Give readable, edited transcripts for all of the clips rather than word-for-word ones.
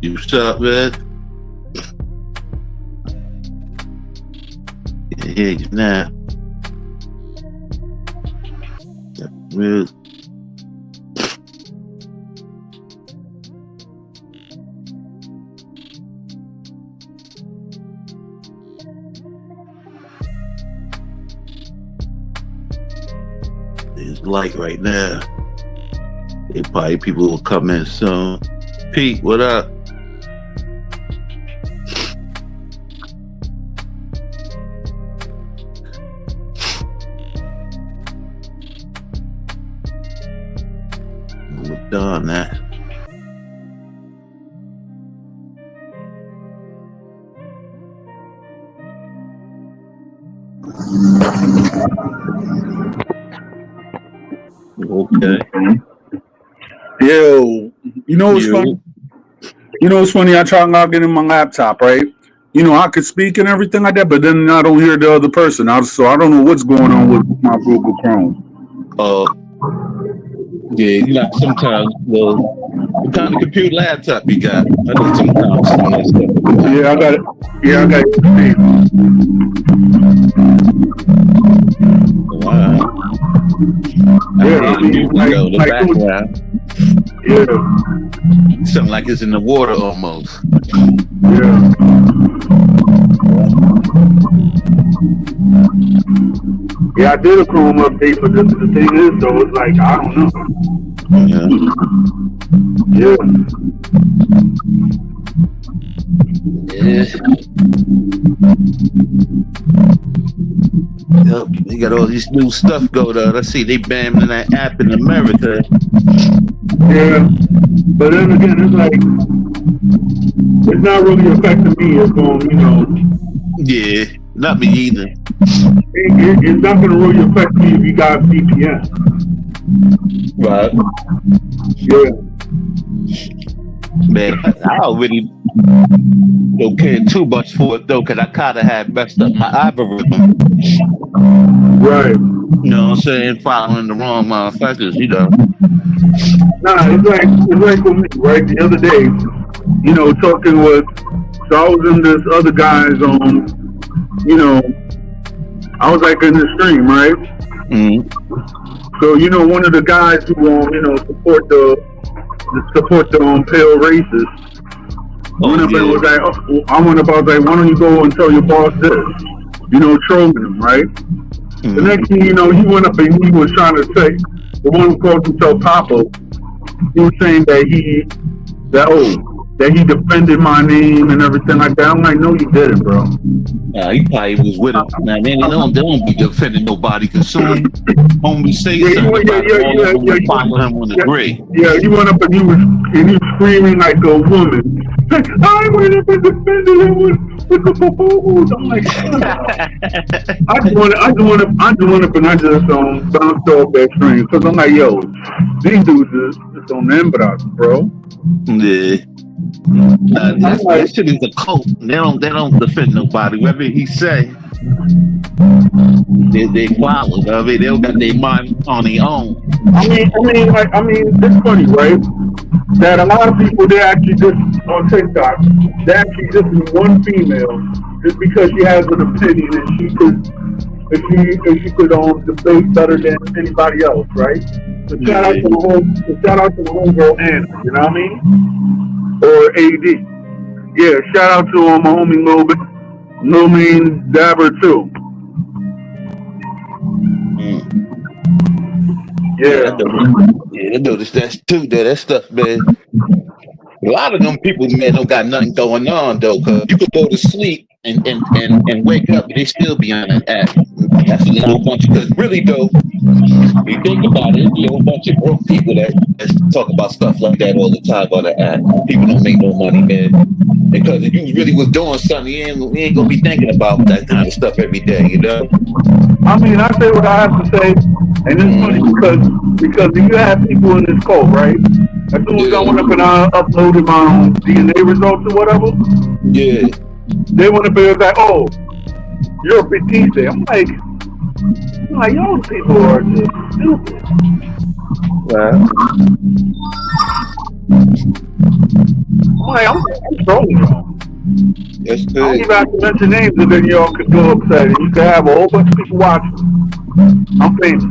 What's up, man? Yeah, you now. Real. It's light right now. Probably people will come in soon. Pete, what up? We're done that. Okay. Yo, you know what's funny? You know what's funny? I try to log in my laptop, right? You know, I could speak and everything like that, but then I don't hear the other person. So I don't know what's going on with my Google Chrome. Yeah, you know, sometimes, well, what kind of computer laptop you got? I know sometimes some of that stuff. Yeah, I got it. Yeah, I got it. Wow. Yeah, the background. Yeah. Something like it's in the water almost. Yeah. Yeah, I did a Chrome update, but the thing is, though, it's like, I don't know. Yeah. Yep, they got all this new stuff going on. I see they banning that app in America. Yeah, but then again, it's like, it's not really affecting me. It's going, you know. Yeah, not me either. It's not going to really affect me if you got VPN. Right. Yeah. Man, I already don't care too much for it though, because I kind of had messed up my algorithm. Right. You know what I'm saying? Following the wrong motherfuckers, you know. Nah, it's like for me, right? The other day, you know, talking with, so I was in this other guy's you know, I was like in the stream, right? Mm-hmm. So, you know, one of the guys who, you know, support the pale races, went up and was like, I went up, I was like, why don't you go and tell your boss this? You know, trolling him, right? Mm-hmm. The next thing you know, he went up and he was trying to say, the one who called himself Papa, he was saying that he defended my name and everything like that. I'm like, no, you didn't, bro. He probably was with him. Now, they don't be defending nobody, because soon homie say something follow him on the grid. Yeah, he went up and he was screaming like a woman. I went up and defended him with the boo-boos. I'm like, I just went up and I just bounced off that stream, because I'm like, yo, these dudes is on hembras, bro. Yeah. That shit is a cult. They don't defend nobody. Whatever he say, they follow. I mean, they don't got their mind on their own. I mean, it's funny, right? That a lot of people, they actually just on TikTok, they actually just need one female just because she has an opinion and she could debate better than anybody else, right? So shout out to the whole girl Anna, you know what I mean? Or AD. Yeah, shout out to my homie Lil Mean Dabber too. Yeah. I noticed that too. That stuff, man. A lot of them people, man, don't got nothing going on though. Cause you could go to sleep and wake up and they still be on that app. That's a little bunch. Because really though, when you think about it, be a whole bunch of broke people that talk about stuff like that all the time on the app. People don't make no money, man. Because if you really was doing something, you ain't gonna be thinking about that kind of stuff every day, you know? I mean, I say what I have to say, and it's funny because you have people in this cult, right? As soon as I went up and I uploaded my DNA results or whatever, they went up and was like, oh, you're a Batiste. I'm like, y'all people are just stupid. I'm trolling y'all. That's I don't good. even have to mention names, and then y'all could go upset, and you could have a whole bunch of people watching. I'm famous.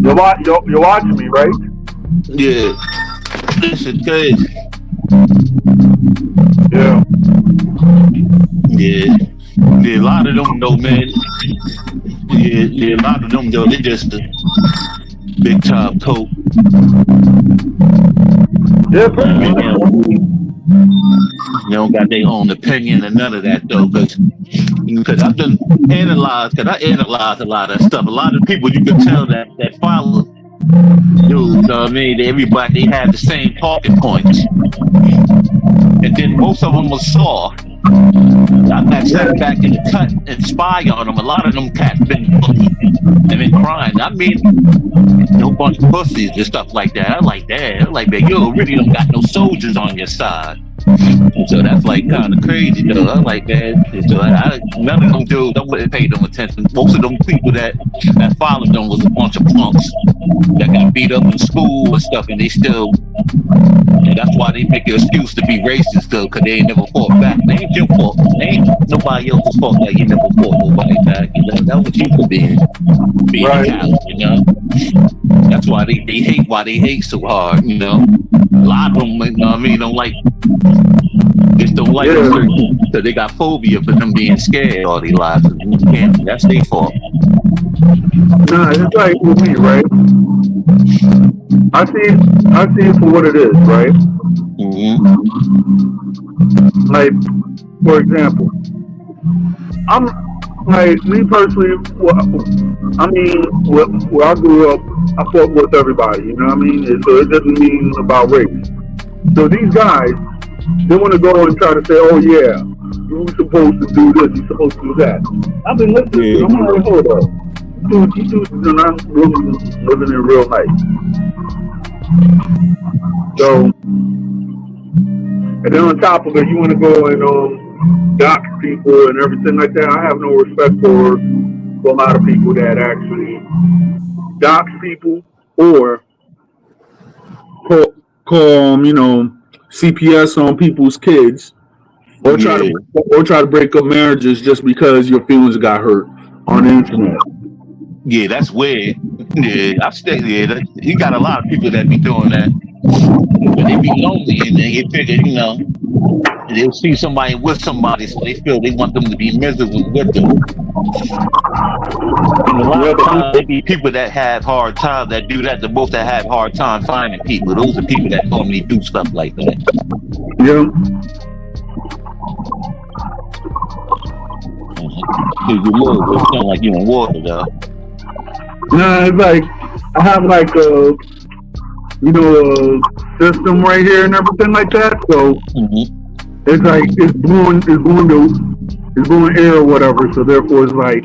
You're watching me, right? Yeah. This is good. Yeah. Yeah. Yeah, a lot of them though, man. Yeah, a lot of them though, they just a big time coat. Yeah, I pretty mean, much. they don't got their own opinion and none of that though, because I've done analyzed, because I analyze a lot of stuff. A lot of people you could tell that follow, dude, you know what I mean? Everybody, they have the same talking points, and then most of them are soft. I got sat back in the cut and spy on them. A lot of them cats been booking and been crying. I mean, no bunch of pussies and stuff like that. I like that. I like that. You really don't got no soldiers on your side. So that's like kind of crazy, though. I like that. So none of them dudes, I wouldn't pay them attention. Most of them people that followed them was a bunch of punks that got beat up in school and stuff, and they still. And that's why they make an excuse to be racist, though, because they ain't never fought back. They ain't your fault. They ain't nobody else's fault that you never fought nobody back. You know, that was you for being a Right. coward, you know? That's why they hate so hard, you know? A lot of them, you know what I mean, just don't like Yeah. them. So they got phobia for them being scared all their lives. You can't, that's their fault. Nah, it's like with me, right? I see it for what it is, right? Mm-hmm. Like, for example, I'm like me personally. I mean, where I grew up, I fought with everybody. You know what I mean? And so it doesn't mean about race. So these guys, they want to go and try to say, "Oh yeah, you're supposed to do this, you're supposed to do that." I've been listening to Yeah. them. I'm like, hold up, dude, you dudes are not really living in real life. So, and then on top of it, you want to go and dox people and everything like that. I have no respect for a lot of people that actually dox people or call CPS on people's kids or Yeah. try to break up marriages just because your feelings got hurt on the internet. Yeah, that's weird. Yeah, you got a lot of people that be doing that. But they be lonely and they figure, they'll see somebody with somebody, so they feel they want them to be miserable with them. And a lot Yeah, of times, they be people that have hard time that do that. The most that have hard time finding people. Those are people that normally do stuff like that. yeah. You look, it sound like you in water, though. Nah, it's like I have like a system right here and everything like that. So it's like it's blowing air or whatever. So therefore, it's like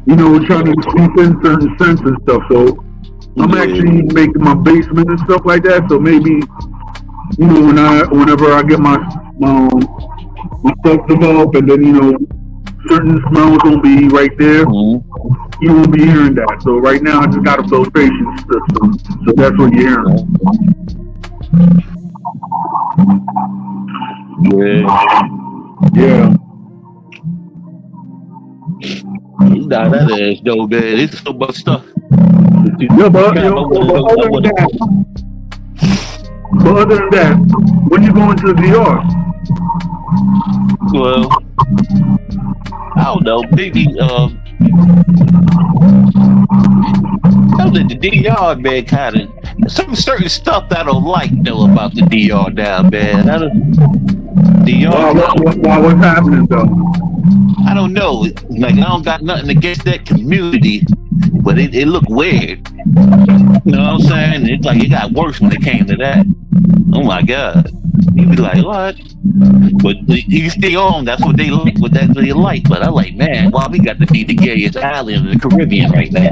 we're trying to keep in certain scents and stuff. So I'm actually making my basement and stuff like that. So maybe whenever I get my stuff developed, and then certain smells will be right there. You won't be hearing that. So right now, I just got a filtration system. So that's what you're hearing. Yeah. Nah, that is dope, man. It's so much stuff. Yeah, but other than that, when you go into the DR? Well, I don't know. Maybe the DR, man, kind of some certain stuff that I don't like though about the DR now, man. What's happening though? I don't know. Like I don't got nothing against that community, but it looked weird. You know what I'm saying? It's like it got worse when it came to that. Oh my God. You be like, what? But you stay on, that's what they like, what that they like. But I like, man, why we got to be the gayest island in the Caribbean right now?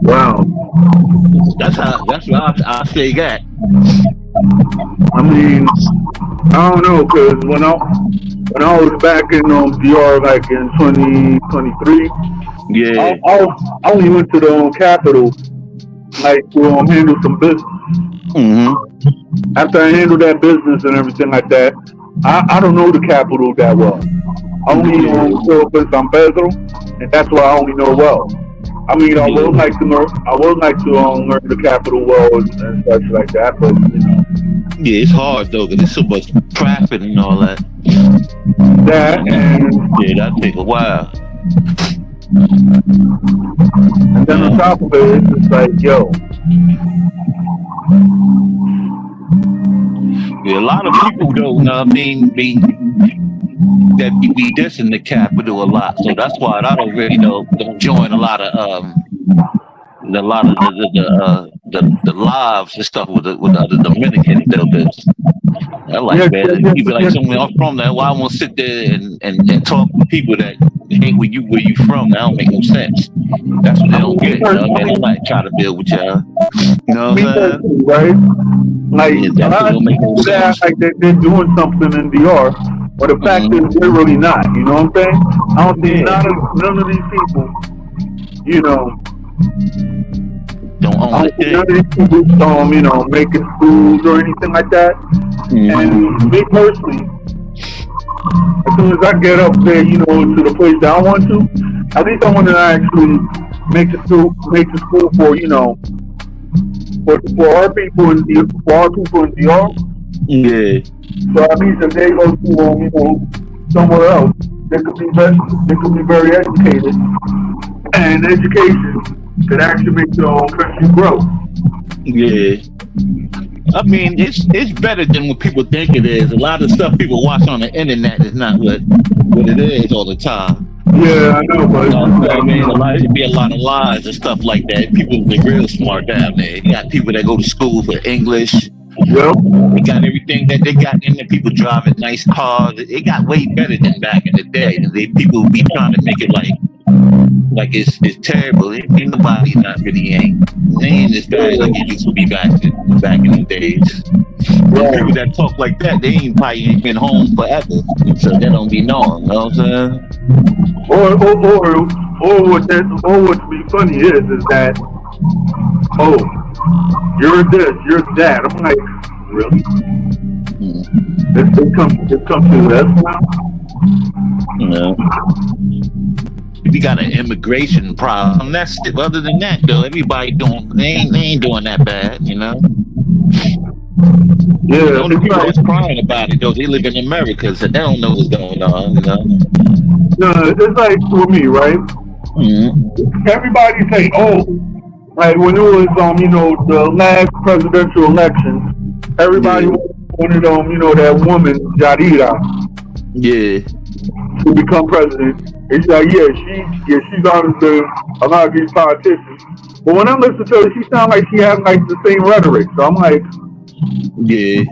Wow. That's what I say that. I mean, I don't know, cause when I was back in DR like in 2023, yeah, I only went to the Capitol like to handle some business. Mm-hmm. After I handle that business and everything like that, I don't know the capital that well. I only know San Pedro, and that's what I only know well. I mean, I would like to learn. I would like to learn the capital well and such like that, but yeah, it's hard though because there's so much traffic and all that. That and yeah, that take a while. And then on top of it, it's just like, yo. Yeah, a lot of people don't know. I mean, that be dissing the capital a lot, so that's why I don't really don't join a lot of the lives and stuff with the other Dominicans though, because I like man, people like somewhere I'm from that. Why I won't sit there and talk to people that ain't where you from. That don't make no sense. That's what they don't get. You know what I mean? I like try to build with y'all. You know what I'm saying? Right? Like, yeah, that don't make no sense. Like they're doing something in DR, but the fact is they're really not. You know what I'm saying? I don't think none of these people, you know, don't own it. None of these people, making schools or anything like that. And me personally, as soon as I get up there, to the place that I want to, at least I want to actually make the school for our people in DR. Yeah. So at least if they go to somewhere else, they could be very educated, and education could actually make your own country grow. Yeah. I mean, it's better than what people think it is. A lot of stuff people watch on the internet is not what it is all the time. Yeah, I know, but I mean, it'd be a lot of lies and stuff like that. People be real smart down there. You got people that go to school for English. Yep. They got everything that they got in there. People driving nice cars. It got way better than back in the day. People be trying to make it like it's terrible. Ain't nobody ain't as bad like it used to be back in the days. Yeah. People that talk like that, they probably ain't been home forever, so they don't be knowing. You know what I'm saying? Or what's be funny is that, you're this, you're that. I'm like, really? It comes to this now? No. We got an immigration problem. That's it. Other than that, though, everybody they ain't doing that bad, you know. Yeah. The only people that's crying about it, though, they live in America, so they don't know what's going on, you know. No, it's like for me, right? Everybody say, like when it was the last presidential election, everybody wanted that woman Jadira to become president. It's like she's honestly a lot of these politicians. But when I listen to her, she sounds like she has like the same rhetoric. So I'm like, yeah.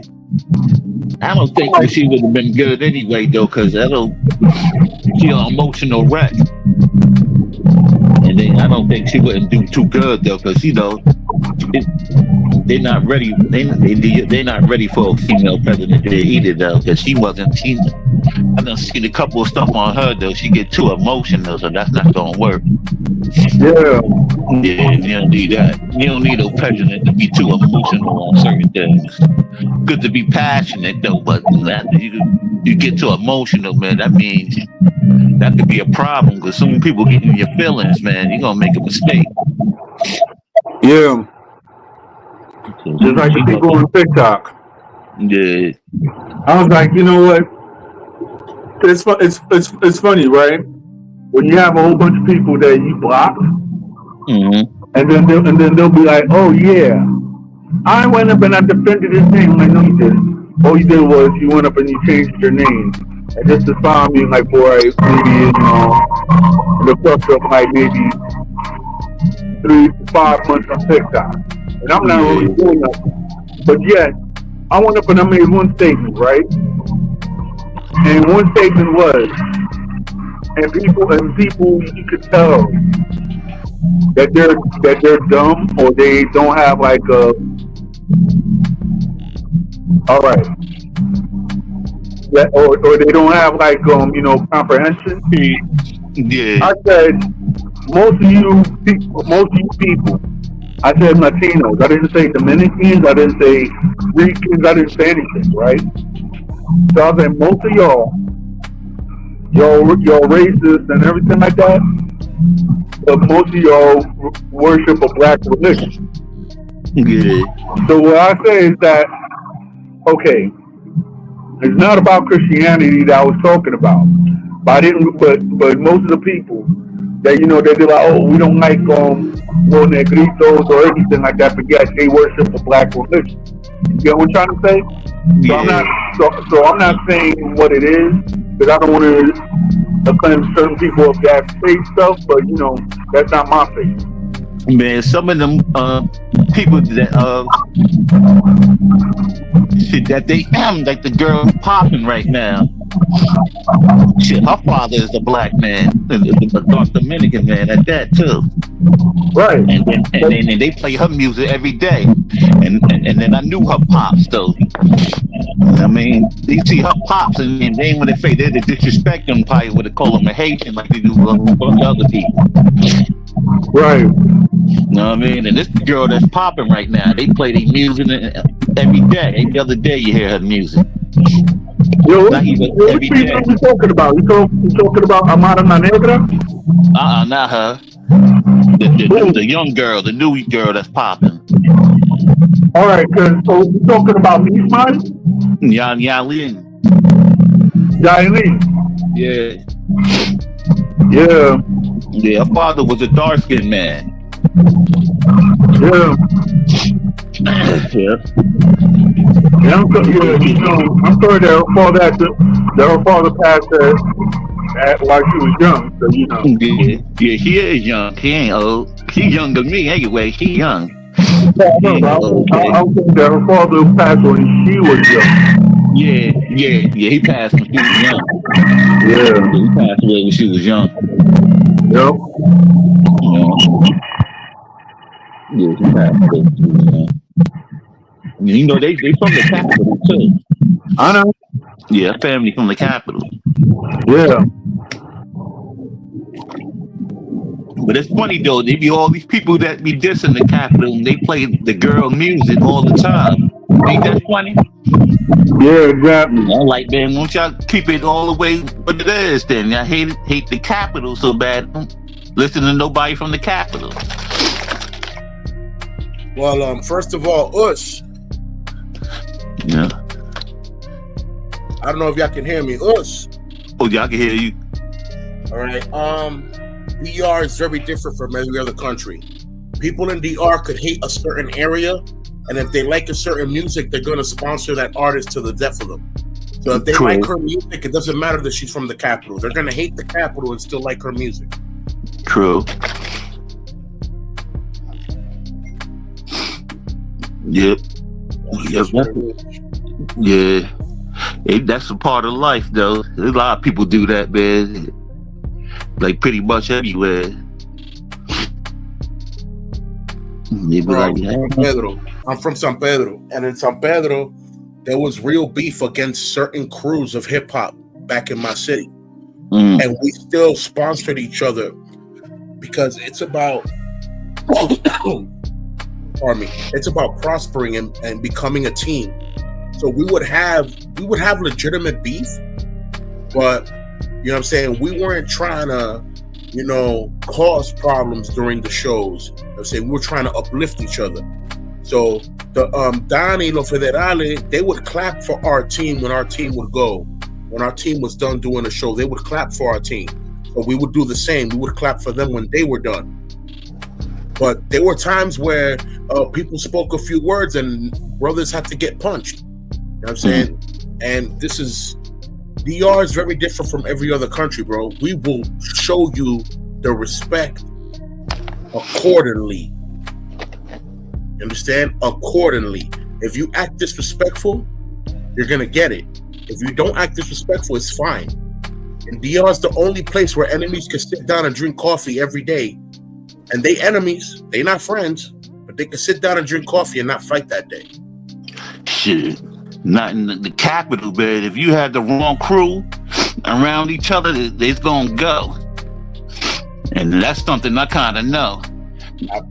I don't think that she would have been good anyway, though, because she's an emotional wreck. And then I don't think she wouldn't do too good, though, because, they're not ready. They're not ready for a female president either, though, because I done seen a couple of stuff on her, though. She get too emotional, so that's not going to work. Yeah. Yeah, you don't need that. You don't need a president to be too emotional on certain things. Good to be passionate, though, but you get too emotional, man. That means that could be a problem, because soon people get in your feelings, man. You're going to make a mistake. Yeah. Just like the people on TikTok. Yeah. I was like, you know what? It's funny, right? When you have a whole bunch of people that you block, and then they'll be like, oh yeah, I went up and I defended his name. I'm like, no, you didn't. All you did was you went up and you changed your name, and just to find me like for maybe in the course of like maybe 3 to 5 months on TikTok, and I'm not really doing nothing. But yet, I went up and I made one statement, right? And one statement was, and people, you could tell that they're dumb, or they don't have like or they don't have like comprehension. Yeah. I said most of you people I said Latinos. I didn't say Dominicans. I didn't say Ricans. I didn't say anything, right? So I said most of y'all racist and everything like that, but most of y'all worship a black religion. Yeah. So what I say is that, okay, it's not about Christianity that I was talking about. But I didn't. But most of the people that they be like, oh, we don't like los negritos or anything like that. But yet they worship the black religion. You get what I'm trying to say? So I'm not. Yeah. So I'm not saying what it is because I don't want to offend certain people of that faith stuff. But that's not my faith. Man, some of them people that shit that they like the girl popping right now. Shit, her father is a black man, a dark Dominican man at that too. Right. And then they play her music every day. And then I knew her pops though. I mean, they see her pops and they when they say they disrespect them, probably would have called them a Haitian like they do other people. Right. You know what I mean? And this girl that's popping right now, they play their music every day. Every other day you hear her music. Yo, Not even which people are we talking about? You talking about Amara La Negra? Not her. The young girl, the new girl that's popping. All right, so you talking about me, Smiley? Yalin. Yailin. Yeah. Yeah. Yeah, her father was a dark skinned man. Yeah. Yeah. Yeah, I'm sorry that her father passed while she was young. So Yeah, she is young. She ain't old. She's younger than me anyway. She young. I don't think that her father passed when she was young. Yeah. He passed when she was young. Yeah. He passed away when she was young. Yep. Yeah, he passed away when she was young. They from the capital too. I know. Yeah, family from the capital. Yeah. But it's funny though, they be all these people that be dissing the capital and they play the girl music all the time. Ain't that funny? Yeah, exactly. Like, man, won't y'all keep it all the way what it is then? I hate the capital so bad. Don't listen to nobody from the capital. Well, first of all, Ush. Yeah. I don't know if y'all can hear me. Ush. Oh, y'all can hear you. All right. DR is very different from every other country. People in DR could hate a certain area, and if they like a certain music, they're going to sponsor that artist to the death of them. So if they like her music, it doesn't matter that she's from the capital. They're going to hate the capital and still like her music. True. Yep. Yeah. That's a part of life, though. A lot of people do that, man. Like pretty much everywhere. I'm from San Pedro, and in San Pedro, there was real beef against certain crews of hip hop back in my city, and we still sponsored each other because it's about, it's about prospering and becoming a team. So we would have legitimate beef, but you know what I'm saying, we weren't trying to, cause problems during the shows. I'm saying we were trying to uplift each other. So the Dani Los Federales, they would clap for our team when our team would go. When our team was done doing a show, they would clap for our team. So we would do the same. We would clap for them when they were done. But there were times where people spoke a few words and brothers had to get punched. You know what I'm saying? And DR is very different from every other country, bro. We will show you the respect accordingly. You understand? Accordingly. If you act disrespectful, you're going to get it. If you don't act disrespectful, it's fine. And DR is the only place where enemies can sit down and drink coffee every day. And they enemies, they not friends, but they can sit down and drink coffee and not fight that day. Shit. Not in the capital, but if you had the wrong crew around each other, they's gonna go. And that's something I kind of know.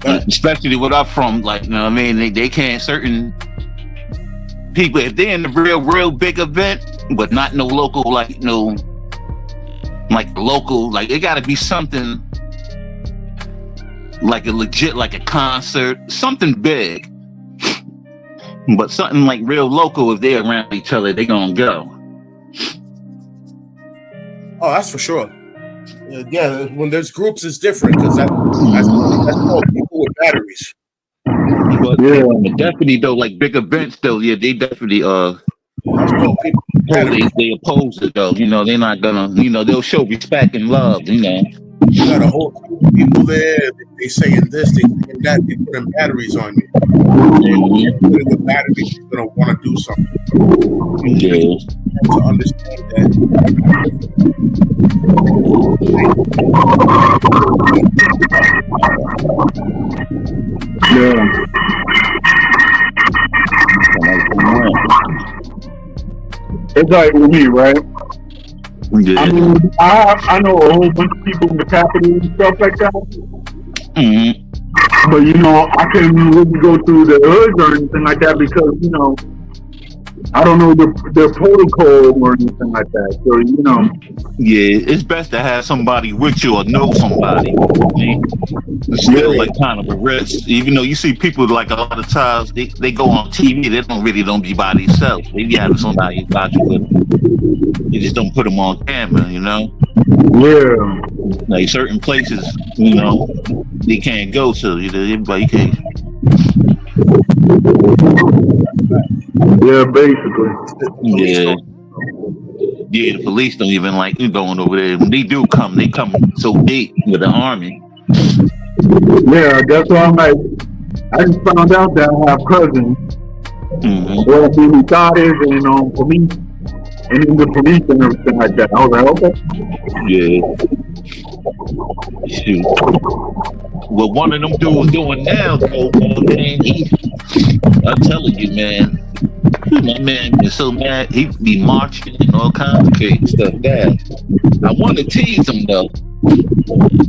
Especially where I'm from, like, you know what I mean? They can't, certain people, if they're in the real big event, but not no local, like, no, like local, like it gotta be something like a legit, like a concert, something big. But something like real local, if they're around each other, they gonna go. Oh, that's for sure. Yeah, when there's groups, it's different because that's all people with batteries. But definitely though, like big events though, yeah, they definitely they oppose it though. You know, they're not gonna, you know, they'll show respect and love. You know, you got a whole group of people there. They saying this, they saying that. They putting batteries on you. Putting the batteries, you're gonna want to do something. Yeah. To understand that. Yeah. It's like with me, right? Yeah. I mean, I know a whole bunch of people in the capital and stuff like that. Mm-hmm. But you know, I couldn't really go through the hoods or anything like that because, you know, I don't know the protocol or anything like that. So, you know. Yeah, it's best to have somebody with you or know somebody. It's still like kind of a risk. Even though you see people like a lot of times they go on TV, they don't be by themselves. They be having somebody about you with them. They just don't put them on camera, you know? Yeah. Like certain places, you know, they can't go to. You know, everybody can't. Yeah, basically. Yeah. Yeah, the police don't even like you going over there. When they do come, they come so deep with the army. Yeah, that's why I'm like, I just found out that I have cousins. Well, being started and police and in the police and everything like that. I was like, okay. Yeah. Shoot. What one of them dudes doing now, though, man, I'm telling you, man. My man is so mad, he be marching and all kinds of crazy stuff there. I want to tease him though.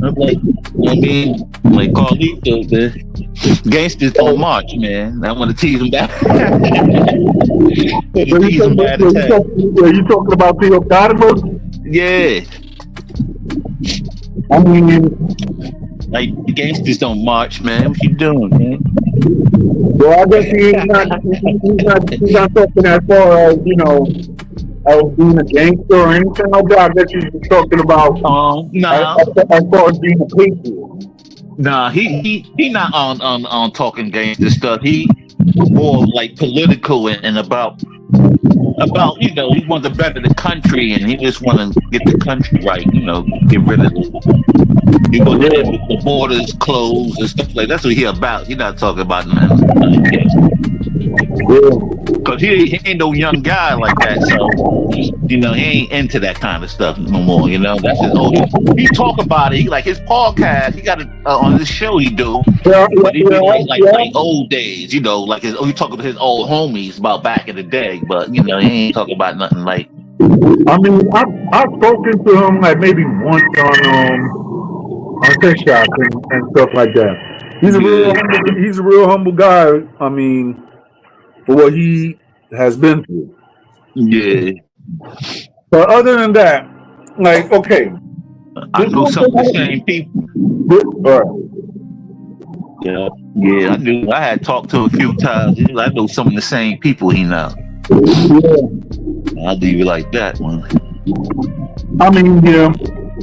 I'm like, you know what I mean? Like Carlito, the gangsters don't march, man. I want to tease him back. You talking about the Octavus? Yeah. I mean, like the gangsters don't march, man. What you doing, man? Well, I guess he's not talking as far as, you know, as being a gangster or anything like that. I guess he's just talking about as far as being a patriot. Nah, he not on talking gangster stuff. He more like political and about you know, he wants to better the country and he just want to get the country right. You know, get rid of the borders closed and stuff like that. That's what he about. He's not talking about nothing. Cause he ain't no young guy like that, so you know he ain't into that kind of stuff no more. You know, that's his old. He talk about it. He like his podcast. He got it on this show he do, but he be like old days. You know, like he talk about his old homies about back in the day. But you know, he ain't talking about nothing like. I mean, I've spoken to him like maybe once on TikTok and stuff like that. He's a real humble guy. I mean, for what he has been through. Yeah. But other than that, like, okay. I know some of the same people. Yeah, I knew. I had talked to a few times. I know some of the same people he know. Yeah. I'll leave it like that one. I mean, yeah.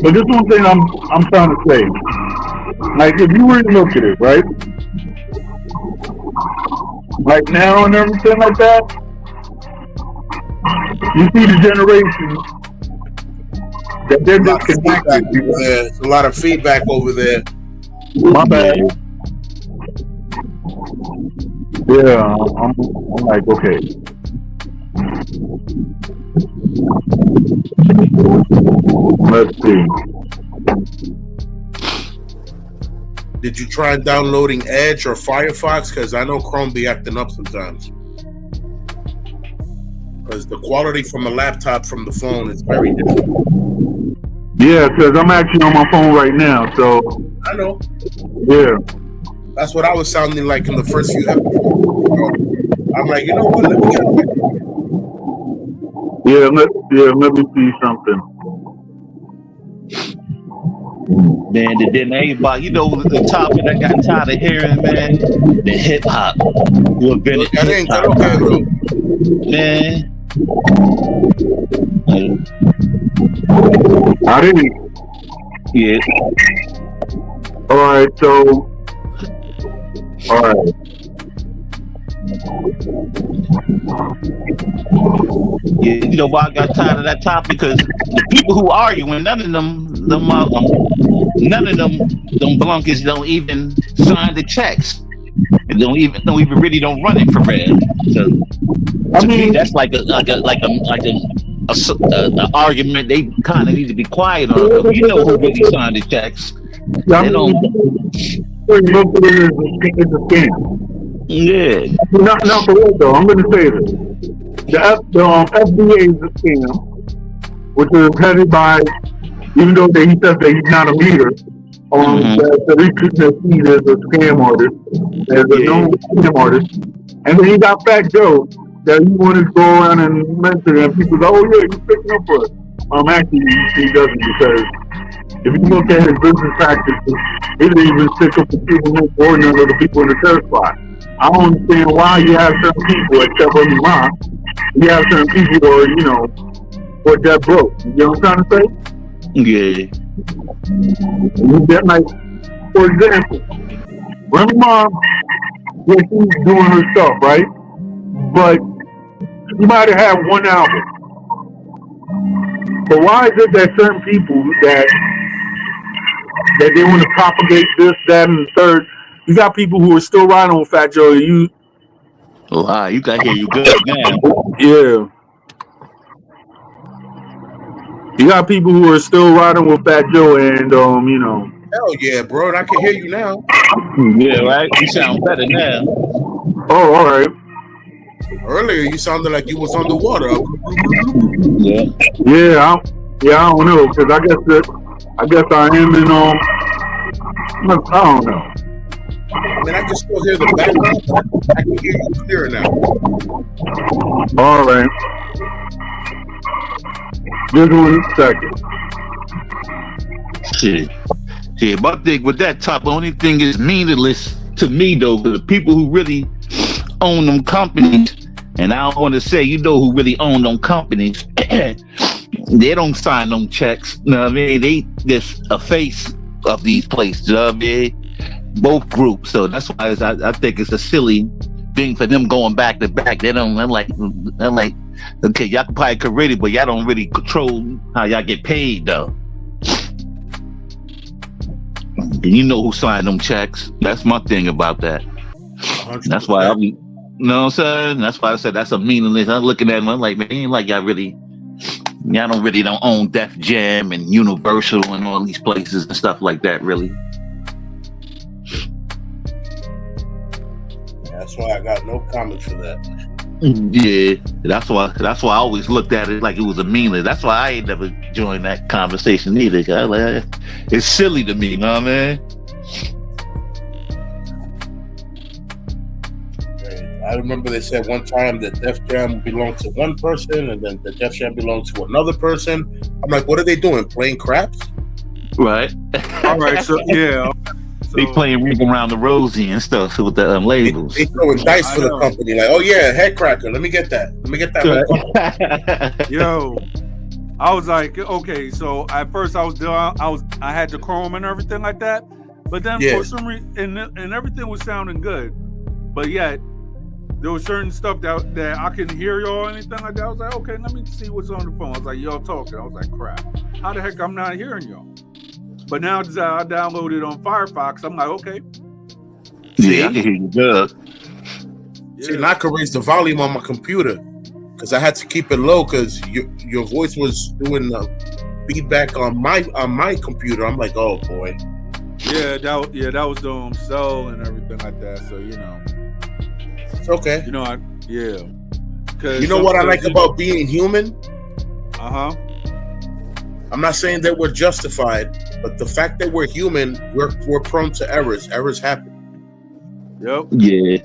But this one thing I'm trying to say. Like, if you really look at it, right? Like now and everything like that, you see the generation that they're disconnected. There's a lot of feedback over there. My bad. Yeah, I'm like, okay. Let's see. Did you try downloading Edge or Firefox? Because I know Chrome be acting up sometimes. Because the quality from a laptop from the phone is very different. Yeah, because I'm actually on my phone right now, so. I know. Yeah. That's what I was sounding like in the first few episodes. So I'm like, you know what? Let me get away. Let me see something. Man, then everybody, you know, the topic I got tired of hearing, man, the hip hop. Who invented hip hop? Man. I didn't. Yeah. Alright, so alright. Yeah, you know why I got tired of that topic? Because the people who arguing, none of them blunkers don't even sign the checks. And don't even really run it for real. So to me, that's like an argument they kind of need to be quiet on. You know who really signed the checks? They don't. It's a scam. Yeah. Not for real though. I'm going to say this. The FDA is a scam, which is headed by, even though he says that he's not a leader, that he couldn't see as a scam artist, as a known scam artist. And then he got Fat Joe that he wanted to go around and mention, and people go, oh yeah, he's picking up for us. Actually, he doesn't, because if you look at his business practices, he didn't even stick up the people or none of the people in the third spot. I don't understand why you have certain people, except for mine, you have certain people who are, you know, who are dead broke. You know what I'm trying to say? Yeah. That, like, for example, Remy Ma, when she's doing her stuff, right? But she might have had one album. But why is it that certain people that they want to propagate this, that, and the third? You got people who are still riding on Fat Joe. You got here. You good now? Yeah. You got people who are still riding with Fat Joe, and you know. Hell yeah, bro! I can hear you now. Yeah, right. You sound better now. Oh, all right. Earlier, you sounded like you was underwater. Yeah. I don't know, because I guess I am in I don't know. I mean, I can still hear the background, but I can hear you clear now. All right. Just 1 second. Shit. My thing with that top, the only thing is meaningless to me though, for the people who really own them companies, and I don't want to say, you know, who really own them companies, they don't sign them checks. You know what I mean? They just a face of these places. You know what I mean? Both groups. So that's why I think it's a silly thing for them going back to back. They're like, okay, y'all can probably create it, but y'all don't really control how y'all get paid though. And you know who signed them checks. That's my thing about that. 100%. That's why you know what I'm saying? That's why I said that's a meaningless. I'm looking at them, I'm like, man, ain't like y'all don't own Def Jam and Universal and all these places and stuff like that, really. That's why I got no comment for that. Yeah, that's why I always looked at it like it was a meaningless. That's why I ain't never joined that conversation either. It's silly to me, you know what I mean? I remember they said one time that Def Jam belonged to one person, and then the Def Jam belonged to another person. I'm like, what are they doing? Playing craps? Right. All right. So yeah. They playing Ring Around the Rosie and stuff with the labels. They throwing dice for the company. Like, oh yeah, head cracker. Let me get that. Yo, I was like, okay. So at first I had the Chrome and everything like that, but then for some reason, and everything was sounding good, but yet there was certain stuff that I couldn't hear y'all or anything like that. I was like, okay, let me see what's on the phone. I was like, y'all talking. I was like, crap. How the heck I'm not hearing y'all? But now I downloaded on Firefox. I'm like, okay. Yeah, I can hear you good. See, and I could raise the volume on my computer because I had to keep it low because your voice was doing the feedback on my computer. I'm like, oh boy. Yeah, that was the cell and everything like that. So you know, it's okay. You know, you know what I like about being human? I'm not saying that we're justified, but the fact that we're human, we're prone to errors. Errors happen. Yep. Yeah.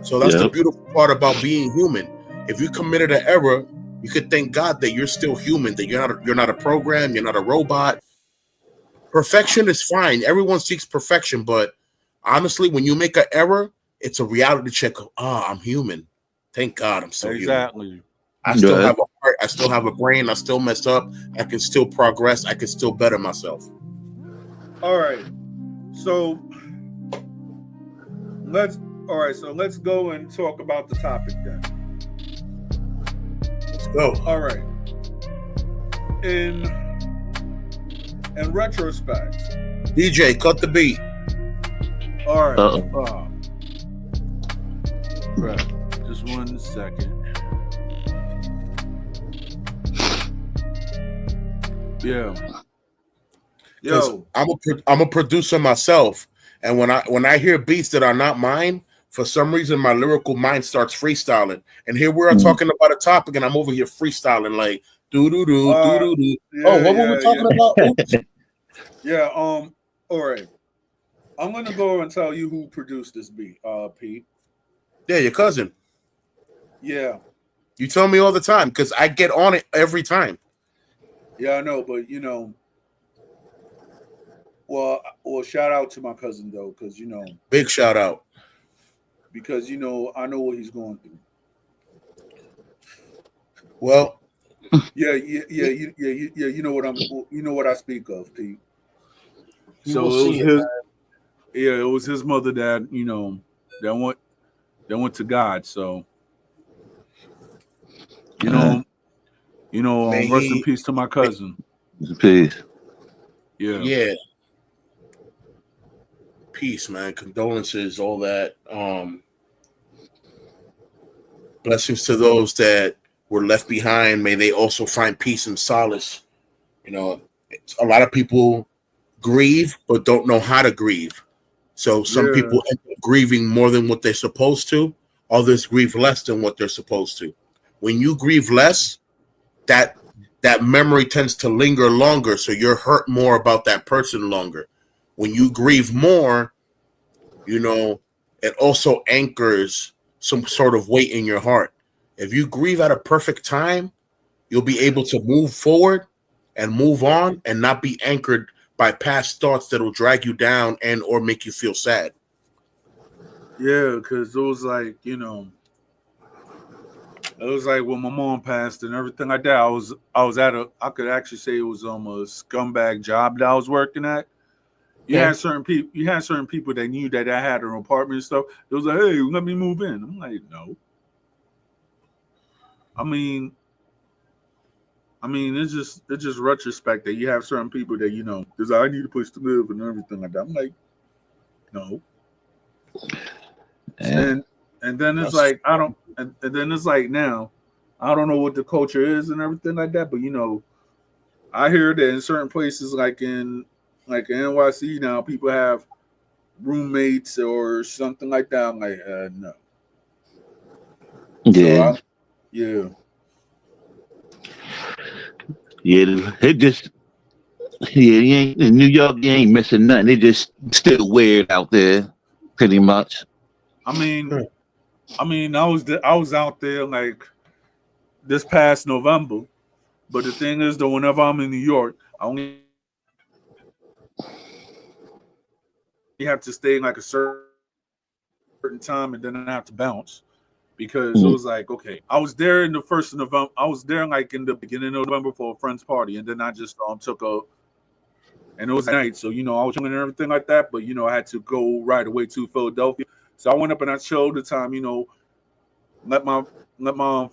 So that's the beautiful part about being human. If you committed an error, you could thank God that you're still human, that you're not a program, you're not a robot. Perfection is fine. Everyone seeks perfection, but honestly, when you make an error, it's a reality check of, I'm human. Thank God I'm still human. I still have a heart. I still have a brain. I still mess up. I can still progress. I can still better myself. All right. So let's go and talk about the topic then. Let's go. All right. In retrospect, DJ, cut the beat. All right. Right. Just 1 second. Yeah. Yo, I'm a producer myself, and when I hear beats that are not mine, for some reason my lyrical mind starts freestyling. And here we are talking about a topic, and I'm over here freestyling like do do do do do do. What were we talking about? Yeah. All right. I'm gonna go and tell you who produced this beat, Pete. Yeah, your cousin. Yeah. You tell me all the time because I get on it every time. Yeah, I know, but well, shout out to my cousin though, because big shout out, because I know what he's going through. Well, yeah, you know what I speak of, Pete. So it was his mother that that went to God. So rest in peace to my cousin. Peace. Yeah. Peace, man. Condolences, all that. Blessings to those that were left behind. May they also find peace and solace. A lot of people grieve but don't know how to grieve. So some people end up grieving more than what they're supposed to. Others grieve less than what they're supposed to. When you grieve less, that memory tends to linger longer, so you're hurt more about that person longer. When you grieve more, it also anchors some sort of weight in your heart. If you grieve at a perfect time, you'll be able to move forward and move on and not be anchored by past thoughts that'll drag you down and or make you feel sad. Yeah, because it was like, it was like when my mom passed and everything like that. I was at I could actually say it was a scumbag job that I was working at. You had certain people that knew that I had an apartment and stuff. It was like, hey, let me move in. I'm like, no. I mean, it's just retrospect that you have certain people that there's like, I need a place to live and everything like that. I'm like, no. And then it's like and then it's like now, I don't know what the culture is and everything like that, but I hear that in certain places like in NYC now, people have roommates or something like that. I'm like, no. Yeah. So yeah. Yeah, it just you ain't in New York. You ain't missing nothing. They just still weird out there, pretty much. I mean, I was out there like this past November, but the thing is though, whenever I'm in New York, I only have to stay in like a certain time, and then I have to bounce. Because it was like, okay, I was there in the first of November. I was there like in the beginning of November for a friend's party, and then I just took and it was at night, so I was chilling and everything like that. But I had to go right away to Philadelphia, so I went up and I chilled the time, let my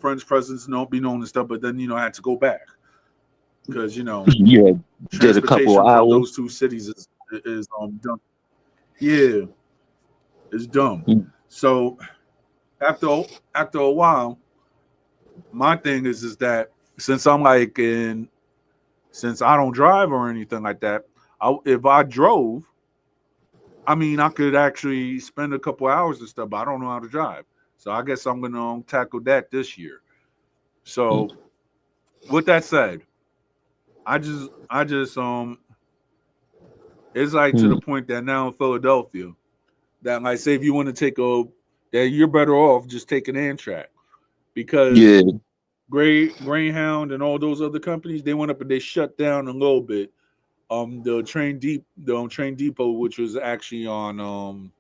friend's presence be known and stuff. But then I had to go back because did a couple of hours. Those two cities is dumb. Yeah, it's dumb. So. After a while, my thing is that since I'm since I don't drive or anything like that, if I drove, I could actually spend a couple hours and stuff, but I don't know how to drive. So I guess I'm gonna tackle that this year. So with that said, I just it's like to the point that now in Philadelphia, that, like, say if you want to take that you're better off just taking Amtrak because Greyhound and all those other companies, they went up and they shut down a little bit. The train depot, which was actually on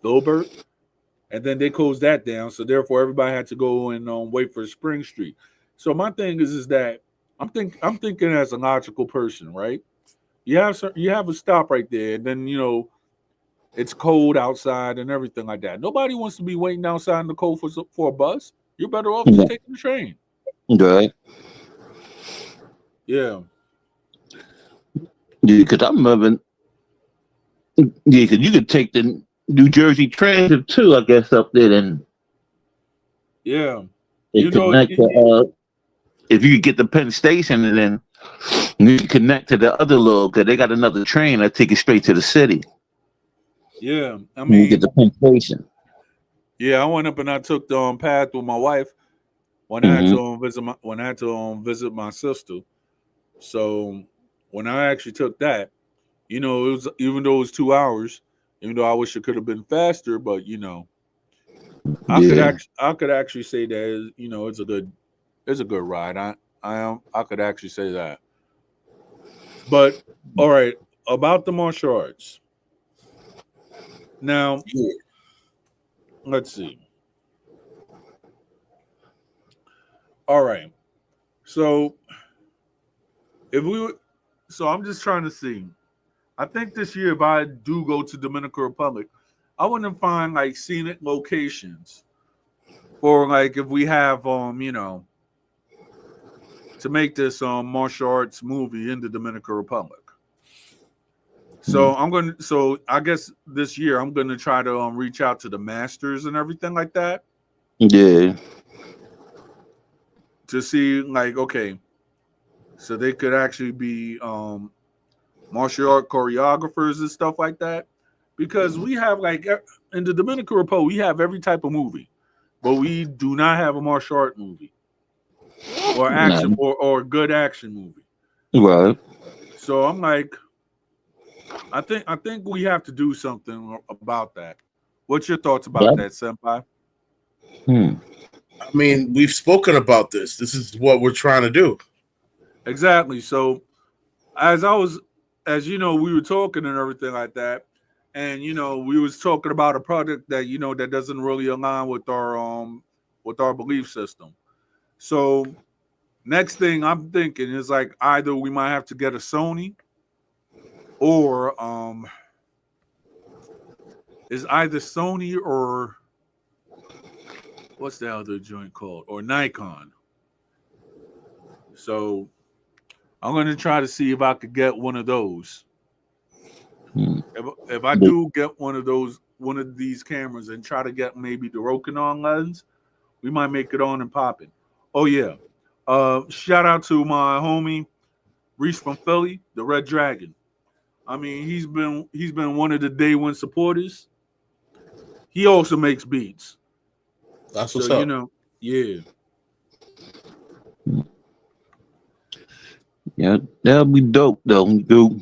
Gilbert, and then they closed that down. So therefore, everybody had to go and wait for Spring Street. So my thing is that I'm thinking as a logical person, right? You have a stop right there, and then it's cold outside and everything like that. Nobody wants to be waiting outside in the cold for a bus. You're better off just taking the train. Right. Yeah. Yeah, because I remember. Yeah, because you could take the New Jersey Transit too, I guess, up there, and connect to. If you could get the Penn Station, and then you can connect to the other little, because they got another train that take you straight to the city. Yeah, I mean, you get the Penn Station. Yeah, I went up and I took the path with my wife when I had to visit my sister. So when I actually took that, it was, even though it was 2 hours, even though I wish it could have been faster, but I could actually say that it's a good ride. I could actually say that. But all right, about the martial arts. Now, let's see. All right. So I'm just trying to see. I think this year, if I do go to Dominican Republic, I want to find like scenic locations for like if we have to make this martial arts movie in the Dominican Republic. So I guess this year I'm gonna try to reach out to the masters and everything like that. Yeah. To see like, okay, so they could actually be martial art choreographers and stuff like that, because we have like in the Dominican Republic we have every type of movie, but we do not have a martial art movie or action or a good action movie. Right. So I'm like, I think we have to do something about that. What's your thoughts about that, Senpai? I mean, we've spoken about this. This is what we're trying to do. Exactly. So as we were talking and everything like that, and we was talking about a project that that doesn't really align with our belief system. So next thing I'm thinking is like either we might have to get a Sony, or is either Sony or what's the other joint called, or Nikon. So I'm going to try to see if I could get one of those. If I do get one of these cameras and try to get maybe the Rokinon lens, we might make it on and popping. Oh yeah. Shout out to my homie Reese from Philly, the Red Dragon. I mean, he's been one of the day one supporters. He also makes beats. That's what's up. Yeah. Yeah, that'll be dope though. You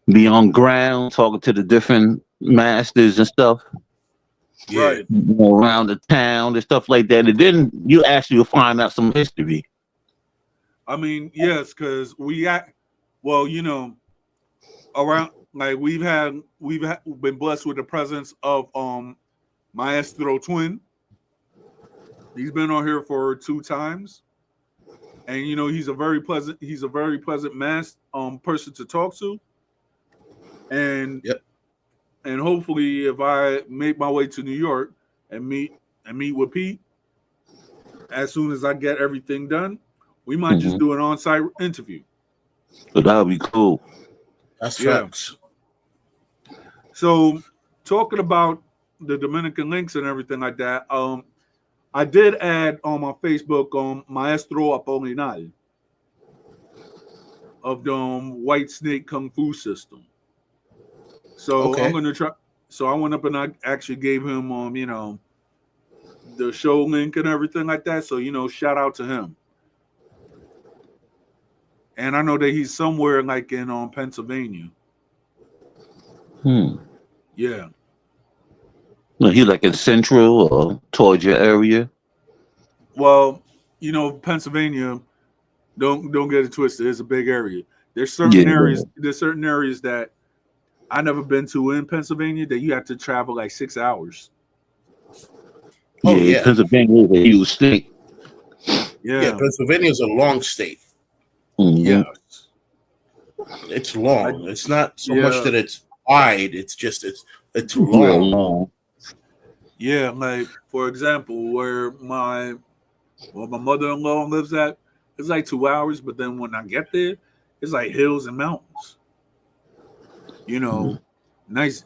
be on ground talking to the different masters and stuff. Yeah. Right. Around the town and stuff like that. And then you actually will find out some history. I mean, yes, because around like we've been blessed with the presence of Maestro Twin. He's been on here for 2 times. And he's a very pleasant person to talk to. And and hopefully if I make my way to New York and meet with Pete, as soon as I get everything done, we might just do an on-site interview. But that would be cool. That's facts. So talking about the Dominican links and everything like that, I did add on my Facebook Maestro Apolinar of the White Snake Kung Fu system. So I'm gonna try. So I went up and I actually gave him the show link and everything like that. So shout out to him. And I know that he's somewhere like in Pennsylvania. Yeah. He like in Central or towards your area. Well, Pennsylvania. Don't get it twisted. It's a big area. There's certain Yeah. areas. There's certain areas that I never been to in Pennsylvania that you have to travel like 6 hours. Oh Yeah, yeah, Pennsylvania is a huge state. yeah. Pennsylvania is a long state. Mm-hmm. Yeah. It's long. It's not so much that it's wide. It's just it's long. Real long. Yeah, like for example, where my mother-in-law lives at, it's like 2 hours, but then when I get there, it's like hills and mountains. Nice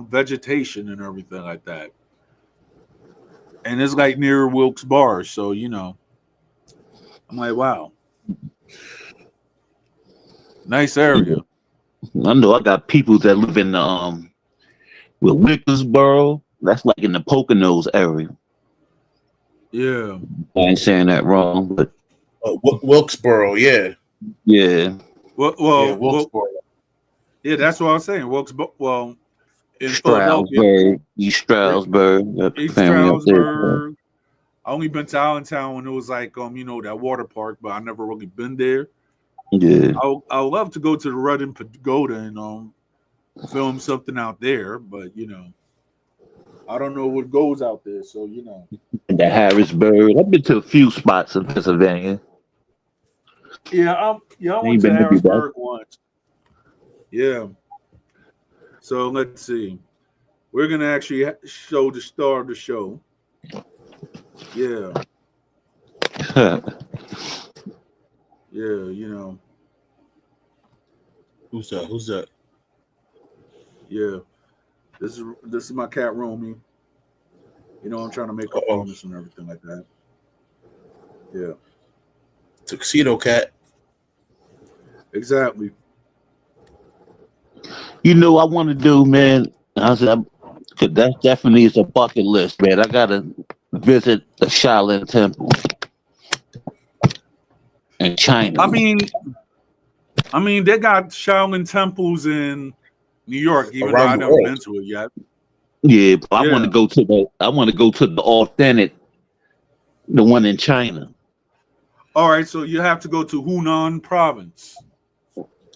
vegetation and everything like that. And it's like near Wilkes Barre, so I'm like, wow. Nice area. I know I got people that live in the with Wilkesboro. That's like in the Poconos area. Yeah. I ain't saying that wrong, but Wilkesboro, yeah. Yeah. Wilkesboro. Yeah, that's what I was saying. Wilkesboro. Well, in Stroudsburg, East Stroudsburg. East Stroudsburg. I only been to Allentown when it was like that water park, but I never really been there. Yeah. I would love to go to the Redding Pagoda and film something out there, but I don't know what goes out there, so The Harrisburg. I've been to a few spots in Pennsylvania. Yeah, I went to Harrisburg once. Yeah. So let's see. We're gonna actually show the star of the show. Yeah. Yeah, Who's that? Yeah. This is my cat Romy. I'm trying to make her famous and everything like that. Yeah. Tuxedo cat. Exactly. I want to do, man. That definitely is a bucket list, man. I gotta visit the Shaolin Temple in China. I mean, they got Shaolin temples in New York, even though I've never been to it yet. Yeah, but I want to go to the authentic, the one in China. All right, so you have to go to Hunan province.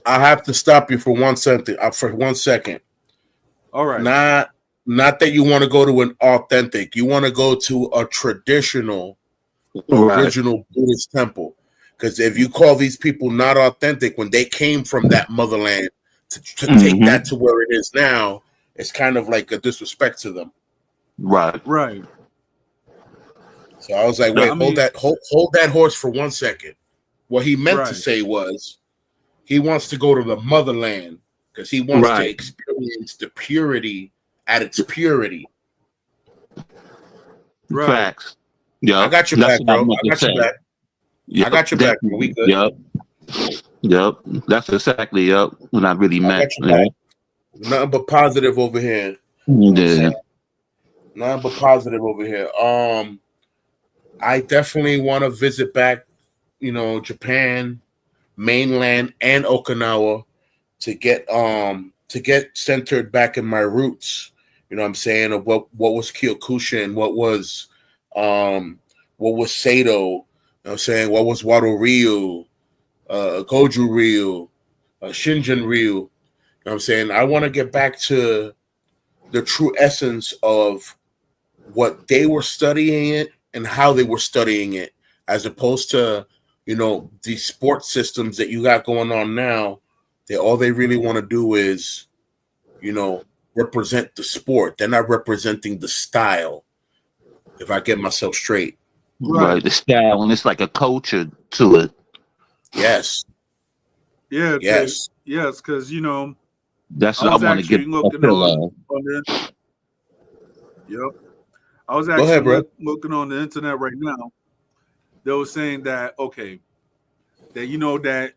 I have to stop you for 1 second. For 1 second. All right. Not that you want to go to an authentic. You want to go to a traditional, original Buddhist temple. Because if you call these people not authentic when they came from that motherland to take that to where it is now, it's kind of like a disrespect to them. Right. So I was like, wait, hold that horse for 1 second. What he meant to say was he wants to go to the motherland because he wants to experience the purity at its purity. Facts. Yeah, I got your back, bro. I got your back. Yep, I got your back. We good. Yep. That's exactly what I really meant. Nothing but positive over here. Yeah. Nothing but positive over here. I definitely want to visit back, Japan, mainland, and Okinawa to get centered back in my roots. You know what I'm saying? Of what was Kyokushin, what was Seido, you know what I'm saying? What was Wado Ryu, Goju Ryu, Shinjin Ryu. You know what I'm saying? I want to get back to the true essence of what they were studying it and how they were studying it, as opposed to, these sports systems that you got going on now. All they really want to do is, represent the sport. They're not representing the style, if I get myself straight. Right, the style, and it's like a culture to it. Yes. Yeah. Yes. Yes, because that's what I want to get looking on the. Yep. I was actually looking on the internet right now. They were saying that that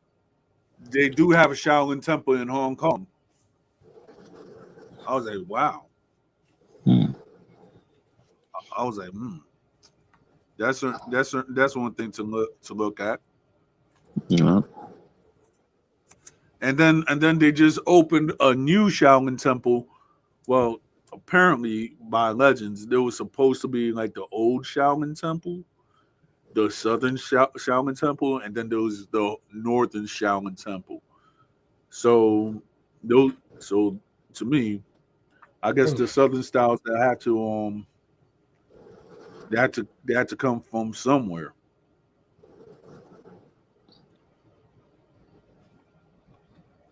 they do have a Shaolin temple in Hong Kong. I was like, wow. I was like, That's one thing to look at. Yeah. And then they just opened a new Shaolin temple. Well, apparently by legends, there was supposed to be like the old Shaolin Temple, the southern Shaolin Temple, and then there was the northern Shaolin Temple. So those, so to me, I guess the southern styles that had to they had to come from somewhere.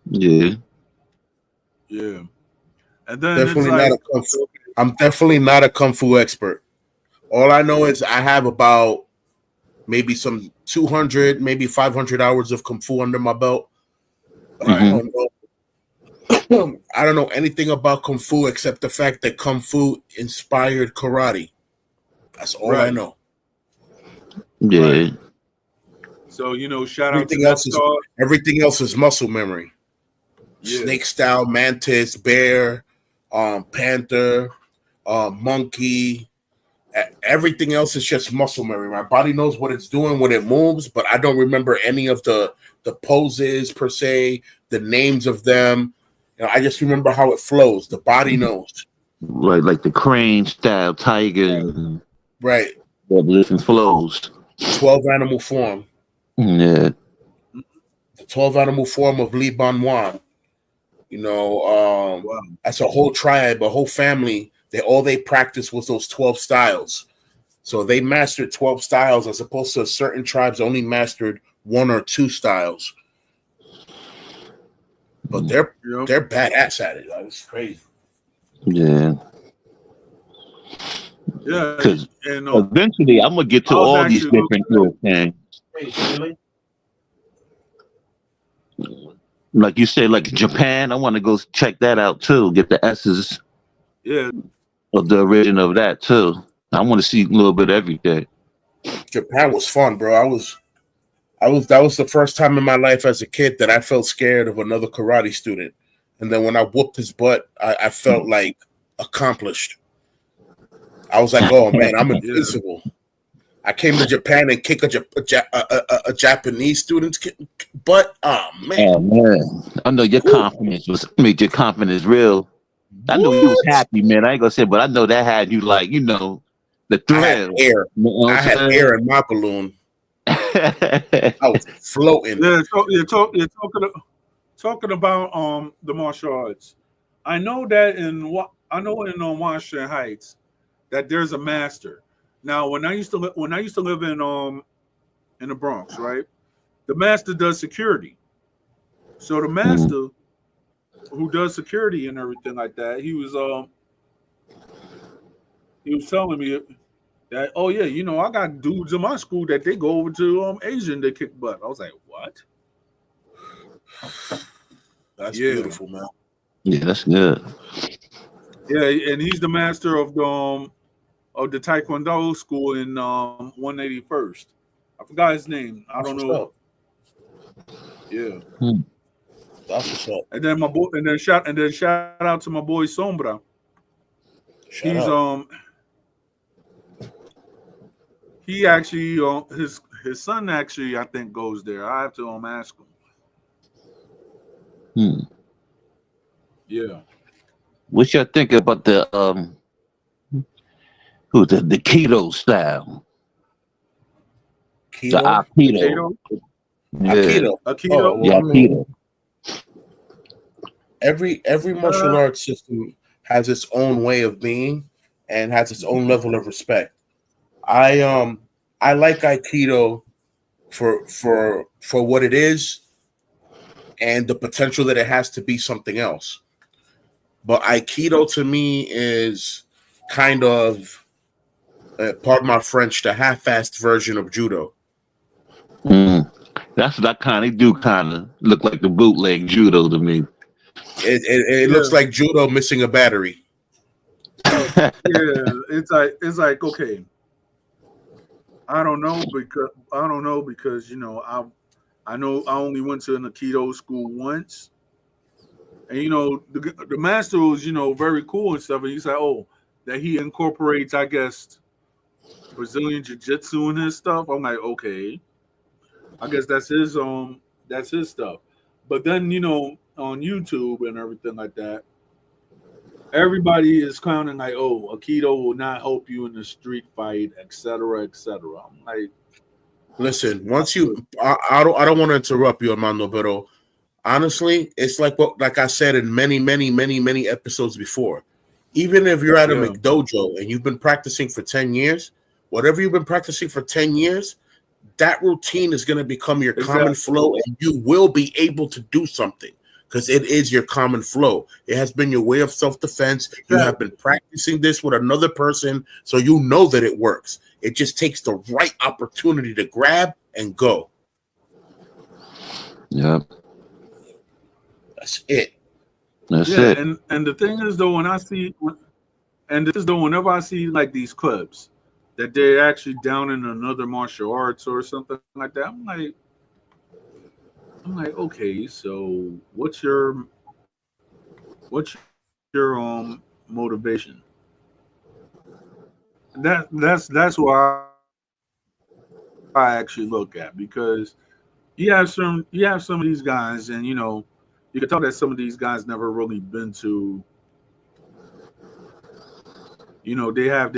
Yeah. Yeah, and then it's Definitely not like a kung fu. I'm definitely not a kung fu expert. All I know is I have about maybe some 200, maybe 500 hours of kung fu under my belt. But I don't know. I don't know anything about kung fu except the fact that kung fu inspired karate. That's all I right, know. Yeah. right. So shout out to Everything else is muscle memory. yeah, Snake style, mantis, bear, panther, monkey. Everything else is just muscle memory. My body knows what it's doing when it moves, but I don't remember any of the poses per se, the names of them. I just remember how it flows. The body knows. Right, like the crane style, tiger, and Right. different flows. 12 animal form. Yeah. The 12 animal form of Li Ban Wan. wow. That's a whole tribe, a whole family. All they practiced was those 12 styles. So they mastered 12 styles as opposed to certain tribes only mastered 1 or 2 styles. But they're badass at it. It's crazy. Yeah. Yeah, Because and eventually I'm gonna get to all these different little things. Really? Like you said, like Japan, I want to go check that out too. Get the S's of the origin of that too. I want to see a little bit of everything. Japan was fun, bro. That was the first time in my life as a kid that I felt scared of another karate student. And then when I whooped his butt, I felt like accomplished. I was like, oh man, I'm invincible. I came to Japan and kick a Japanese student's butt. Oh man. Oh man. I know your confidence made your confidence real. I know you was happy, man. I ain't gonna say, but I know that had you like, the thrill. I had air in my balloon. I was floating. Yeah, you're talking about the martial arts. I know that in Washington Heights that there's a master. Now, when I used to live in the Bronx, right? The master does security. So the master who does security and everything like that, he was telling me that, oh yeah, I got dudes in my school that they go over to Asian to kick butt. I was like, what? That's beautiful, man. Yeah, that's good. Yeah, and he's the master of the Taekwondo school in 181st. I forgot his name. I don't know. Yeah. That's what's up. And then shout out to my boy Sombra. He actually his son actually I think goes there. I have to ask him. Yeah. What y'all think about the the keto style? Keto? The Aikido. Aikido. Aikido. Yeah, Aikido. Every martial arts system has its own way of being and has its own level of respect. I like Aikido for what it is and the potential that it has to be something else. But Aikido to me is kind of, pardon my French, the half-assed version of judo. That's what they do kind of look like the bootleg judo to me. It looks like judo missing a battery. Yeah, it's like okay. I don't know because I know I only went to an Aikido school once, and the master was very cool and stuff. And he said, oh, that he incorporates, I guess, Brazilian jiu-jitsu in his stuff. I'm like, okay, I guess that's his stuff. But then on YouTube and everything like that, everybody is clowning like, oh, Aikido will not help you in the street fight, etc., etc. I'm like, listen, once you, I don't want to interrupt you, Armando, but honestly, it's like I said in many episodes before. Even if you're at a McDojo and you've been practicing for 10 years, whatever you've been practicing for 10 years, that routine is going to become your common flow, and you will be able to do something because it is your common flow. It has been your way of self-defense. You have been practicing this with another person, so you know that it works. It just takes the right opportunity to grab and go. Yep. That's it. That's it. And the thing is, though, whenever I see like these clips that they're actually down in another martial arts or something like that, I'm like, okay, so what's your motivation? That's why I actually look at, because you have some of these guys, and you can tell that some of these guys never really been to, they have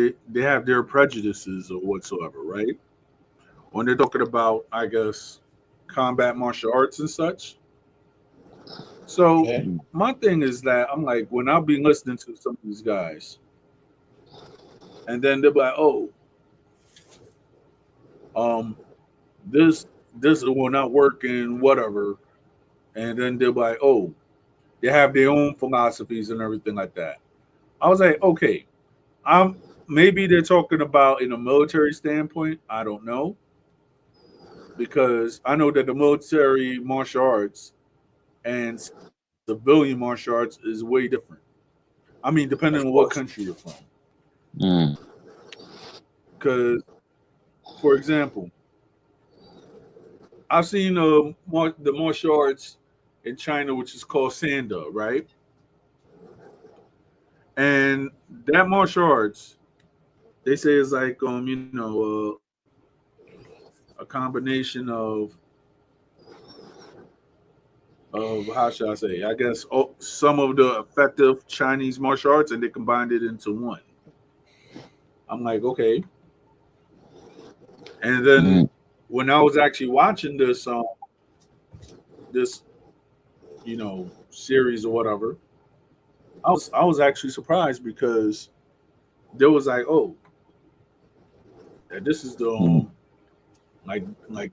their prejudices or whatsoever, right? When they're talking about, I guess, combat martial arts and such. So my thing is that I'm like, when I'll be listening to some of these guys, and then they'll be like, oh, this will not work and whatever, and then they'll be like, oh, they have their own philosophies and everything like that. I was like, okay, maybe they're talking about in a military standpoint. I don't know, because I know that the military martial arts and civilian martial arts is way different. I mean, depending on what country you're from. Because, for example, I've seen the martial arts in China, which is called Sanda, right? And that martial arts, they say, is like a combination of how should I say? I guess some of the effective Chinese martial arts, and they combined it into one. I'm like, okay. And then when I was actually watching this series or whatever, I was actually surprised, because there was like, oh, this is the like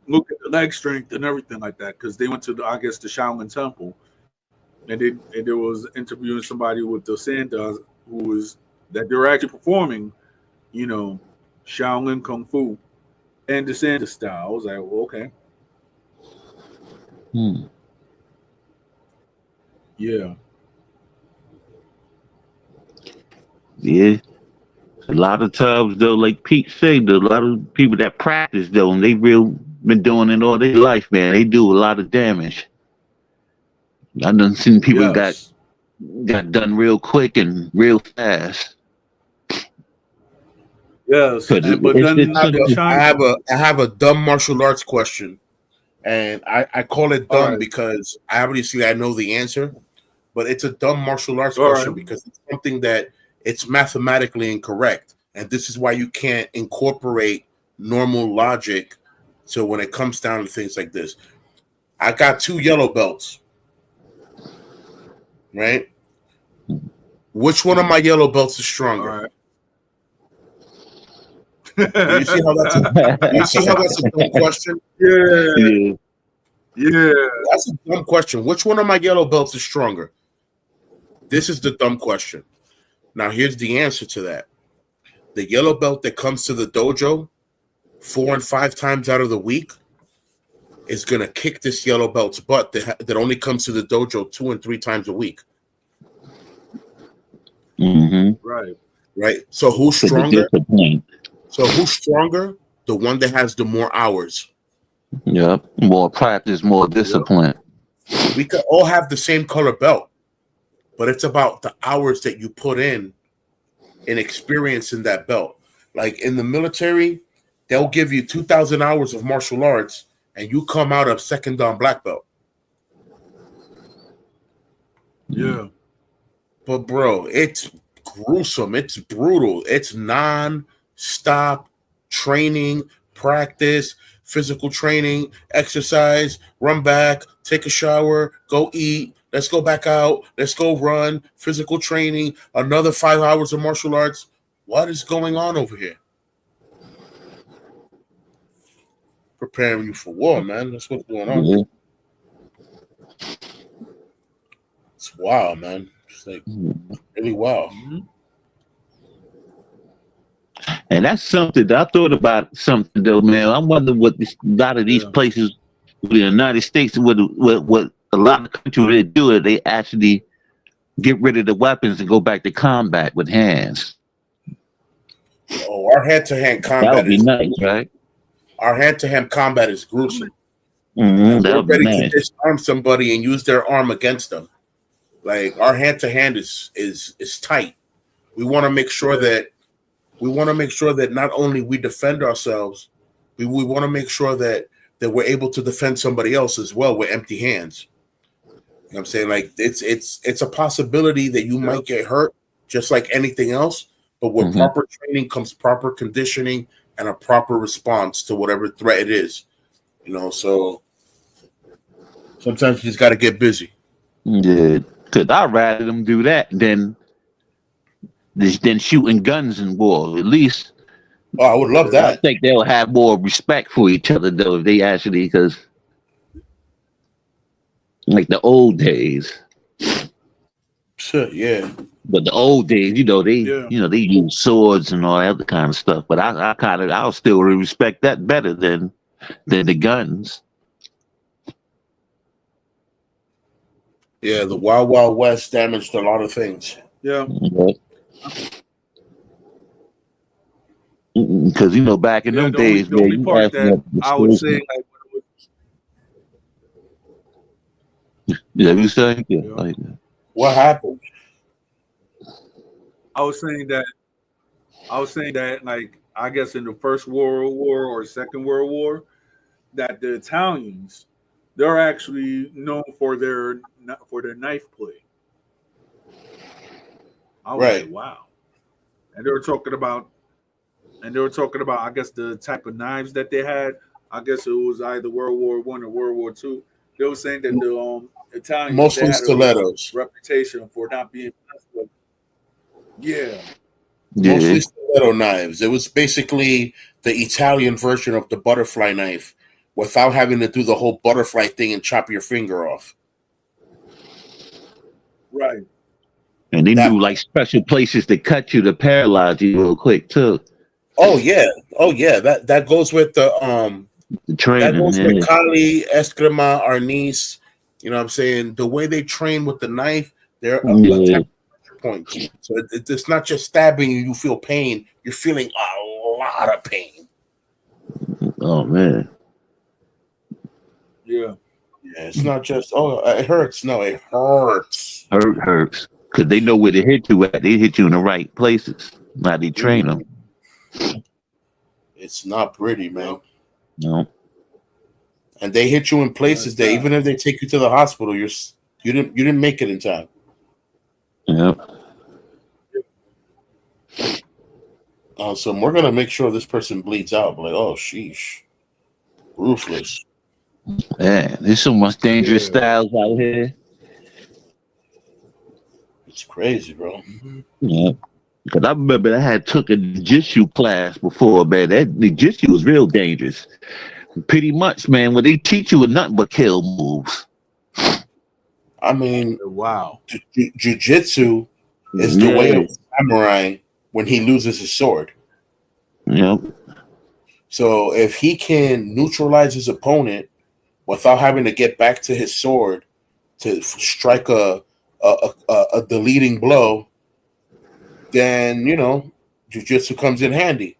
look at the leg strength and everything like that, because they went to the Shaolin Temple, and there was interviewing somebody with the Sanda who was that they were actually performing, Shaolin Kung Fu and the Sanda style. I was like, well, okay. Yeah. Yeah. A lot of times, though, like Pete said, a lot of people that practice, though, and they been doing it all their life, man, they do a lot of damage. I done seen people got done real quick and real fast. Yes, but then I have a dumb martial arts question, and I call it dumb because I know the answer, but it's a dumb martial arts question because it's something that it's mathematically incorrect, and this is why you can't incorporate normal logic. So when it comes down to things like this, I got 2 yellow belts, right? Which one of my yellow belts is stronger? Do you see how that's a dumb question? Yeah. That's a dumb question. Which one of my yellow belts is stronger? This is the dumb question. Now, here's the answer to that. The yellow belt that comes to the dojo 4 and 5 times out of the week is going to kick this yellow belt's butt that only comes to the dojo 2 and 3 times a week. Right. So who's stronger? So who's stronger? The one that has the more hours. Yep. More practice, more discipline. We could all have the same color belt, but it's about the hours that you put in experience in that belt. Like in the military, they'll give you 2,000 hours of martial arts and you come out of second dan black belt. Yeah. But bro, it's gruesome. It's brutal. It's non-stop training, practice, physical training, exercise, run back, take a shower, go eat. Let's go back out. Let's go run. Physical training. Another 5 hours of martial arts. What is going on over here? Preparing you for war, man. That's what's going on. Yeah. It's wild, man. It's like really wild. And that's something that I thought about something though, man. I wonder what a lot of these places, the United States, what a lot of countries they do is they actually get rid of the weapons and go back to combat with hands. Oh, our hand-to-hand combat that would be nice, right? Our hand-to-hand combat is gruesome. That we're would be ready nice. to disarm somebody and use their arm against them. Like our hand-to-hand is tight. We want to make sure that not only we defend ourselves, we want to make sure that we're able to defend somebody else as well with empty hands. You know what I'm saying? Like it's a possibility that you might get hurt just like anything else, but with proper training comes proper conditioning and a proper response to whatever threat it is. You know, so sometimes you just got to get busy. Yeah, because I'd rather them do that than shooting guns in war. At least, I would love that. I think they'll have more respect for each other though if they actually, because like the old days. Sure, yeah. But the old days, they use swords and all that other kind of stuff. But I'll still respect that better than the guns. Yeah, the Wild Wild West damaged a lot of things. Yeah. Because back in them days, the only part that I would say, like, you saying? Yeah. Like, what happened? I was saying that, like, I guess in the First World War or Second World War, that the Italians, they're actually known for their knife play. I was like, wow. And they were talking about, I guess, the type of knives that they had. I guess it was either World War I or World War II. They were saying that the Italians mostly had stilettos, a reputation for not being messed with. Yeah. Mostly stiletto knives. It was basically the Italian version of the butterfly knife without having to do the whole butterfly thing and chop your finger off. Right. And they do like special places to cut you to paralyze you real quick too. Oh yeah. That goes with the training. That goes with Kali, Eskrima, Arnis. You know what I'm saying? The way they train with the knife, they're points. So it's not just stabbing you, you feel pain. You're feeling a lot of pain. Oh man. Yeah. Yeah, it's not just it hurts. No, it hurts. Hurts. Because they know where to hit you at. They hit you in the right places. Now they train them. It's not pretty, man. No. And they hit you in places that even if they take you to the hospital, you didn't make it in time. Yeah. So we're gonna make sure this person bleeds out. Like, oh, sheesh, ruthless. Yeah, there's so much dangerous styles out here. It's crazy, bro. Yeah. Because I remember I had took a jiu-jitsu class before, man. That jiu-jitsu was real dangerous. Pretty much, man, what they teach you is nothing but kill moves. I mean, wow. Jiu-jitsu is the way of samurai when he loses his sword. Yep. So if he can neutralize his opponent without having to get back to his sword to strike a deleting blow, then jiu-jitsu comes in handy.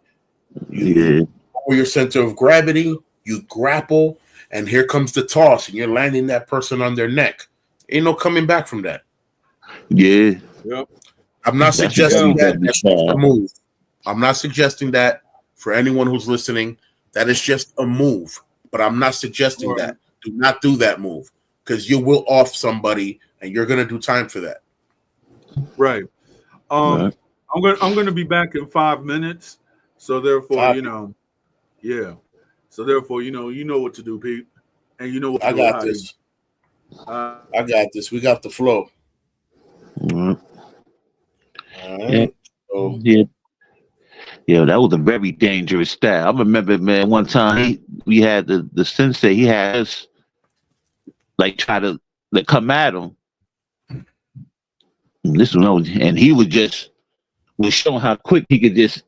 You lower your center of gravity, you grapple, and here comes the toss, and you're landing that person on their neck. Ain't no coming back from that. Yeah. Yep. I'm not suggesting that that's just a move. I'm not suggesting that for anyone who's listening. That is just a move. But I'm not suggesting that. Do not do that move because you will off somebody and you're going to do time for that. Right. Right. I'm gonna be back in 5 minutes. So therefore, yeah. So therefore, you know what to do, Pete, and you know what to I do, got Hottie. this. I got this. We got the flow. Right. All Yeah. right. So, Yeah, that was a very dangerous style. I remember, man, one time we had the sensei. He had us like try to like, come at him. And this one, and he was showing how quick he could just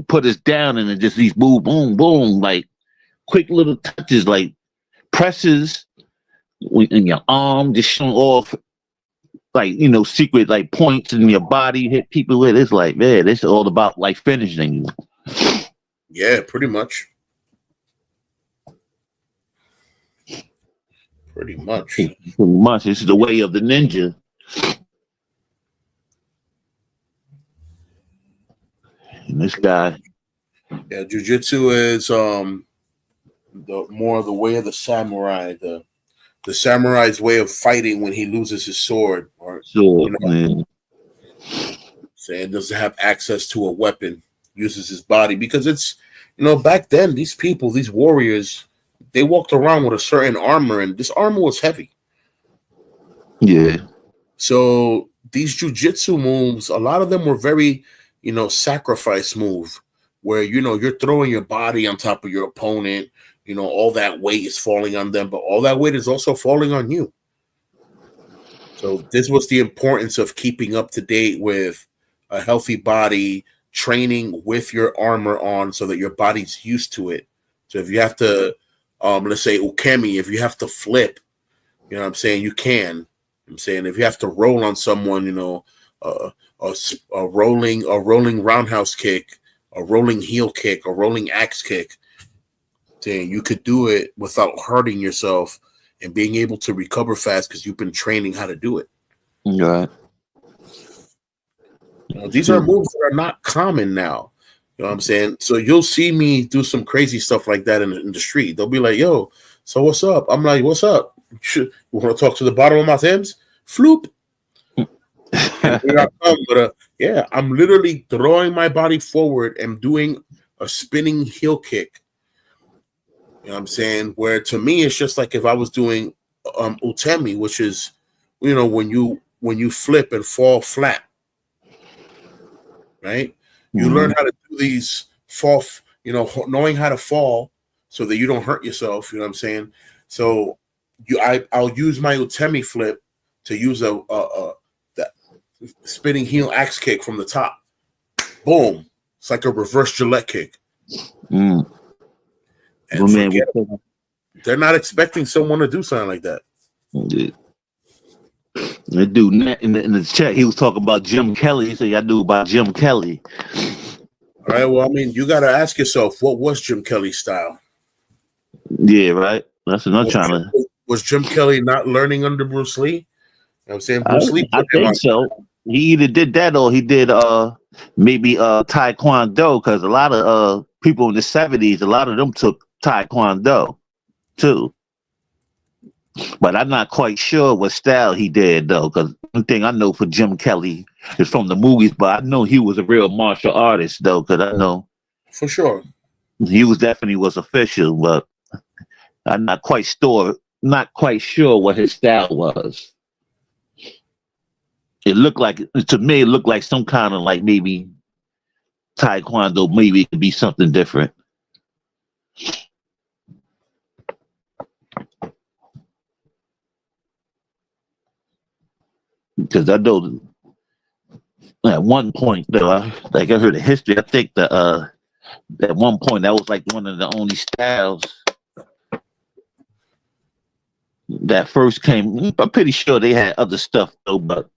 put us down and then just these boom, boom, boom, like quick little touches, like presses in your arm, just showing off like secret like points in your body, hit people with. It's like, man, it's all about like finishing you. yeah, pretty much. Pretty much. This is the way of the ninja. And this guy. Yeah, jiu-jitsu is the more the way of the samurai, the samurai's way of fighting when he loses his sword or saying doesn't have access to a weapon, uses his body because it's back then these people, these warriors, they walked around with a certain armor and this armor was heavy. Yeah. So these jiu-jitsu moves, a lot of them were very, sacrifice move where, you're throwing your body on top of your opponent, all that weight is falling on them, but all that weight is also falling on you. So this was the importance of keeping up to date with a healthy body, training with your armor on so that your body's used to it. So if you have to, let's say ukemi, if you have to flip, you know what I'm saying, you can. I'm saying if you have to roll on someone, a rolling roundhouse kick, a rolling heel kick, a rolling axe kick, then you could do it without hurting yourself and being able to recover fast because you've been training how to do it. Right. These are moves that are not common now. You know what I'm saying? So you'll see me do some crazy stuff like that in the street. They'll be like, yo, so what's up? I'm like, what's up? You want to talk to the bottom of my Thames? Floop. And here I come. But yeah, I'm literally throwing my body forward and doing a spinning heel kick. You know what I'm saying? Where to me, it's just like if I was doing utemi, which is, when you flip and fall flat. Right? You learn how to do these fall, knowing how to fall so that you don't hurt yourself. You know what I'm saying? So I'll use my utemi flip to use that spinning heel axe kick from the top. Boom! It's like a reverse Gillette kick. And they're not expecting someone to do something like that. The dude in the chat, he was talking about Jim Kelly. He said, "I knew about Jim Kelly." All right. Well, I mean, you got to ask yourself, what was Jim Kelly's style? Yeah, right. That's what I'm trying to. Was Jim Kelly not learning under Bruce Lee? You know what I'm saying? Bruce Lee. I think so. He either did that or he did maybe Taekwondo, because a lot of people in the 70s, a lot of them took Taekwondo too. But I'm not quite sure what style he did though, because one thing I know for Jim Kelly is from the movies, but I know he was a real martial artist though, because I know for sure he definitely was official, but I'm not quite sure what his style was. It looked like some kind of like maybe Taekwondo, maybe it could be something different. Because I know at one point, though, I heard the history. I think that at one point that was like one of the only styles that first came. I'm pretty sure they had other stuff though, but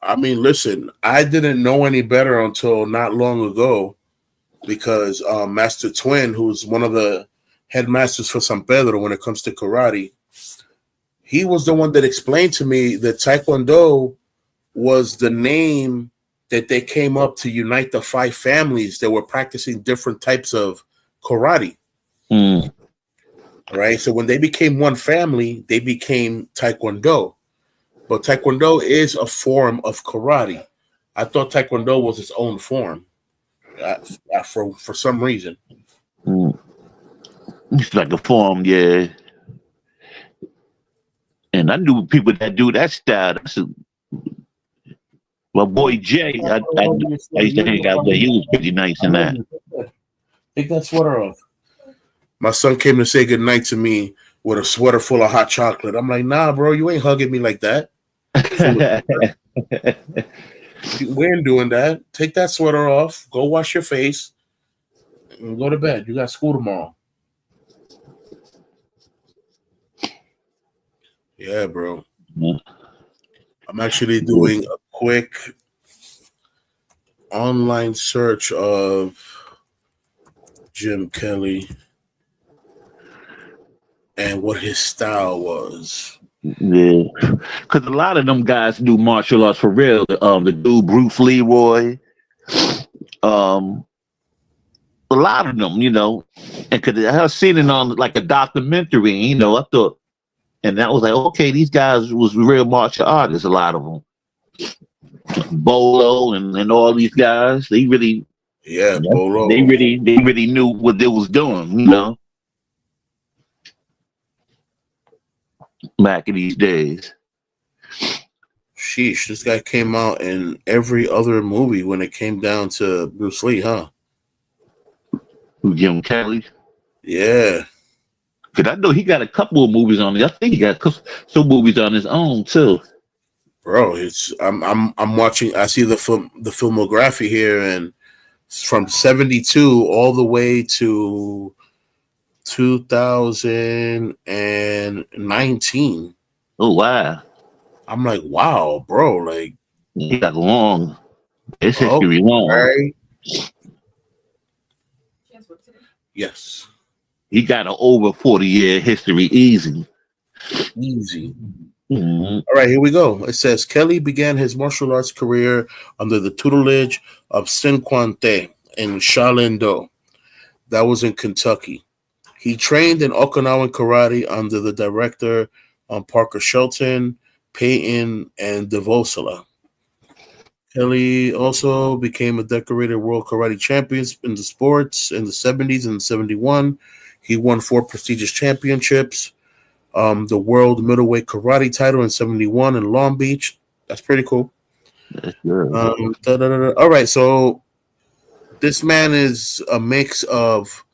I mean, listen, I didn't know any better until not long ago, because Master Twin, who's one of the headmasters for San Pedro when it comes to karate, he was the one that explained to me that Taekwondo was the name that they came up to unite the 5 families that were practicing different types of karate. Right? So when they became one family, they became Taekwondo. But Taekwondo is a form of karate. I thought Taekwondo was its own form for some reason. It's like a form, yeah. And I knew people that do that style. My boy Jay, I used to hang out there. He was pretty nice in that. Take that sweater off. My son came to say goodnight to me with a sweater full of hot chocolate. I'm like, nah, bro, you ain't hugging me like that. We ain't doing that. Take that sweater off. Go wash your face and go to bed. You got school tomorrow. Yeah, bro. I'm actually doing a quick online search of Jim Kelly and what his style was. Yeah, because a lot of them guys do martial arts for real. The dude Bruce Leroy, a lot of them, you know, and because I seen it on like a documentary, you know, I thought, and that was like, okay, these guys was real martial artists. A lot of them, Bolo and all these guys, they really, Bolo, they really knew what they was doing, you know. Back in these days. Sheesh, this guy came out in every other movie when it came down to Bruce Lee, huh? Jim Kelly? Yeah. Because I know he got a couple of movies on it. I think he got some movies on his own too. Bro, I'm watching. I see the filmography here, and it's from 1972 all the way to 2019. Oh wow! I'm like, wow, bro. Like he got long. His history long. Right. Yes. He got an over 40-year history, easy. Mm-hmm. All right, here we go. It says Kelly began his martial arts career under the tutelage of Sin Quan Te in Shaolin-do. That was in Kentucky. He trained in Okinawan karate under the director Parker Shelton, Peyton, and Devosela. Kelly also became a decorated world karate champion in the sports in the 70s and 71. He won 4 prestigious championships. The world middleweight karate title in 71 in Long Beach. That's pretty cool. All right, so this man is a mix of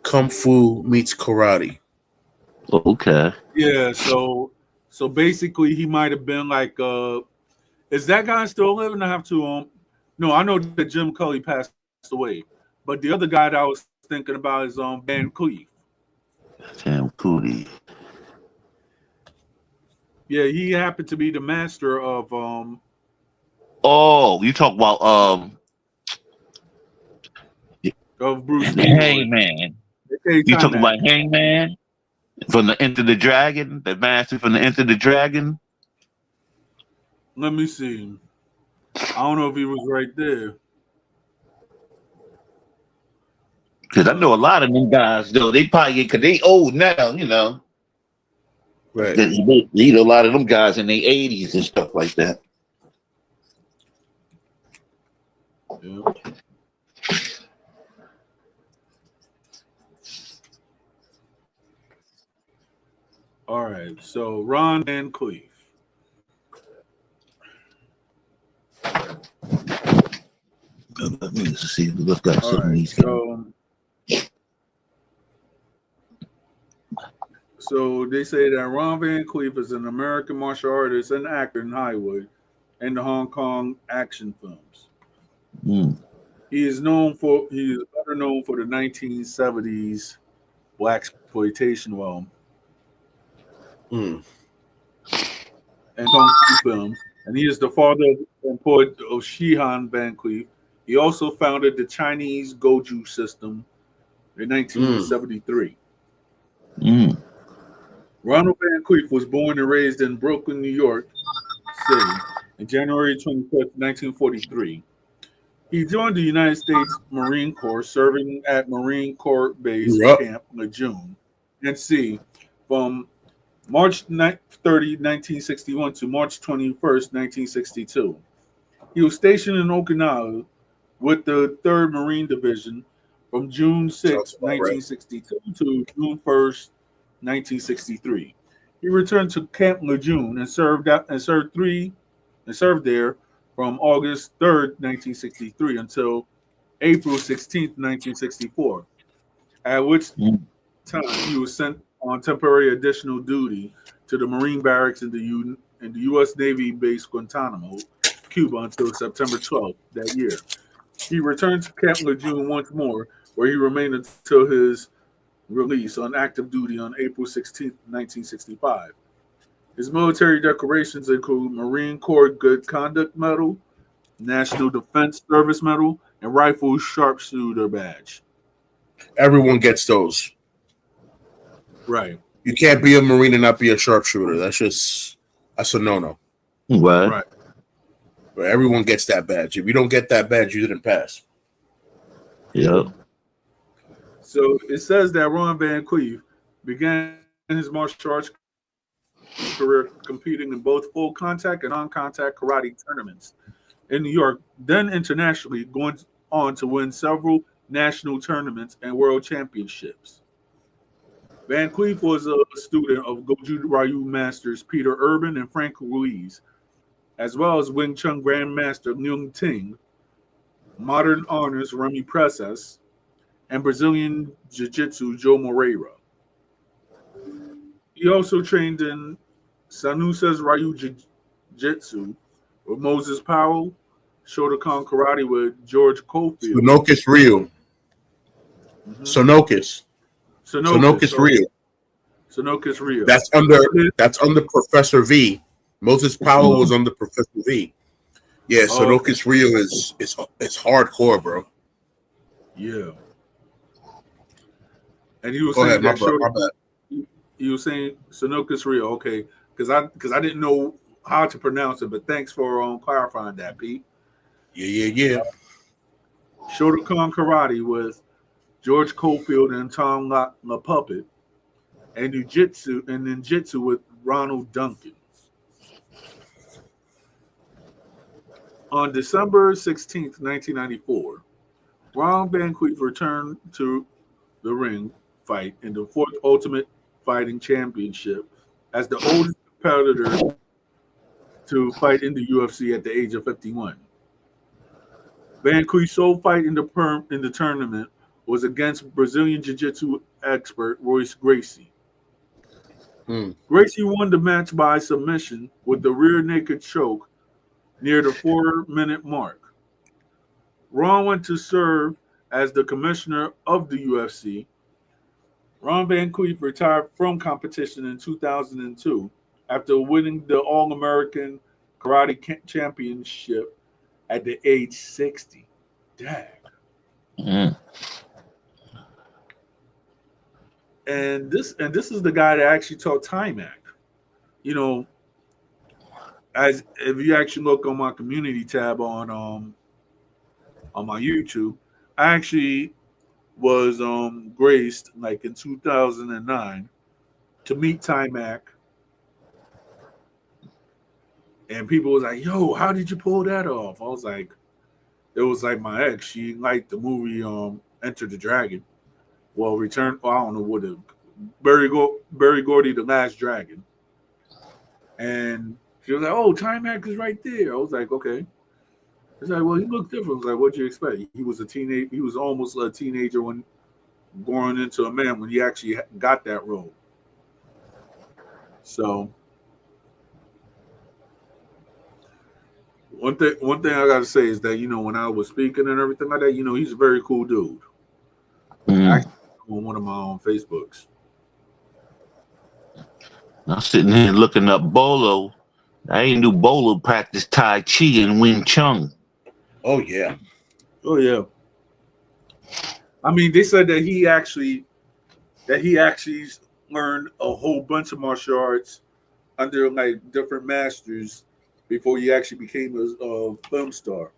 Kung Fu meets karate. Okay. Yeah, so basically he might have been like is that guy still living? I have to no, I know that Jim Kelly passed away. But the other guy that I was thinking about is Van Cleef. Sam Cootie. Yeah, he happened to be the master of Oh, you talk about of Bruce Lee. Hangman. You talking about Hangman from the Enter the Dragon, the master from the Enter the Dragon? Let me see. I don't know if he was right there. Because I know a lot of them guys, though, they probably, because they old now, you know. Right. They need a lot of them guys in their 80s and stuff like that. Yeah. All right, so Ron Van Cleef. Let me see. Look up some of these guys. So they say that Ron Van Cleef is an American martial artist and actor in Hollywood and the Hong Kong action films. He is better known for the 1970s blaxploitation and Kung Fu films, and he is the father and poet of Shihan Van Cleef. He also founded the Chinese Goju system in 1973. Ronald Van Cleef was born and raised in Brooklyn, New York City, on January 25th, 1943. He joined the United States Marine Corps, serving at Marine Corps Base Camp Lejeune, NC, from March 30, 1961 to March 21st, 1962. He was stationed in Okinawa with the 3rd Marine Division from June 6, Right. 1962 to June 1st, 1963. He returned to Camp Lejeune and served there from August 3rd, 1963 until April 16th, 1964, at which time he was sent on temporary additional duty to the Marine barracks in the U.S. Navy base Guantanamo, Cuba, until September 12th that year. He returned to Camp Lejeune once more, where he remained until his release on active duty on April 16th, 1965. His military decorations include Marine Corps Good Conduct Medal, National Defense Service Medal, and Rifle Sharpshooter Badge. Everyone gets those. Right. You can't be a Marine and not be a sharpshooter. That's a no-no. What? Right. But everyone gets that badge. If you don't get that badge, you didn't pass. Yep. So it says that Ron Van Cleef began his martial arts career competing in both full contact and non-contact karate tournaments in New York, then internationally, going on to win several national tournaments and world championships. Van Cleef was a student of Goju Ryu masters Peter Urban and Frank Ruiz, as well as Wing Chun Grandmaster Leung Ting, Modern Honors Remy Presas, and Brazilian Jiu-Jitsu Joe Moreira. He also trained in Sanusa's Ryu Jiu-Jitsu with Moses Powell, Shotokan Karate with George Cofield. Sonokus Ryu. Mm-hmm. Sonokus Ryu. Sonokus Ryu. That's under Professor V. Moses Powell was under Professor V. Yeah, Sonokus Ryu is hardcore, bro. Yeah. And he was Go saying ahead, my bad. He was saying Sonokus Ryu, okay, because I didn't know how to pronounce it, but thanks for clarifying that, Pete. Yeah. Shotokan Karate with George Cofield and Tom La Puppet, and ninjutsu with Ronald Duncan. On December 16th, 1994, Ron Van Cleef returned to the ring fight in the 4th Ultimate Fighting Championship as the oldest competitor to fight in the UFC at the age of 51. Van Cleef's sole fight in the tournament was against Brazilian Jiu-Jitsu expert Royce Gracie. Gracie won the match by submission with the rear naked choke near the 4-minute mark. Ron went to serve as the commissioner of the UFC. Ron Van Cleef retired from competition in 2002 after winning the All-American Karate Championship at the age 60. Dang. Mm. And this is the guy that actually taught Timac. You know, as if you actually look on my community tab on my YouTube, I actually was graced like in 2009 to meet Timac. And people was like, yo, how did you pull that off? I was like, it was like my ex. She liked the movie Enter the Dragon. Well, I don't know what it Barry Gordy, The Last Dragon. And she was like, oh, Timac is right there. I was like, okay. It's like, well, he looked different. I was like, what'd you expect? He was he was almost a teenager when growing into a man when he actually got that role. So one thing I gotta say is that, you know, when I was speaking and everything like that, you know, he's a very cool dude. Actually, on one of my own Facebooks. I'm sitting here looking up Bolo. I ain't knew Bolo practice Tai Chi and Wing Chun. Oh yeah. I mean, they said that he actually learned a whole bunch of martial arts under like different masters before he actually became a film star.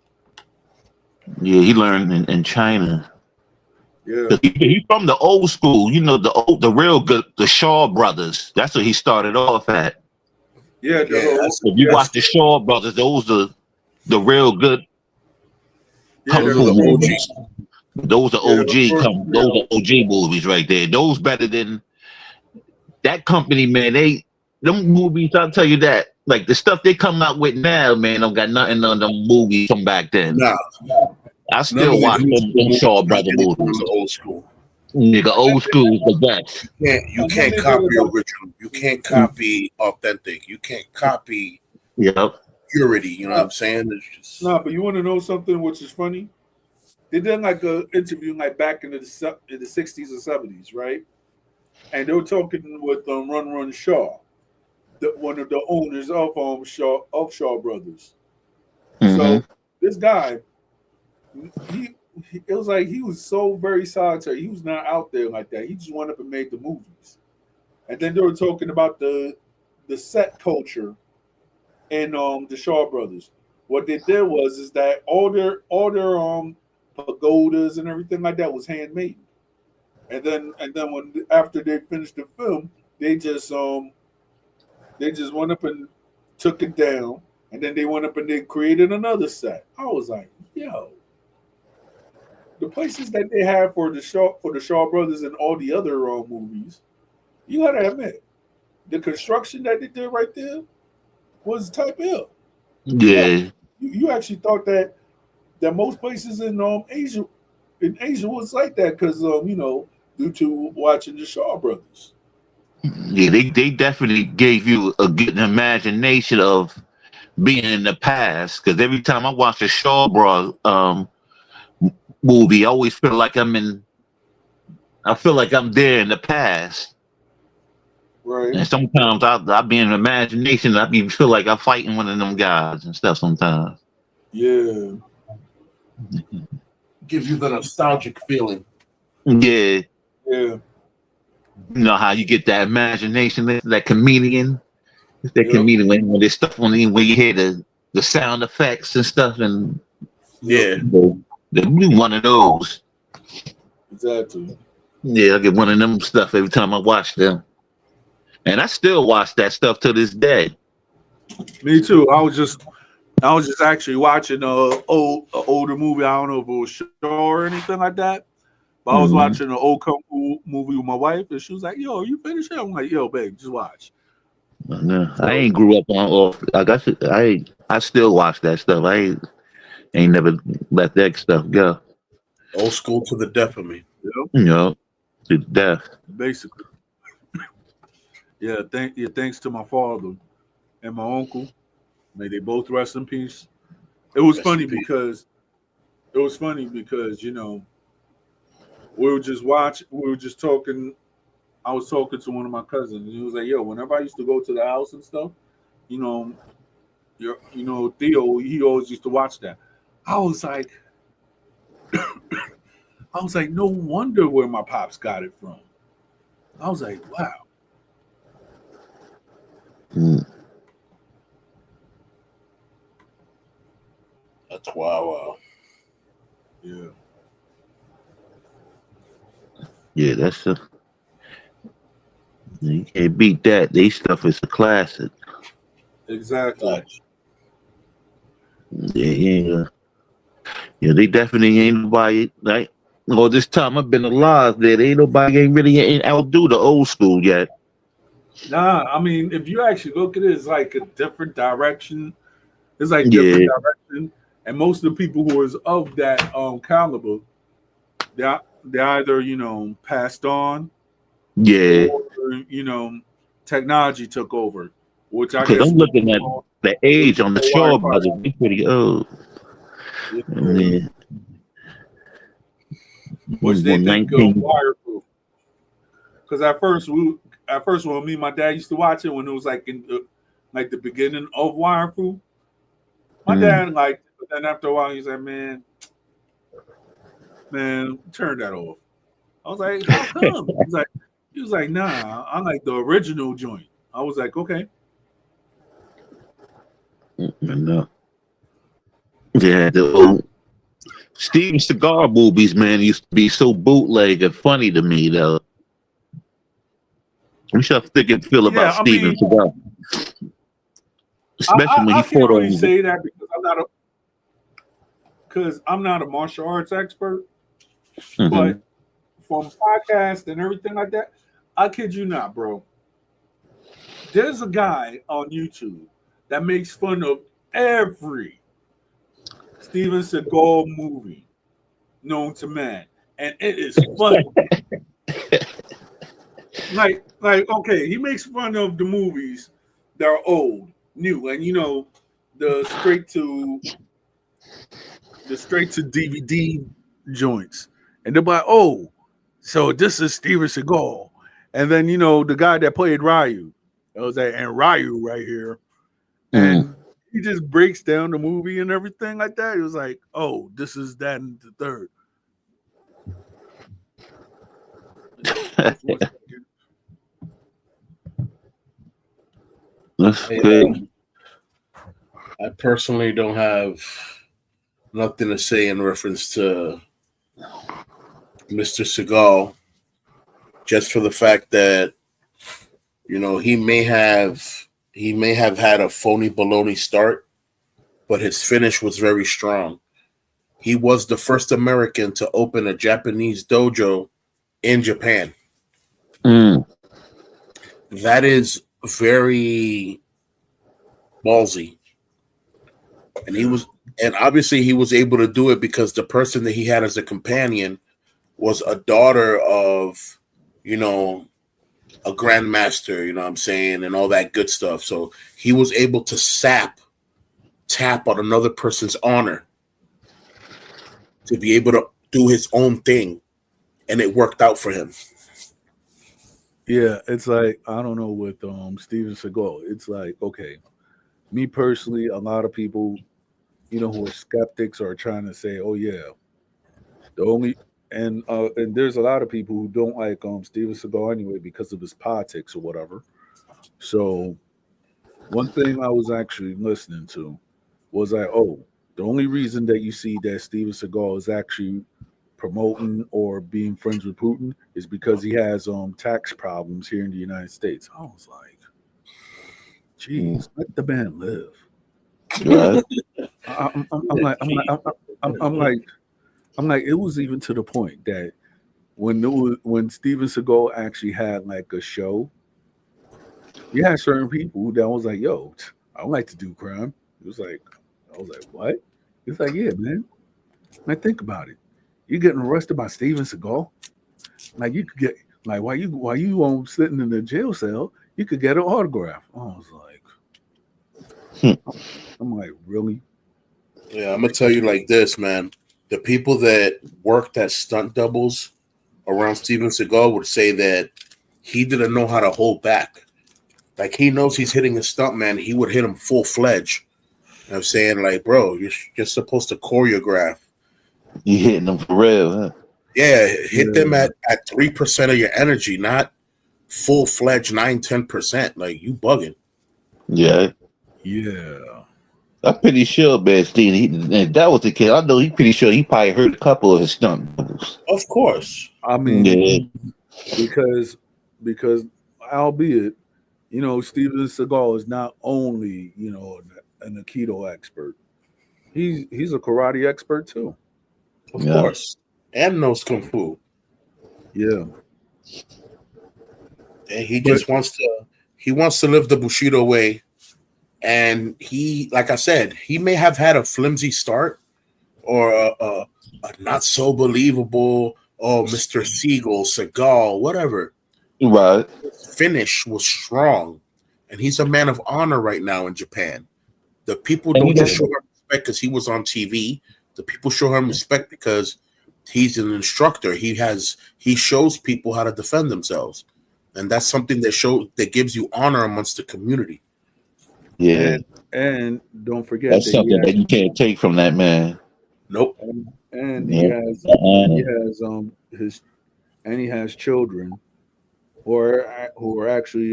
Yeah, he learned in China. Yeah. He's from the old school, the real good, the Shaw brothers. That's what he started off at. Yeah, if you watch the Shaw brothers, those are the real good kung fu movies. Those are those are OG movies right there. Those better than that company, man. Them movies, I'll tell you that. Like the stuff they come out with now, man, don't got nothing on them movies from back then. Nah. I still watch them Shaw brother movies. Old school. Nigga, old school is the best. You can't copy original. You can't copy authentic. You can't copy purity. You know what I'm saying? It's just... No, but you want to know something which is funny? They did like an interview like back in the 60s or 70s, right? And they were talking with Run Shaw, one of the owners of Shaw Brothers. Mm-hmm. So this guy, it was like he was so very solitary. He was not out there like that. He just went up and made the movies. And then they were talking about the set culture in the Shaw Brothers. What they did is that all their pagodas and everything like that was handmade. And then after they finished the film, they just went up and took it down, and then they went up and they created another set. I was like, yo, the places that they have for the Shaw Brothers and all the other movies, you gotta admit, the construction that they did right there was type L. Yeah. You actually thought that most places in Asia was like that because due to watching the Shaw Brothers. Yeah, they definitely gave you a good imagination of being in the past. Because every time I watch a Shaw Bros movie, I always feel like I'm there in the past. Right. And sometimes I be in imagination. I be feel like I'm fighting one of them guys and stuff. Sometimes. Yeah. Gives you the nostalgic feeling. Yeah. Yeah. You know how you get that imagination, that comedian. It's that comedian when there's stuff when you hear the sound effects and stuff, and yeah, they one of those. Exactly. Yeah, I get one of them stuff every time I watch them, and I still watch that stuff to this day. Me too. I was just actually watching an older movie. I don't know if it was Shaw or anything like that. But I was watching an old kung fu movie with my wife, and she was like, "Yo, you finished it?" I'm like, "Yo, babe, just watch." No, I ain't grew up on. I guess I still watch that stuff. I ain't never let that stuff go. Old school to the death of me. To death. Basically. Thanks to my father and my uncle. May they both rest in peace. It was funny because we were just talking. I was talking to one of my cousins, and he was like, "Yo, whenever I used to go to the house and stuff, Theo, he always used to watch that." I was like, no wonder where my pops got it from. I was like, wow. That's wow. Yeah. Yeah, that's you can't beat that. These stuff is a classic. Exactly. Yeah. They definitely ain't nobody like. All this time I've been alive, there ain't nobody ain't outdo the old school yet. Nah, I mean, if you actually look at it, it's like a different direction. It's like different direction, and most of the people who is of that caliber, they either passed on, or technology took over. Which I guess I'm looking at the age on the Shaw Brothers, they pretty old. Yeah. Which they think wireproof. Because at first when me and my dad used to watch it when it was like in the beginning of wireproof, my dad but then after a while he said, man, turn that off. I was like, how come? He was like, nah, I like the original joint. I was like, okay. No. Yeah, the old Steven Seagal movies, man, used to be so bootleg and funny to me, though. We should think and feel about Steven Seagal, especially when he I can't fought really on. say that because I'm not a martial arts expert, but from podcasts and everything like that, I kid you not, bro. There's a guy on YouTube that makes fun of every Steven Seagal movie known to man, and it is funny. Okay, he makes fun of the movies that are old, new, and the straight to DVD joints, and they're like, oh, so this is Steven Seagal, and then the guy that played Ryu, I was like, and Ryu right here, and he just breaks down the movie and everything like that. He was like, oh, this is that and the third. That's good. I personally don't have nothing to say in reference to Mr. Seagal, just for the fact that he may have had a phony baloney start, but his finish was very strong. He was the first American to open a Japanese dojo in Japan. That is very ballsy. And obviously he was able to do it because the person that he had as a companion was a daughter of, a grandmaster, you know what I'm saying, and all that good stuff. So he was able to tap on another person's honor to be able to do his own thing, and it worked out for him. Yeah, it's like, I don't know, with Steven Seagal, it's like, okay, me personally, a lot of people, who are skeptics are trying to say, oh yeah, the only and there's a lot of people who don't like Steven Seagal anyway because of his politics or whatever. So one thing I was actually listening to was like, oh, the only reason that you see that Steven Seagal is actually promoting or being friends with Putin is because he has tax problems here in the United States. I was like, geez, let the man live. Right. I'm like, it was even to the point that when Steven Seagal actually had like a show, you had certain people that was like, yo, I don't like to do crime. It was like, I was like, what? It's like, yeah, man. Like, think about it. You're getting arrested by Steven Seagal. Like, you could get, like, while you sitting in the jail cell, you could get an autograph. I was like, I'm like, really? Yeah, I'm gonna tell you like this, man. The people that worked as stunt doubles around Steven Seagal would say that he didn't know how to hold back. Like, he knows he's hitting a stunt man, he would hit him full fledged. I'm saying, like, bro, you're supposed to choreograph. You hitting them for real, huh? Yeah, hit them at 3% of your energy, not full fledged 9-10%. Like, you bugging. Yeah. Yeah. I'm pretty sure, man, Steve, if that was the case, I know he's pretty sure he probably hurt a couple of his stunt doubles. Of course. I mean, because albeit, Steven Seagal is not only, an Aikido expert. He's a karate expert too. Of course. And knows Kung Fu. Yeah. And he just wants to live the Bushido way. And he, like I said, he may have had a flimsy start or a not so believable, Mr. Seagal, whatever. Right. His finish was strong. And he's a man of honor right now in Japan. The people don't just show him respect because he was on TV. The people show him respect because he's an instructor. He shows people how to defend themselves. And that's something that gives you honor amongst the community. Yeah. And don't forget that's something that you can't take from that man. Nope. And he has children who are actually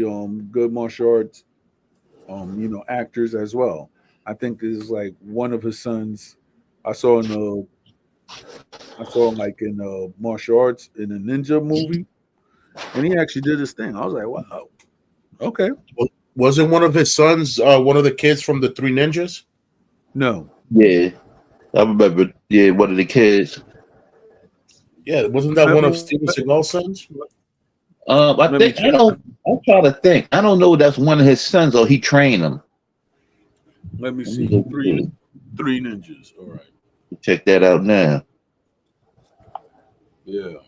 good martial arts actors as well. I think this is like one of his sons. I saw in I saw him like in martial arts in a ninja movie, and he actually did his thing. I was like, wow, okay. Wasn't one of his sons one of the kids from the Three Ninjas? No. Yeah, I remember. Yeah, one of the kids. Yeah, wasn't that one of Steven Seagal's sons? I think I don't. I'm trying to think. I don't know. That's one of his sons, or he trained him. Let me see. Three ninjas. All right. Check that out now. Yeah.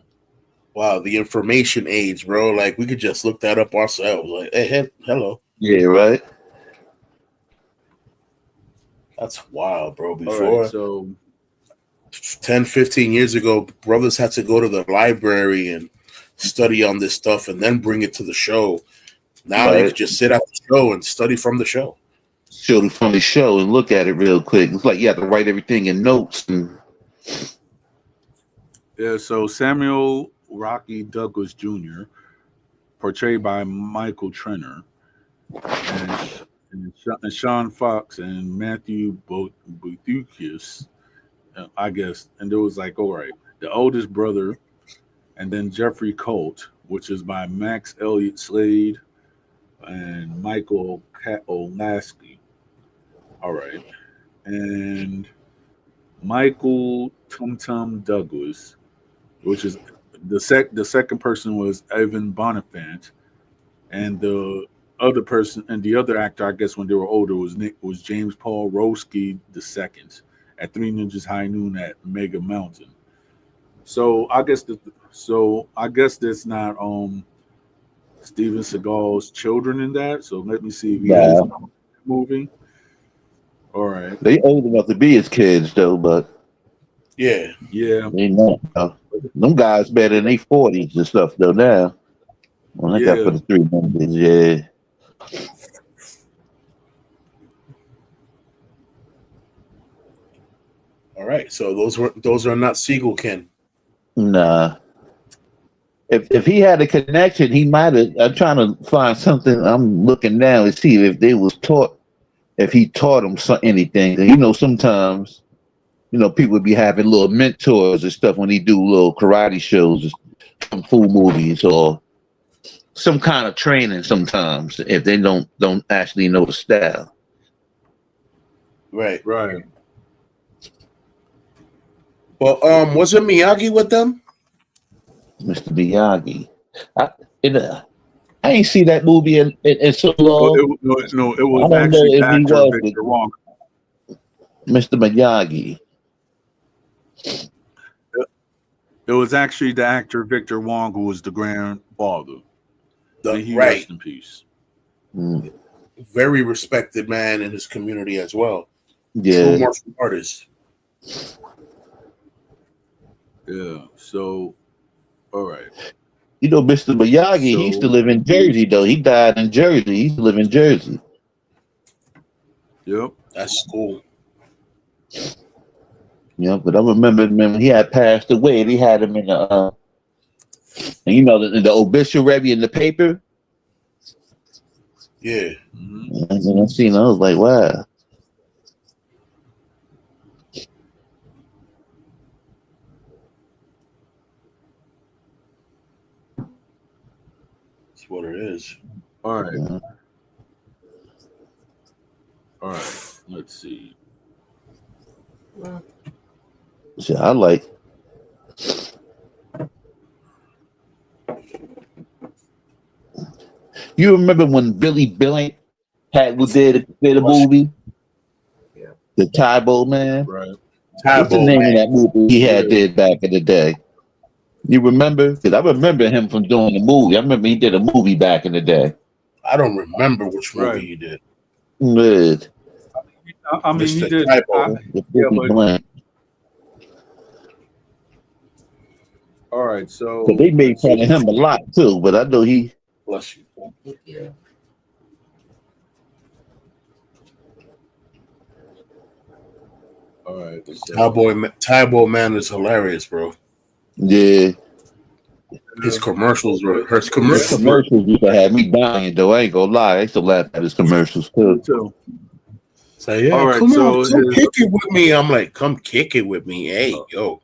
Wow, the information age, bro. Like we could just look that up ourselves. Like, hey, hello. Yeah, right. That's wild, bro. Before, right, so 10, 15 years ago, brothers had to go to the library and study on this stuff and then bring it to the show. Now you can just sit at the show and study from the show. Show from the show and look at it real quick. It's like you have to write everything in notes. Yeah, so Samuel Rocky Douglas Jr., portrayed by Michael Trenner, and Sean Fox and Matthew Bouthius, I guess. And there was like, all right, the oldest brother, and then Jeffrey Colt, which is by Max Elliott Slade and Michael Olaski. All right. And Michael Tum Tum Douglas, which is the second person was Evan Bonifant, and the other person and the other actor, I guess when they were older, was James Paul Roski II at Three Ninjas High Noon at Mega Mountain. So I guess that's not Steven Seagal's children in that. So let me see if he has a movie. All right. They old enough to be his kids though, but yeah. They know. Them guys better in their 40s and stuff though now. Well, I got for the 3 Ninjas, yeah. All right, so those are not Siegel kin. Nah. If he had a connection, he might have. I'm trying to find something. I'm looking now to see if they was taught, if he taught them anything. You know, sometimes, you know, people would be having little mentors and stuff when he do little karate shows, kung fu movies, or some kind of training. Sometimes, if they don't actually know the style. Right. Well, wasn't Miyagi with them? Mr. Miyagi. I ain't see that movie in so long. No, it was actually actor Victor Wong. Mr. Miyagi. It was actually the actor Victor Wong who was the grandfather. He rest in peace. Very respected man in his community as well. Yeah. True martial artist. Yeah. So, all right. You know, Mr. Miyagi, he used to live in Jersey, though. He died in Jersey. He used to live in Jersey. Yep. That's cool. Yeah, but I remember when he had passed away, they had him in the, and you know, the obituary in the paper. Yeah. And I seen, I was like, wow. That's what it is. All right. Yeah. All right. Let's see. See, I like. You remember when Billy Billink did a movie? Yeah. The Tybo Man? Right. What's the name of that movie he did back in the day? You remember? Because I remember him from doing the movie. I remember he did a movie back in the day. I don't remember which movie he did. Good. I mean, he did. All right, so they made fun of him a lot too, but I know he. Bless you. Yeah. All right. So. Tybo Man is hilarious, bro. Yeah. His commercials were His commercials used to have me dying though. I ain't gonna lie. I used to laugh at his commercials too. So yeah, all right, come kick it with me. I'm like, come kick it with me. Hey, yo.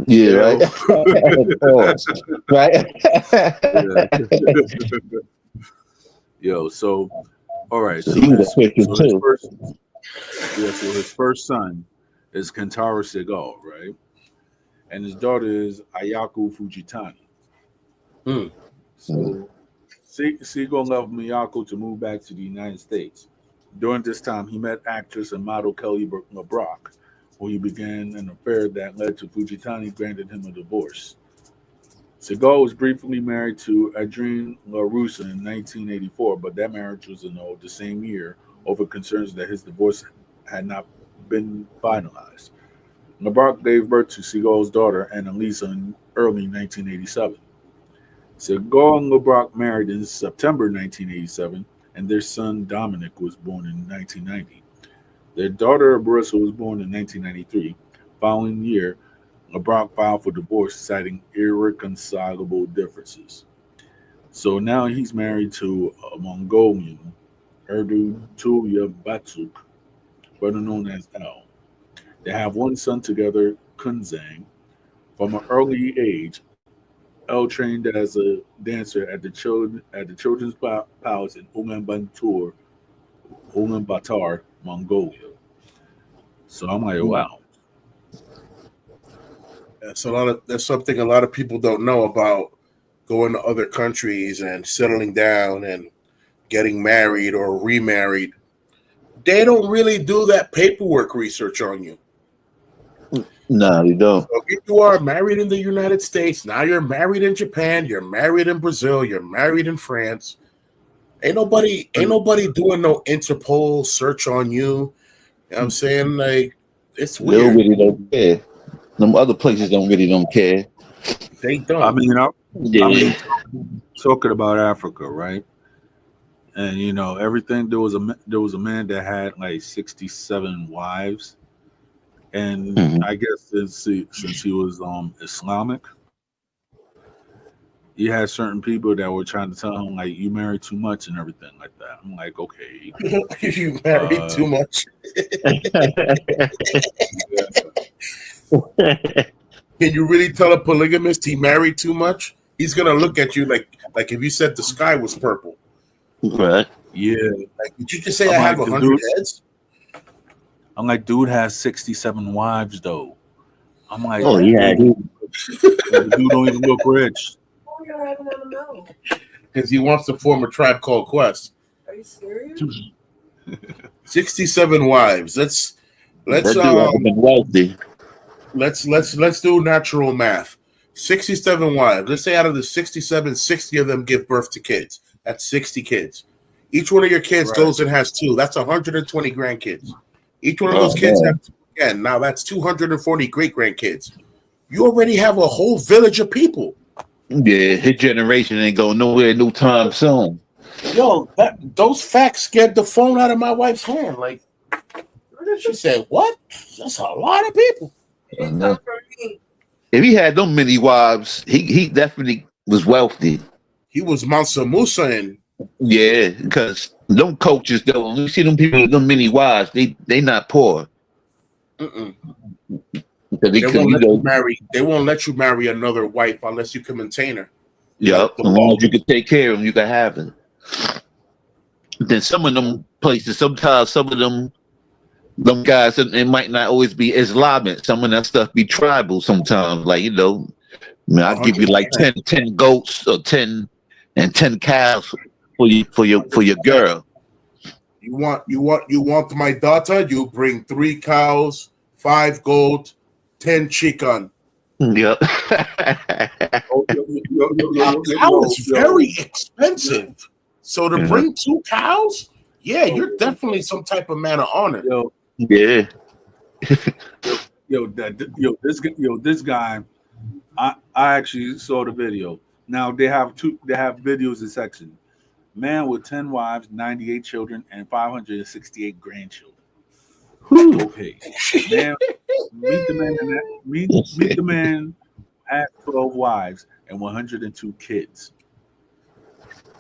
Yeah, right. Right. Yo, so all right, So so he was his first son is Kentaro Segal, right? And his daughter is Ayako Fujitani. So Segal left Miyako to move back to the United States. During this time, he met actress and model Kelly LeBrock, who he began an affair that led to Fujitani granted him a divorce. Segal was briefly married to Adrienne LaRussa in 1984, but that marriage was annulled the same year over concerns that his divorce had not been finalized. LeBrock gave birth to Segal's daughter, Annalisa, in early 1987. Segal and LeBrock married in September 1987, and their son Dominic was born in 1990. Their daughter Marissa was born in 1993. Following year, LeBrock filed for divorce, citing irreconcilable differences. So now he's married to a Mongolian, Erdu Tuya Batsuk, better known as El. They have one son together, Kunzang. From an early age, El trained as a dancer at the Children's Palace in Ulaanbaatar, Mongolia. So I'm like, wow. That's something a lot of people don't know about going to other countries and settling down and getting married or remarried. They don't really do that paperwork research on you. No, you don't. So if you are married in the United States, now you're married in Japan, you're married in Brazil, you're married in France. Ain't nobody doing no Interpol search on you. You know what I'm saying? Like, it's weird. They really don't care. Them other places don't care. They don't. I mean, talking about Africa, right? And you know, everything there was a man that had like 67 wives, and I guess since he was Islamic, he had certain people that were trying to tell him like you married too much and everything like that. I'm like, okay, you married too much. Can you really tell a polygamist he married too much? He's gonna look at you like if you said the sky was purple. Right. Yeah. Like, did you just say I have 100 heads? I'm like, dude has 67 wives though. I'm like, oh yeah, dude don't even look rich. I don't want to know. Because he wants to form a tribe called Quest. Are you serious? 67 wives. Let's wealthy. Let's do natural math. 67 wives. Let's say out of the 67, 60 of them give birth to kids. That's 60 kids. Each one of your kids goes and has two. That's 120 grandkids. Each one of those kids have two again. Now that's 240 great grandkids. You already have a whole village of people. Yeah, his generation ain't going nowhere no time soon. Yo, those facts scared the phone out of my wife's hand. Like, she said, "What? That's a lot of people." If he had them many wives, he definitely was wealthy. He was Mansa Musa and yeah, because them coaches though, when you see them people with them many wives, they not poor. They won't let you marry another wife unless you can maintain her. Yep, as long as you can take care of them, you can have them. Then some of them places, sometimes some of them guys, it might not always be Islamic. Some of that stuff be tribal sometimes. Like, you know, I'll give you like 10 goats or 10 cows for your girl. You want my daughter? You bring 3 cows, 5 goats, 10 chicken. Yep. Cow is very expensive. So to bring 2 cows, yeah, you're definitely some type of man of honor. Yeah. This guy, I actually saw the video. Now they have videos in section. Man with 10 wives, 98 children, and 568 grandchildren. Okay. Man, meet the man had 12 wives and 102 kids.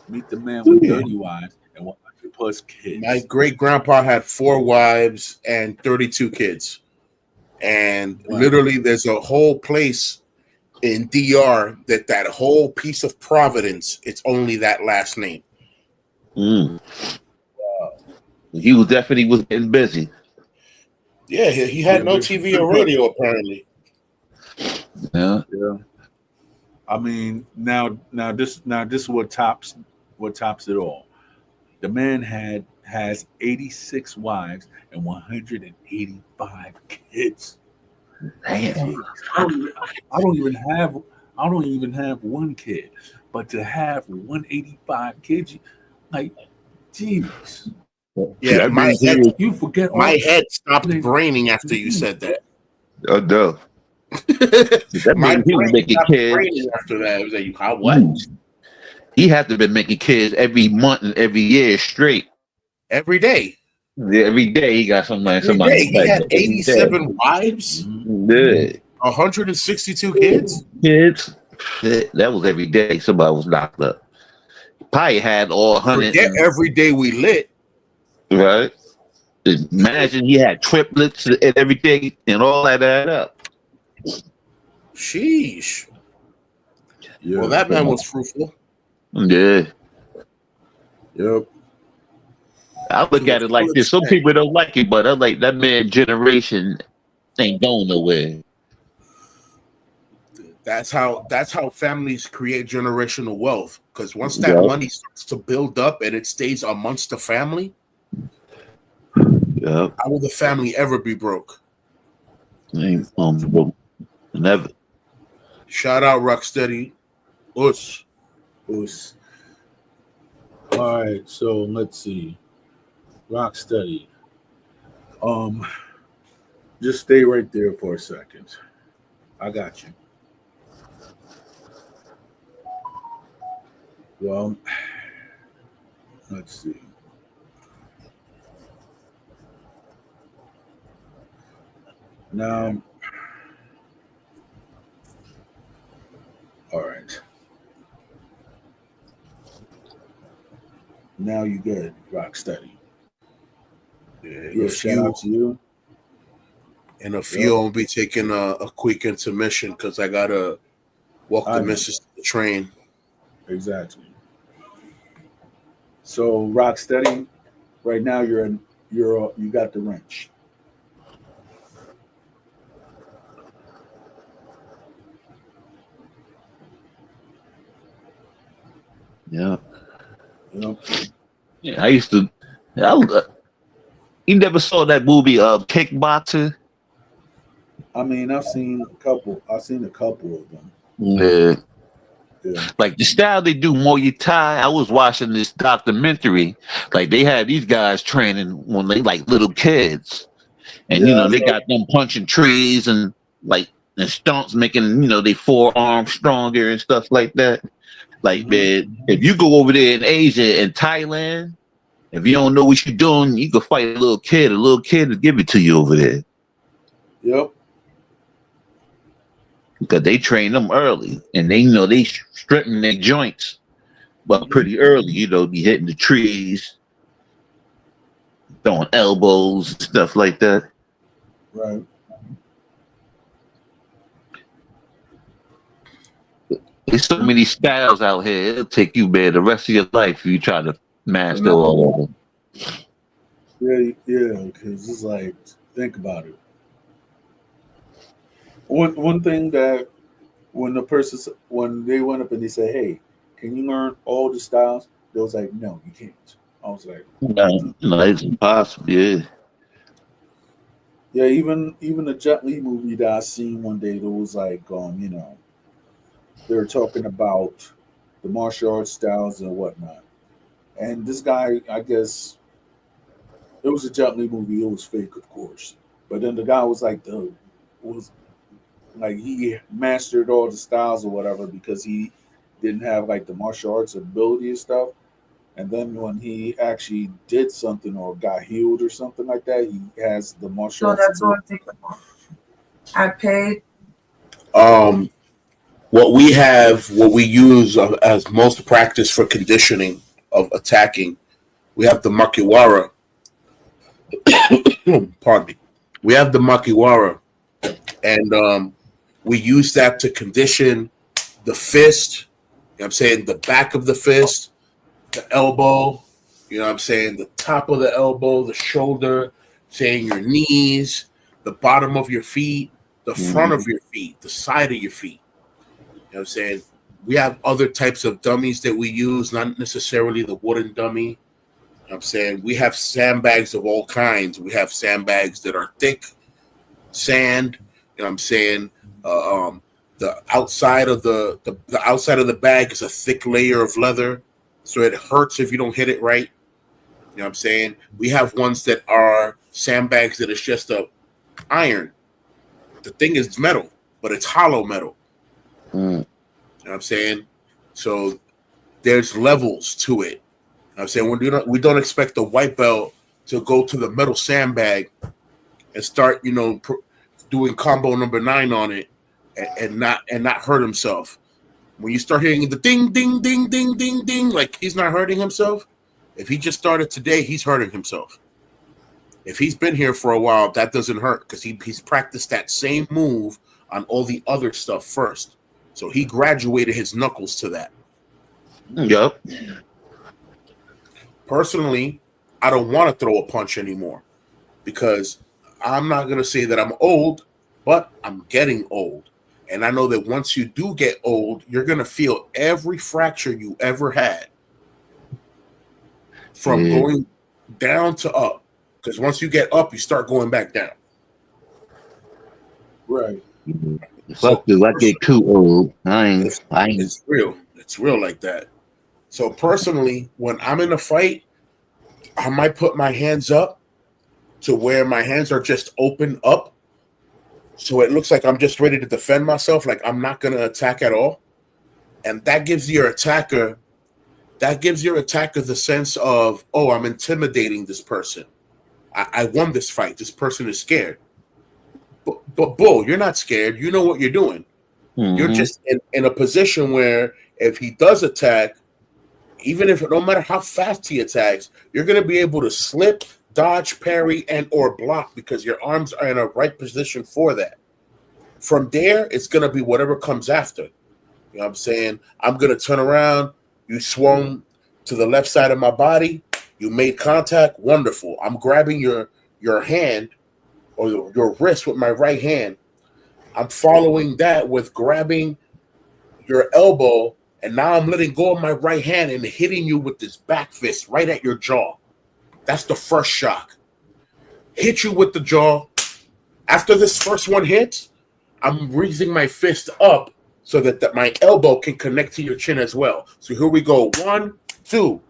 Meet the man with 30 wives and 100 plus kids. My great grandpa had 4 wives and 32 kids. And literally, there's a whole place in DR that whole piece of Providence, it's only that last name. He was definitely getting busy. Yeah, he had no TV or radio apparently. Yeah. I mean, now this is what tops it all. The man has 86 wives and 185 kids. Damn. I don't even have one kid, but to have 185 kids, like, jeez. Yeah, you forget. My head stopped braining after you said that. Oh no. That means he was making kids after that. It was like, what? He had to have been making kids every month and every year straight. Every day. Yeah, every day he got somebody. He had 87 wives. Yeah. 162 kids. That was every day somebody was locked up. Probably had all 100. Every day we lit. Right. Imagine he had triplets and everything and all that add up. Sheesh. Yeah, well, that man was fruitful. Yeah. Yep. I look at it like this. Some people don't like it, but I like that man generation ain't going nowhere. That's how families create generational wealth. Because once that money starts to build up and it stays amongst the family, how will the family ever be broke? Never. Shout out Rocksteady. Us. All right, so let's see. Rocksteady. Just stay right there for a second. I got you. Well, let's see. Now, all right. Now you good, Rocksteady. Yeah, shout out to you. In a few, I'll be taking a quick intermission because I gotta walk the missus to the train. Exactly. So Rocksteady, right now you got the wrench. Yeah. Yeah, I used to. You never saw that movie Kickboxer? I mean, I've seen a couple of them. Yeah. Like the style they do Muay Thai. I was watching this documentary. Like they had these guys training when they like little kids, and they got them punching trees and stomps, making they forearms stronger and stuff like that. Like man, if you go over there in Asia and Thailand, if you don't know what you're doing, you can fight a little kid. A little kid will give it to you over there. Yep. Because they train them early, and they strengthen their joints, but pretty early. Be hitting the trees, throwing elbows, and stuff like that. Right. There's so many styles out here. It'll take you, man, the rest of your life if you try to master all of them. Yeah, because it's like, think about it. One thing that when they went up and they said, "Hey, can you learn all the styles?" They was like, "No, you can't." I was like, "No, it's impossible." Yeah. Yeah, even the Jet Li movie that I seen one day, that was like, they were talking about the martial arts styles and whatnot. And this guy, I guess, it was a Jet Li movie. It was fake, of course. But then the guy was like, he mastered all the styles or whatever because he didn't have like the martial arts ability and stuff. And then when he actually did something or got healed or something like that, he has the martial arts. That's what I'm thinking about. I paid. What we use as most practice for conditioning of attacking, we have the Makiwara. Pardon me. We have the Makiwara, And we use that to condition the fist, you know what I'm saying, the back of the fist, the elbow, you know what I'm saying, the top of the elbow, the shoulder, saying your knees, the bottom of your feet, the front of your feet, the side of your feet. You know what I'm saying? We have other types of dummies that we use, not necessarily the wooden dummy. You know what I'm saying? We have sandbags of all kinds. We have sandbags that are thick, sand, you know what I'm saying? The outside of the outside of the bag is a thick layer of leather, so it hurts if you don't hit it right. You know what I'm saying? We have ones that are sandbags that is just a iron. The thing is metal, but it's hollow metal. You know what I'm saying? So there's levels to it. You know what I'm saying? We don't expect the white belt to go to the metal sandbag and start, doing combo number 9 on it and not hurt himself. When you start hearing the ding, ding, ding, ding, ding, ding, like he's not hurting himself. If he just started today, he's hurting himself. If he's been here for a while, that doesn't hurt because he's practiced that same move on all the other stuff first. So he graduated his knuckles to that. Yep. Personally, I don't want to throw a punch anymore because I'm not going to say that I'm old, but I'm getting old. And I know that once you do get old, you're going to feel every fracture you ever had from going down to up. Because once you get up, you start going back down. Right. Fuck you, I get too old. I ain't. It's real. It's real like that. So personally, when I'm in a fight, I might put my hands up to where my hands are just open up. So it looks like I'm just ready to defend myself, like I'm not going to attack at all. And that gives your attacker the sense of, oh, I'm intimidating this person. I won this fight. This person is scared. But bull, you're not scared. You know what you're doing. You're just in a position where if he does attack, even if no matter how fast he attacks, you're going to be able to slip, dodge, parry, and or block because your arms are in a right position for that. From there, it's going to be whatever comes after. You know what I'm saying? I'm going to turn around. You swung to the left side of my body. You made contact. Wonderful. I'm grabbing your hand or your wrist with my right hand. I'm following that with grabbing your elbow, and now I'm letting go of my right hand and hitting you with this back fist right at your jaw. That's the first shock. Hit you with the jaw. After this first one hits, I'm raising my fist up so that my elbow can connect to your chin as well. So here we go. 1, 2.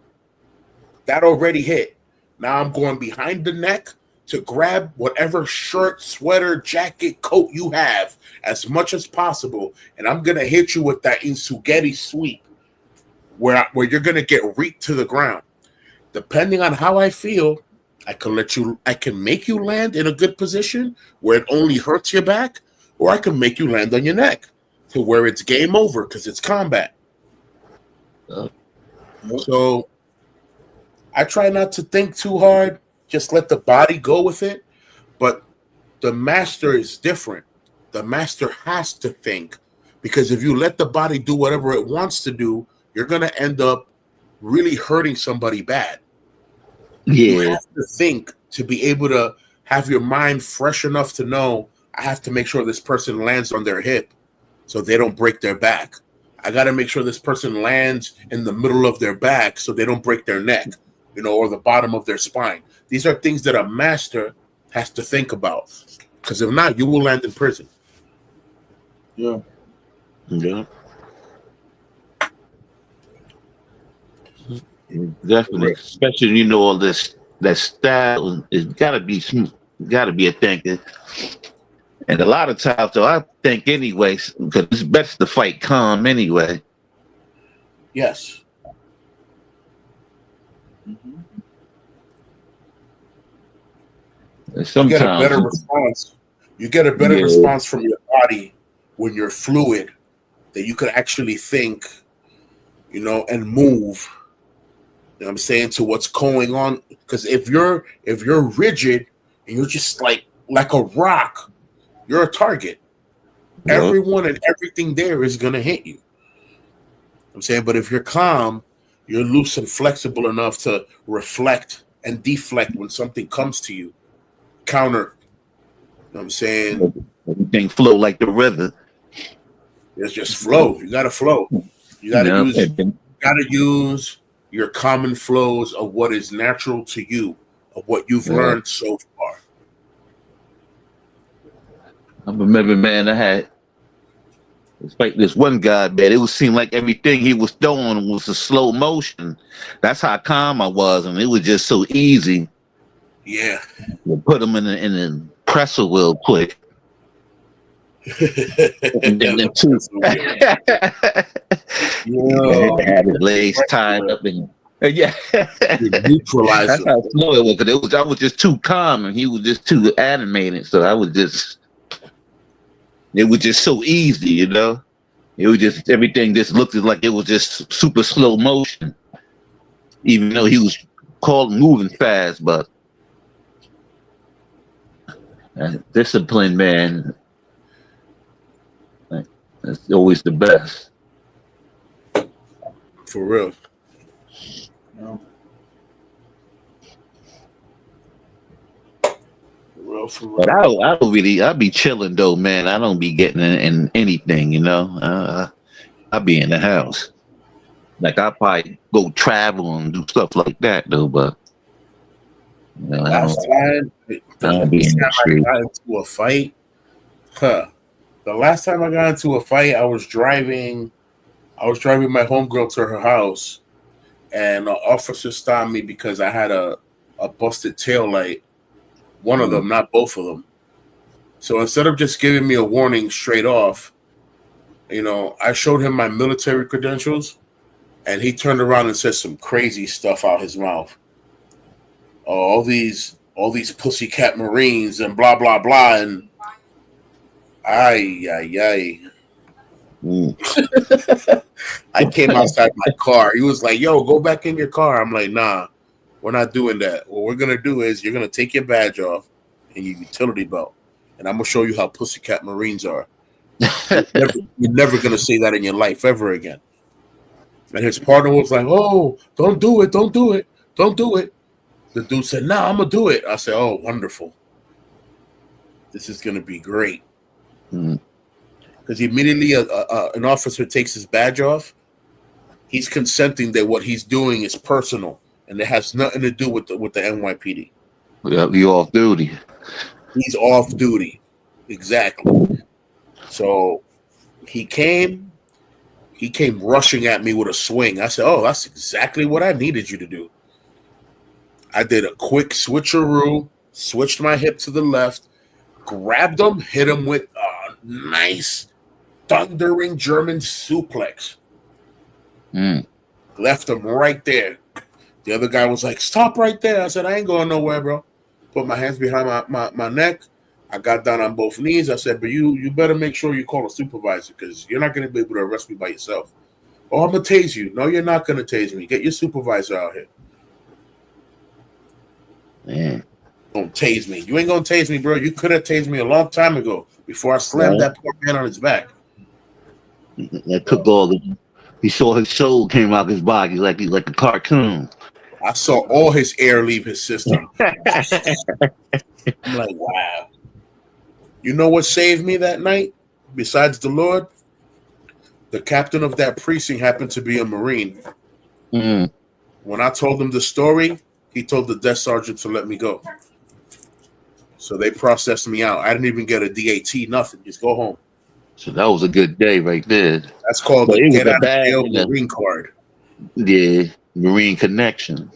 That already hit. Now I'm going behind the neck to grab whatever shirt, sweater, jacket, coat you have as much as possible. And I'm going to hit you with that Insugeti sweep where you're going to get reeked to the ground. Depending on how I feel, I can make you land in a good position where it only hurts your back, or I can make you land on your neck to where it's game over because it's combat. So I try not to think too hard. Just let the body go with it. But the master is different. The master has to think, because if you let the body do whatever it wants to do, you're going to end up really hurting somebody bad. Yeah. You have to think to be able to have your mind fresh enough to know I have to make sure this person lands on their hip so they don't break their back. I got to make sure this person lands in the middle of their back so they don't break their neck, or the bottom of their spine. These are things that a master has to think about, because if not, you will land in prison. Yeah. Yeah. Definitely, especially all this that style is gotta be a thing. And a lot of times, though, I think anyways, because it's best to fight calm anyway. Yes. And sometimes you get a better response. You get a better response from your body when you're fluid, that you could actually think, and move. You know what I'm saying, to what's going on. Because if you're rigid and you're just like a rock, you're a target. Everyone and everything there is gonna hit you. I'm saying, but if you're calm, you're loose and flexible enough to reflect and deflect when something comes to you. Counter. You know what I'm saying? Everything flow like the river. It's just flow. You gotta flow. You gotta use your common flows of what is natural to you, of what you've learned so far. I remember, man, it's like this one guy, man. It would seem like everything he was doing was a slow motion. That's how calm I was, and it was just so easy. Yeah. You put him in the presser wheel quick. And then had his legs tied up and neutralize. That's how slow it was. Because I was just too calm, and he was just too animated. So it was just so easy, you know. It was just everything just looked like it was just super slow motion, even though he was moving fast. But discipline, man, that's always the best. For real. But I don't really. I be chilling though, man. I don't be getting in anything, you know. I be in the house. Like I probably go travel and do stuff like that though, but you know, last time I got into a fight, the last time I got into a fight, I was driving my homegirl to her house, and an officer stopped me because I had a busted tail light. One of them, not both of them. So instead of just giving me a warning straight off, you know, I showed him my military credentials, and he turned around and said some crazy stuff out his mouth. All these pussycat Marines and blah blah blah, and ay. I came outside my car. He was like, "Yo, go back in your car." I'm like, "Nah, we're not doing that. What we're gonna do is you're gonna take your badge off and your utility belt, and I'm gonna show you how pussycat Marines are. You're never gonna say that in your life ever again." And his partner was like, "Oh, don't do it, don't do it, don't do it." The dude said, "Nah, I'm gonna do it." I said, "Oh, wonderful. This is gonna be great." Because immediately an officer takes his badge off, he's consenting that what he's doing is personal and it has nothing to do with the NYPD. Yeah, he's off duty. He's off duty, exactly. So he came rushing at me with a swing. I said, "Oh, that's exactly what I needed you to do." I did a quick switcheroo, switched my hip to the left, grabbed him, hit him with a nice thundering German suplex. Left him right there. The other guy was like, "Stop right there." I said, "I ain't going nowhere, bro." Put my hands behind my neck. I got down on both knees. I said, "But you better make sure you call a supervisor because you're not going to be able to arrest me by yourself." "Oh, I'm going to tase you." "No, you're not going to tase me. Get your supervisor out here." Man. Don't tase me. You ain't going to tase me, bro. You could have tased me a long time ago before I slammed that poor man on his back. That took all the... He saw his soul came out of his body like a cartoon. I saw all his air leave his system. I'm like, wow. You know what saved me that night? Besides the Lord? The captain of that precinct happened to be a Marine. When I told him the story, he told the desk sergeant to let me go. So they processed me out. I didn't even get a DAT, nothing. Just go home. So that was a good day right there. That's called the get out of jail Marine card. Yeah, Marine connection.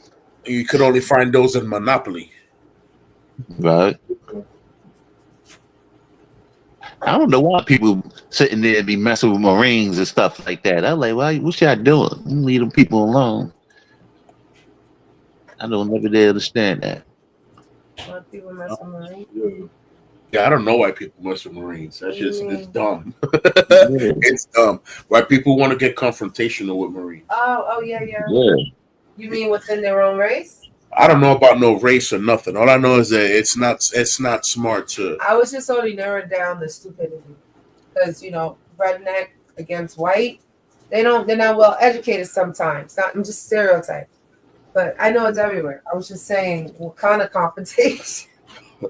You could only find those in Monopoly. Right. I don't know why people sitting there and be messing with Marines and stuff like that. I'm like, what y'all doing? Leave them people alone. I don't never dare understand that. Why people mess with Marines? Yeah, I don't know why people mess with Marines. That's just it's dumb. It's dumb. Why people want to get confrontational with Marines. Oh, yeah. You mean within their own race? I don't know about no race or nothing. All I know is that it's not smart to. I was just only narrowing down the stupidity. because redneck against white, they're not well educated sometimes. I'm just stereotyping, but I know it's everywhere. I was just saying, what kind of confrontation?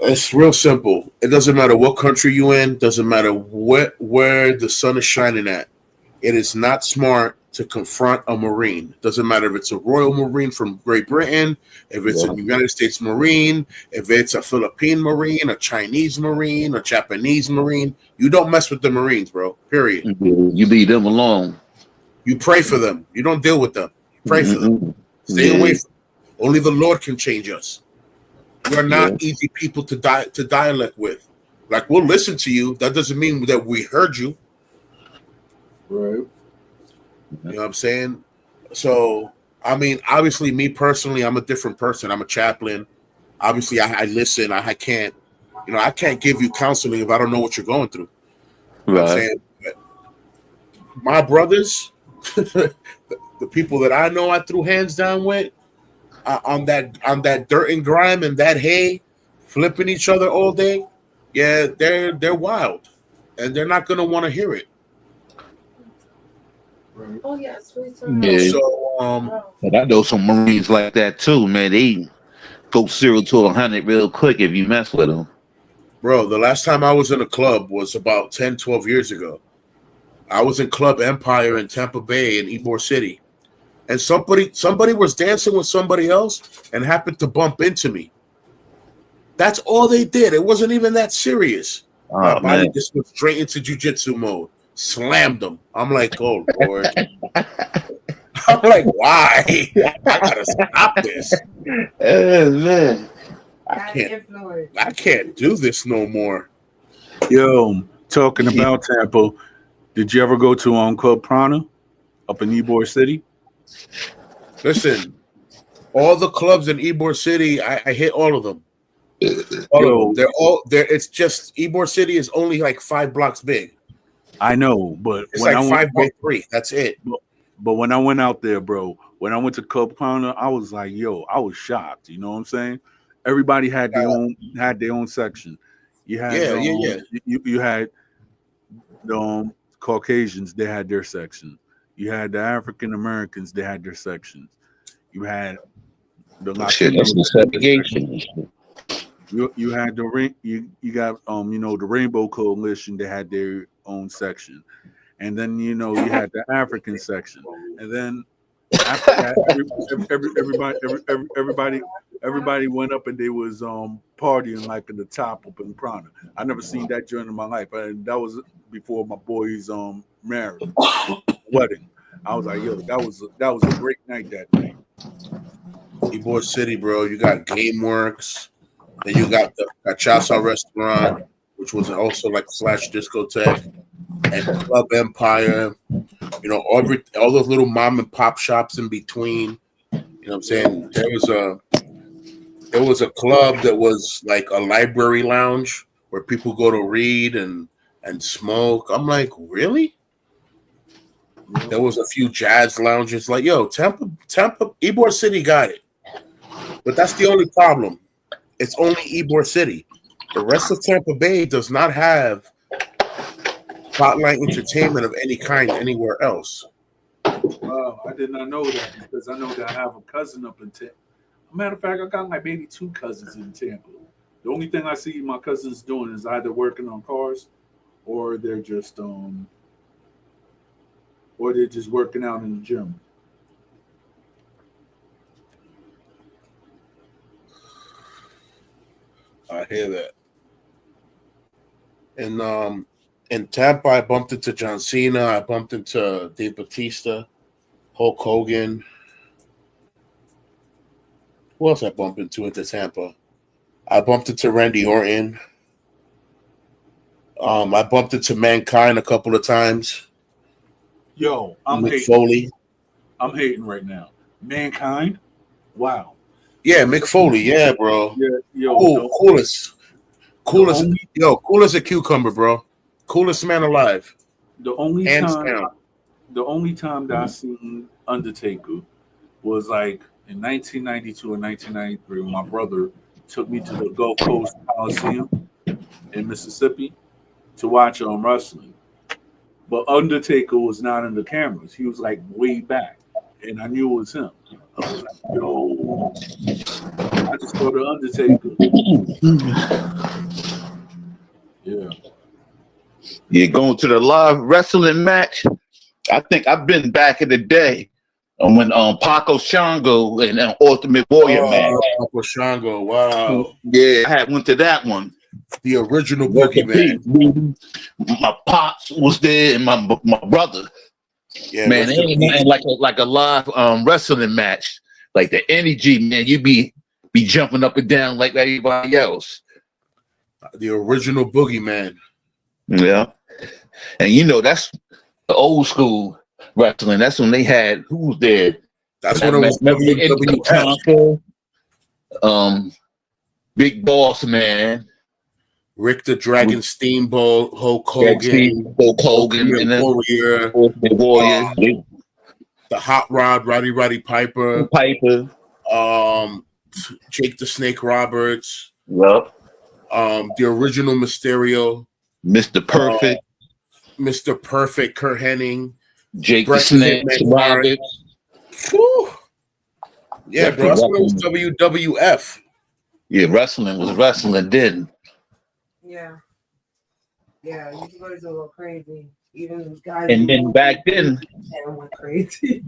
It's real simple. It doesn't matter what country you in. Doesn't matter where the sun is shining at. It is not smart to confront a Marine. Doesn't matter if it's a Royal Marine from Great Britain, if it's a United States Marine, if it's a Philippine Marine, a Chinese Marine, a Japanese Marine. You don't mess with the Marines, bro. Period. You leave them alone. You pray for them. You don't deal with them. You pray for them. Stay away from them. Only the Lord can change us. We're not easy people to dialect with. Like, we'll listen to you. That doesn't mean that we heard you. Right. You know what I'm saying? So, I mean, obviously, me personally, I'm a different person. I'm a chaplain. Obviously, I listen. I can't give you counseling if I don't know what you're going through. You know what I'm saying? But my brothers, the people that I know I threw hands down with, on that dirt and grime and that hay, flipping each other all day, yeah, they're wild, and they're not gonna want to hear it. Oh yes, yeah. So but I know some Marines like that too, man. They go 0 to 100 real quick if you mess with them. Bro, the last time I was in a club was about 10, 12 years ago. I was in Club Empire in Tampa Bay in Ybor City. And somebody was dancing with somebody else and happened to bump into me. That's all they did. It wasn't even that serious. My body just went straight into jiu-jitsu mode. Slammed them. I'm like, oh, Lord. I'm like, why? I gotta stop this. Man. I can't do this no more. Yo, talking about Tampa, did you ever go to Club Prana up in Ybor City? Listen, all the clubs in Ybor City, I hit all of them. All of them. They're all there. It's just Ybor City is only like 5 blocks big. I know, but it's like 5 by 3. That's it. But when I went out there, bro, when I went to Club Prana, I was like, yo, I was shocked. You know what I'm saying? Everybody had their own section. You had You had the Caucasians, they had their section. You had the African Americans, they had their sections. You had the Latinos. That's segregation. You had you got the Rainbow Coalition, they had their own section. And then you had the African section. And then after that, everybody went up and they was partying like at the top up in Prana. I never seen that during my life, and that was before my boy's marriage wedding. I was like, yo, that was a great night that night. Ybor City, bro. You got GameWorks, then you got the Cachaça restaurant, which was also like a flash discotheque, and Club Empire. All those little mom and pop shops in between. You know what I'm saying? There was a club that was like a library lounge where people go to read and smoke. I'm like, really? There was a few jazz lounges. Like, yo, Tampa, Ybor City got it. But that's the only problem. It's only Ybor City. The rest of Tampa Bay does not have spotlight entertainment of any kind anywhere else. Wow, I did not know that because I know that I have a cousin up in Tampa. Matter of fact, I got like maybe 2 cousins in Tampa. The only thing I see my cousins doing is either working on cars or they're just working out in the gym. I hear that. And in Tampa, I bumped into John Cena. I bumped into Dave Bautista, Hulk Hogan. Who else I bumped into Tampa? I bumped into Randy Orton. I bumped into Mankind a couple of times. Yo, I'm Mick hating. Foley. I'm hating right now. Mankind? Wow. Yeah, Mick Foley. Yeah, bro. Yeah, yo, coolest. Cool as a cucumber, bro. Coolest man alive. The only Hands time down. The only time that I seen Undertaker was like in 1992 and 1993 when my brother took me to the Gulf Coast Coliseum in Mississippi to watch wrestling. but Undertaker was not in the cameras. He was like way back, and I knew it was him. I was like, yo, I just saw the Undertaker. Yeah. You're going to the live wrestling match. I think I've been back in the day when Paco Shango and Ultimate Warrior match. Paco Shango, wow. Yeah, I had went to that one. The original Boogeyman. My pops was there and my brother. Yeah, man, it ain't nothing like a live wrestling match. Like the energy, man, you be jumping up and down like everybody else. The original Boogeyman. Yeah. And you know, that's the old school wrestling. That's when they had who was there? That's when it was WWF. Big Boss Man. Rick the Dragon Steamboat, Hulk Hogan, and Warrior, the Hot Rod, Roddy Piper, Jake the Snake Roberts, yep. The original Mysterio, Mr. Perfect, Kurt Hennig, Jake the Snake Roberts. Yeah, bro, that's when it was WWF. Yeah, wrestling was wrestling then. Yeah, you guys are a little crazy. Even guys. And then back then, went crazy.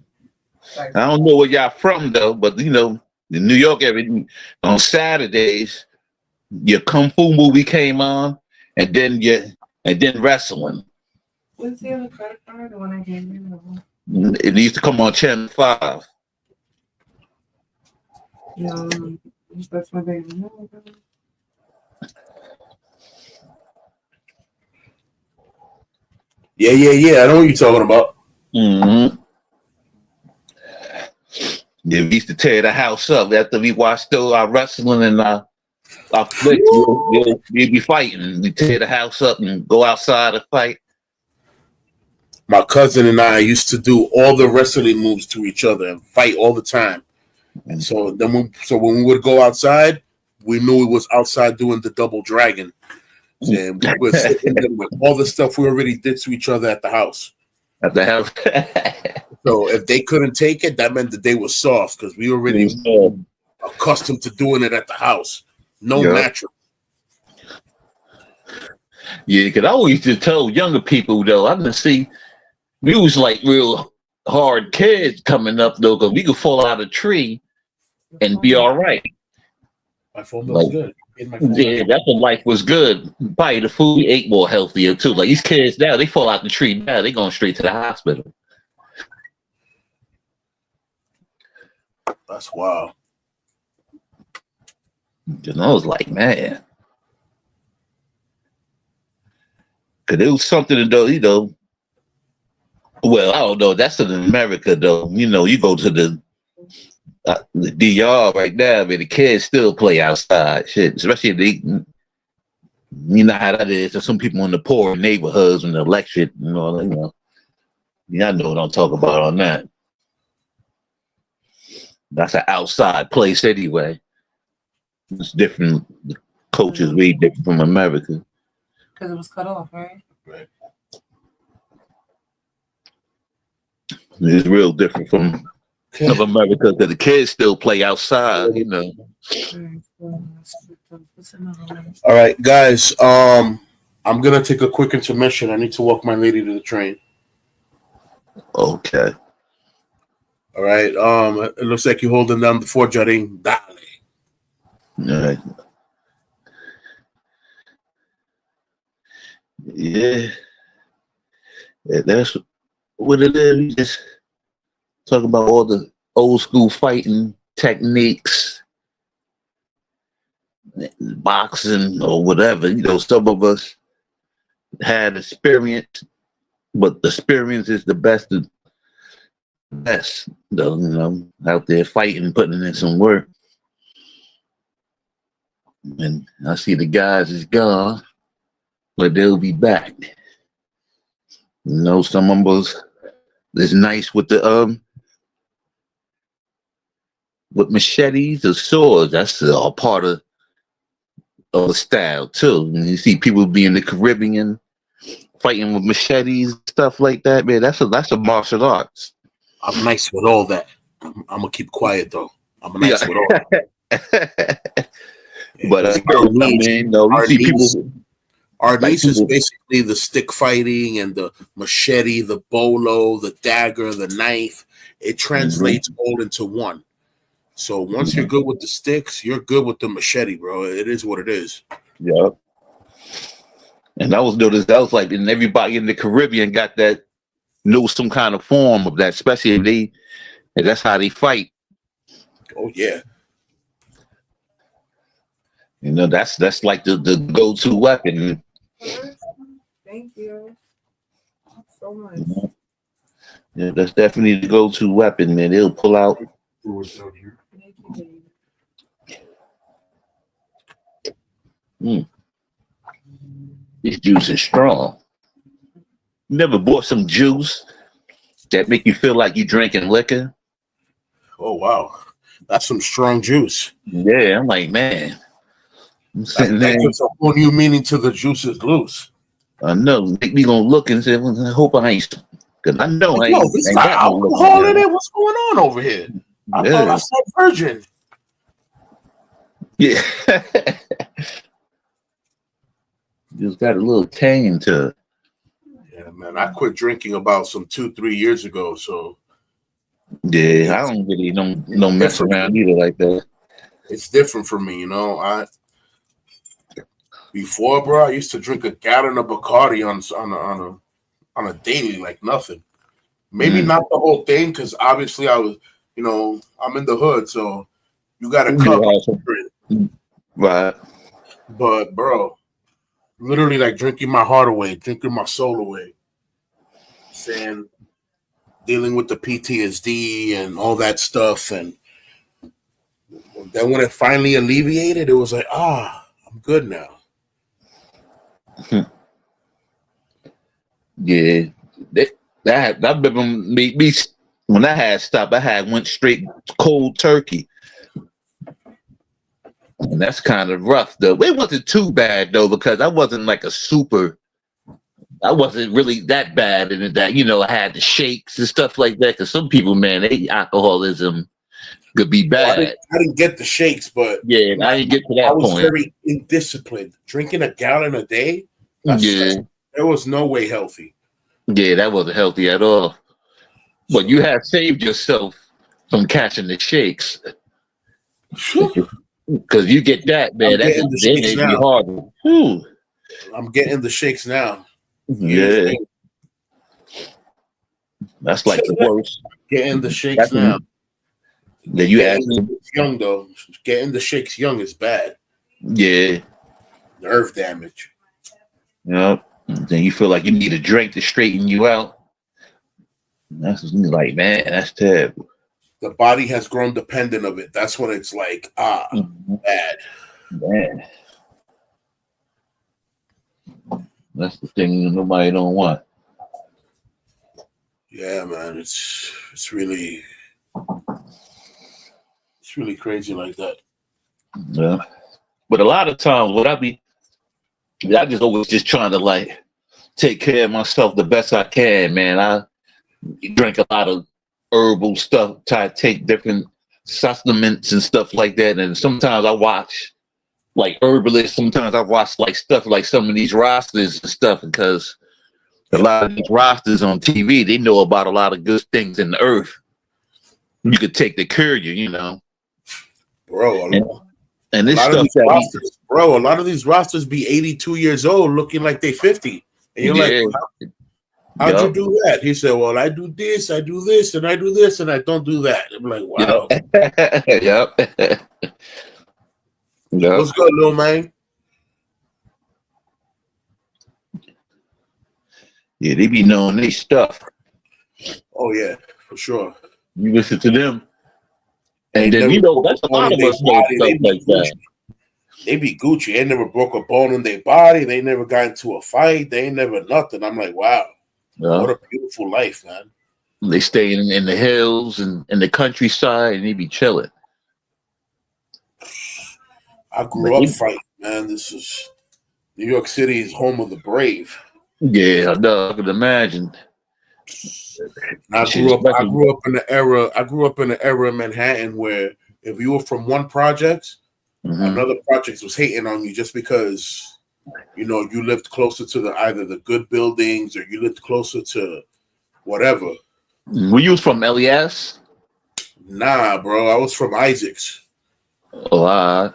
I don't know where y'all from though, but you know, in New York, on Saturdays, your kung fu movie came on, and then wrestling. What's the other credit card? The one I gave you? It used to come on Channel 5. No, that's my baby. Yeah. I know what you're talking about. Mm-hmm. Yeah, we used to tear the house up after we watched our wrestling and our flicks. We'd be fighting. We tear the house up and go outside and fight. My cousin and I used to do all the wrestling moves to each other and fight all the time. And so when we would go outside, we knew it was outside doing the double dragon. And we were sitting there with all the stuff we already did to each other at the house. So if they couldn't take it, that meant that they were soft because we already accustomed to doing it at the house. No natural. Yeah, because I always used to tell younger people though, I didn't see we was like real hard kids coming up though, because we could fall out of a tree and be all right. My phone was good. Yeah, that's when life was good. Probably the food we ate more healthier too. Like these kids now, they fall out the tree now, they going straight to the hospital. That's wild. And I was like, man. Cause it was something though, you know. Well, I don't know. That's in America though. You know, you go to the DR right now, but the kids still play outside. Shit, especially you know how that is. There's some people in the poor neighborhoods and the electric, you know. Yeah, I know what I'm talking about on that. That's an outside place anyway. It's different. The culture is way different from America. Because it was cut off, right? Right. It's real different from of America because the kids still play outside, you know. All right, guys. I'm gonna take a quick intermission. I need to walk my lady to the train. Okay. All right. It looks like you're holding down the Fort Jardine. Dale. All right. Yeah, that's what it is. We just talk about all the old school fighting techniques, boxing or whatever. You know, some of us had experience, but the experience is the best. Though, you know, out there fighting, putting in some work. And I see the guys is gone, but they'll be back. You know, some of us is nice with the with machetes or swords. That's all part of the style too. And you see people be in the Caribbean fighting with machetes, stuff like that, man. That's a martial arts. I'm nice with all that. I'm gonna keep quiet though. I'm nice with all that. But you see people. Our niece is basically the stick fighting and the machete, the bolo, the dagger, the knife. It translates all into one. So once you're good with the sticks, you're good with the machete, bro. It is what it is. Yep. And I was noticed that was like, and everybody in the Caribbean got that, know some kind of form of that, especially if that's how they fight. Oh yeah. You know, that's like the go-to weapon. Thank you so much. Yeah, that's definitely the go-to weapon, man. They'll pull out. This juice is strong. You never bought some juice that make you feel like you drinking liquor? Oh wow, that's some strong juice. Yeah, I'm like, man. I'm sitting there. That gives a whole new meaning to the juice is loose. I know. Make me gonna look and say, well, I hope I ain't, because I know I ain't. This got alcohol in it. What's going on over here? I thought I said virgin. Yeah. Just got a little tang to it. Yeah, man. I quit drinking about 2-3 years ago. So yeah, I don't really no mess around either like that. It's different for me, you know. Before, bro, I used to drink a gallon of Bacardi on a daily, like nothing. Maybe not the whole thing, because obviously I was, you know, I'm in the hood, so you got to cover it. Right. But, bro, literally like drinking my heart away, drinking my soul away. Saying, dealing with the PTSD and all that stuff. And then when it finally alleviated, it was like, I'm good now. Yeah. That remember me when I had stopped, went straight cold turkey. And that's kind of rough though. It wasn't too bad though, because I wasn't really that bad in it, that, you know, I had the shakes and stuff like that. Because some people, man, alcoholism could be bad. I didn't get the shakes, but yeah, I didn't get to that point. I was very indisciplined. Drinking a gallon a day, there was no way healthy. Yeah, that wasn't healthy at all. But you have saved yourself from catching the shakes. Because you get that, man. That's be harder. Whew. I'm getting the shakes now. Yeah. That's like the worst. Getting the shakes now. Then you ask me. Young though. Getting the shakes young is bad. Yeah. Nerve damage. Yep. Then you feel like you need a drink to straighten you out. That's like, man, that's terrible. The body has grown dependent of it. That's when it's like, bad. Man. That's the thing nobody don't want. Yeah, man. It's really crazy like that. Yeah. But a lot of times I just always just trying to like take care of myself the best I can, man. I drink a lot of herbal stuff, try to take different supplements and stuff like that. And sometimes I watch like herbalists, sometimes I watch like stuff like some of these rosters and stuff, because a lot of these rosters on TV, they know about a lot of good things in the earth you could take to cure you, you know. Bro, and this stuff a lot of these rosters be 82 years old looking like they 50. And you're like, how'd you do that? He said, well, I do this, and I do this, and I don't do that. I'm like, wow. Yep. What's good, little man? Yeah, they be knowing their stuff. Oh, yeah, for sure. You listen to them. And then, you know, that's a lot of us know stuff like that. They be Gucci. They never broke a bone in their body. They never got into a fight. They ain't never nothing. I'm like, wow. What a beautiful life, man. They stay in the hills and in the countryside, and they be chilling. I grew up fighting, man. This is New York City is home of the brave. Yeah, no, I can imagine. I grew up in the era in Manhattan where if you were from one project, another project was hating on you just because you lived closer to either the good buildings or you lived closer to whatever. Were you from LES? Nah, bro, I was from Isaacs. Oh,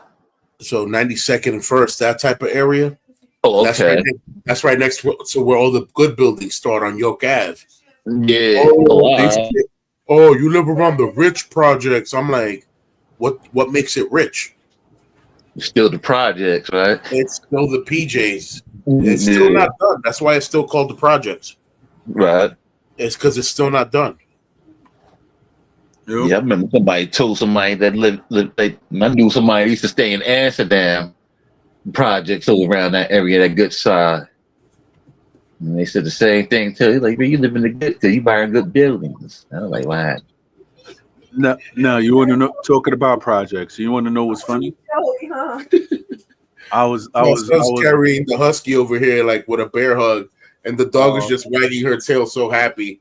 so 92nd and First, that type of area. Oh, okay. That's right next to where all the good buildings start on Yoke Ave. Yeah. Oh, you live around the rich projects. I'm like, what makes it rich? Still the projects, right? It's still the PJs. It's still not done. That's why it's still called the projects. Right. It's because it's still not done. Yep. Yeah, I remember somebody told somebody that I knew somebody used to stay in Amsterdam projects all around that area, that good side. And they said the same thing too. Like, man, you live in the good, you buying good buildings. I was like, wow. No, you want to know? Talking about projects, you want to know what's funny? I was carrying the husky over here like with a bear hug, and the dog is just wagging her tail so happy.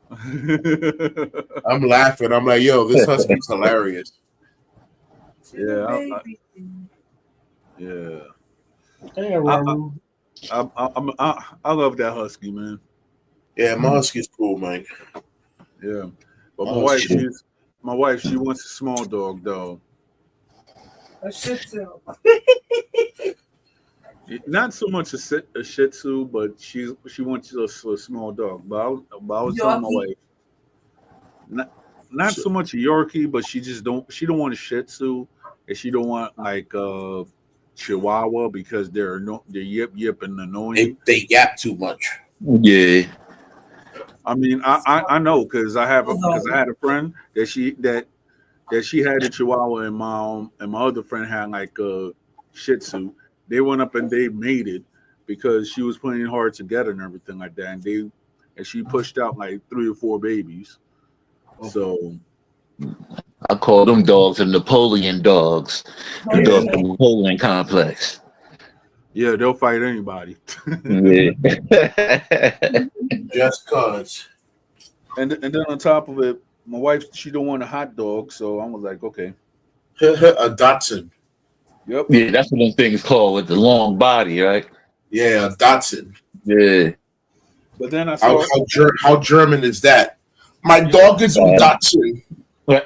I'm laughing. I'm like, yo, this husky's hilarious. Yeah. I love that husky, man. Yeah, my husky's cool, man. Yeah, but my wife, she wants a small dog though. A Shih Tzu. Not so much a Shih Tzu, but she wants a small dog. But I was telling my wife, not so much a Yorkie, but she don't want a Shih Tzu, and she don't want like Chihuahua because they're yip and annoying. They yap too much. Yeah. I mean, I know because I had a friend that she had a Chihuahua and my other friend had like a Shih Tzu. They went up and they mated because she was playing hard to get and everything like that, and she pushed out like 3 or 4 babies. So I call them dogs the Napoleon dogs. The dogs from the Napoleon complex. Yeah, they'll fight anybody. Just cause. And then on top of it, my wife, she don't want a hot dog, so I was like, okay. A Dachshund. Yep. Yeah, that's what those things called with the long body, right? Yeah, a Dachshund. Yeah. But then I saw how German is that? My dog is a Dachshund. Like,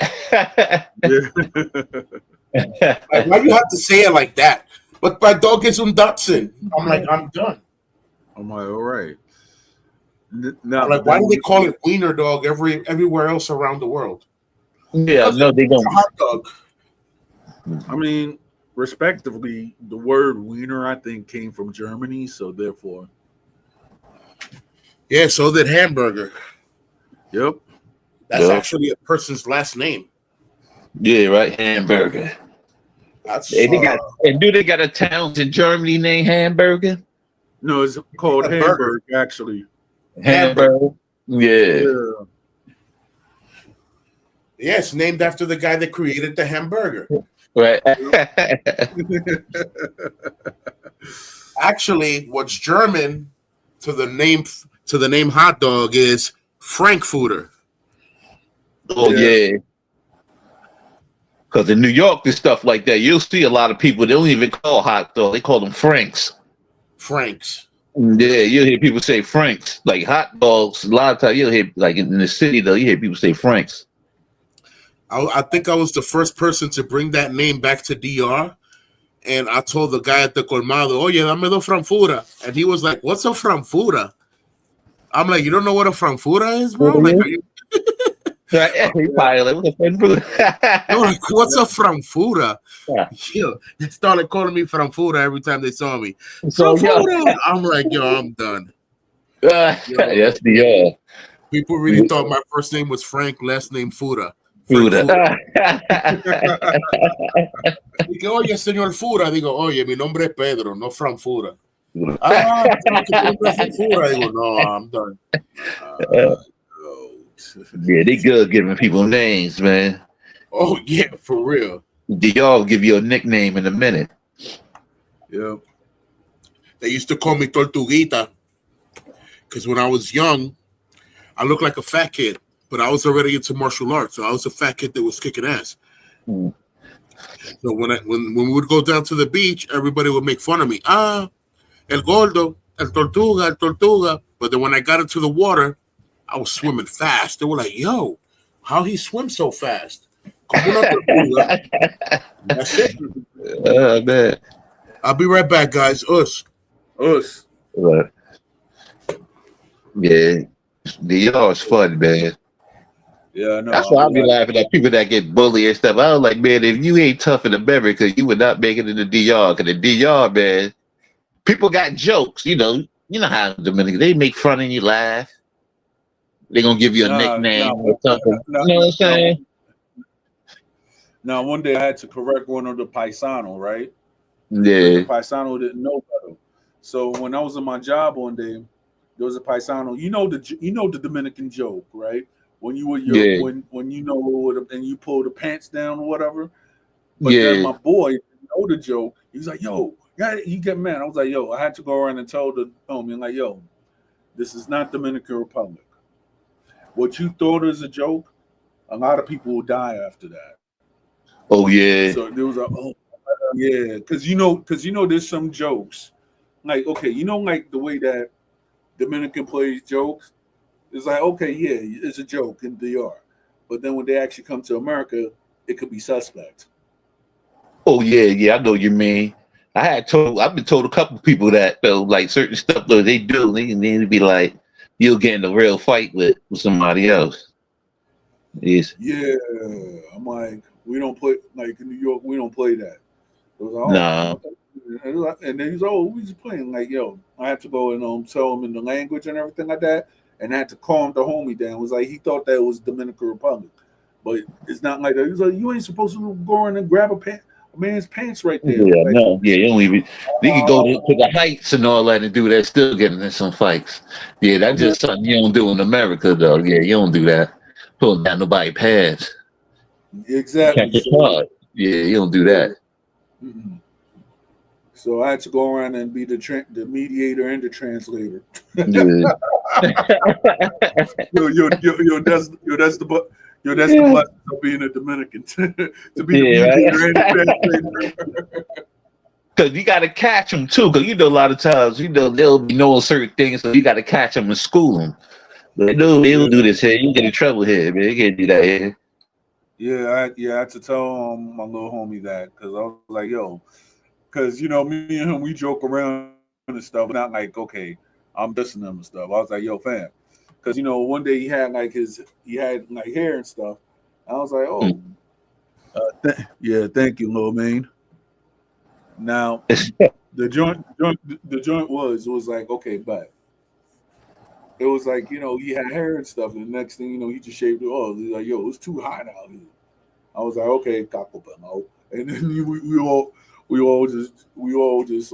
why you have to say it like that? But my dog is un Dachshund. I'm like, I'm done. I'm like, all right. Now, like, why do they call it wiener dog everywhere else around the world? Yeah, no, they don't. It's a hot dog. I mean, respectively, the word wiener I think came from Germany, so therefore. Yeah, so did hamburger. Yep. That's actually a person's last name. Yeah, right. Hamburger. They got a town in Germany named Hamburger? No, it's called Hamburg, actually. Hamburg. Yeah. Yeah, it's named after the guy that created the hamburger. Right. Actually, what's German to the name hot dog is Frankfurter. Oh yeah. Because in New York, there's stuff like that. You'll see a lot of people, they don't even call hot dog. They call them Franks. Franks. Yeah, you'll hear people say Franks. Like hot dogs, a lot of times you'll hear, like in the city, though, you hear people say Franks. I think I was the first person to bring that name back to DR. And I told the guy at the colmado, oh, yeah, dame dos Frankfurter. And he was like, what's a Frankfurter? I'm like, you don't know what a Frankfurter is, bro? Mm-hmm. Like, what's a Frankfurter? Yeah. They started calling me Frankfurter every time they saw me. Frankfurter! I'm like, yo, I'm done. Yes, the people really thought my first name was Frank, last name Fura. Fura. Digo, oye, señor Fura. Digo, oye, mi nombre es Pedro, no Frankfurter. Digo, no, I'm done. Yeah, they good giving people names, man. Oh, yeah, for real. Y'all give you a nickname in a minute. Yeah. They used to call me Tortuguita. because when I was young, I looked like a fat kid, but I was already into martial arts, so I was a fat kid that was kicking ass. Mm. So when we would go down to the beach, everybody would make fun of me. Ah, el gordo, el tortuga, el tortuga. But then when I got into the water, I was swimming fast. They were like, "Yo, how he swims so fast?" Como una tortuga. That's it. Oh man. I'll be right back, guys. Us. Right. Yeah. The yard's fun, man. Yeah, no, That's why I be laughing at people that get bullied and stuff. I was like, man, if you ain't tough in America, you would not make it in the DR. Because the DR, man, people got jokes. You know how Dominican, they make fun of you, laugh. They gonna give you a nickname or something. You know what I'm saying? Now, one day I had to correct one of the paisano, right? Yeah. The paisano didn't know better. So when I was in my job one day, there was a paisano. You know the Dominican joke, right? When you were when you know and you pull the pants down or whatever. But then my boy didn't know the joke. He was like, "Yo, you get mad." I was like, "Yo," I had to go around and tell the homie, like, "Yo, this is not Dominican Republic. What you thought is a joke, a lot of people will die after that." Oh yeah. So there was yeah, because there's some jokes, like like the way that Dominican plays jokes. It's like, okay, yeah, it's a joke in DR, but then when they actually come to America, it could be suspect. Oh yeah. I know what you mean. I've been told a couple people that though, like certain stuff though they do, they need to be like, you'll get in a real fight with somebody else. Yes. Yeah, I'm like, we don't play like in New York. We don't play that. It was like, Nah. okay. And then he's we just playing like, yo, I had to go and tell him in the language and everything like that, and I had to calm the homie down. It was like he thought that was Dominican Republic, but it's not like that. He was like, you ain't supposed to go in and grab a man's pants right there. Yeah, Like, no, yeah, you don't even. You can go to the heights and all that and do that, still getting in some fights. Yeah, that's yeah, just something you don't do in America, though. Yeah, you don't do that. Pulling down nobody's pants. Catch exactly. a So, card. Yeah, you don't do yeah. that. Mm-mm. So I had to go around and be the mediator and the translator. Yeah. That's the Yeah, blessing of being a Dominican to be the yeah, mediator and right. the translator. Because you got to catch them too. Because a lot of times, they'll be knowing certain things, so you got to catch them and school them. They do, they Yeah, don't do this here. You get in trouble here, man. You can't do that here. I had to tell my little homie that because I was like, yo, because me and him we joke around and stuff. It's not like, okay, I'm dissing him and stuff. I was like, yo, fam, because one day he had like hair and stuff. I was like, oh, Mm. yeah, thank you, little man. Now the joint was like, okay, but it was like, he had hair and stuff, and the next thing he just shaved it off. He's like, yo, it's too hot out here. I was like, okay, Caco Pemo. And then we all just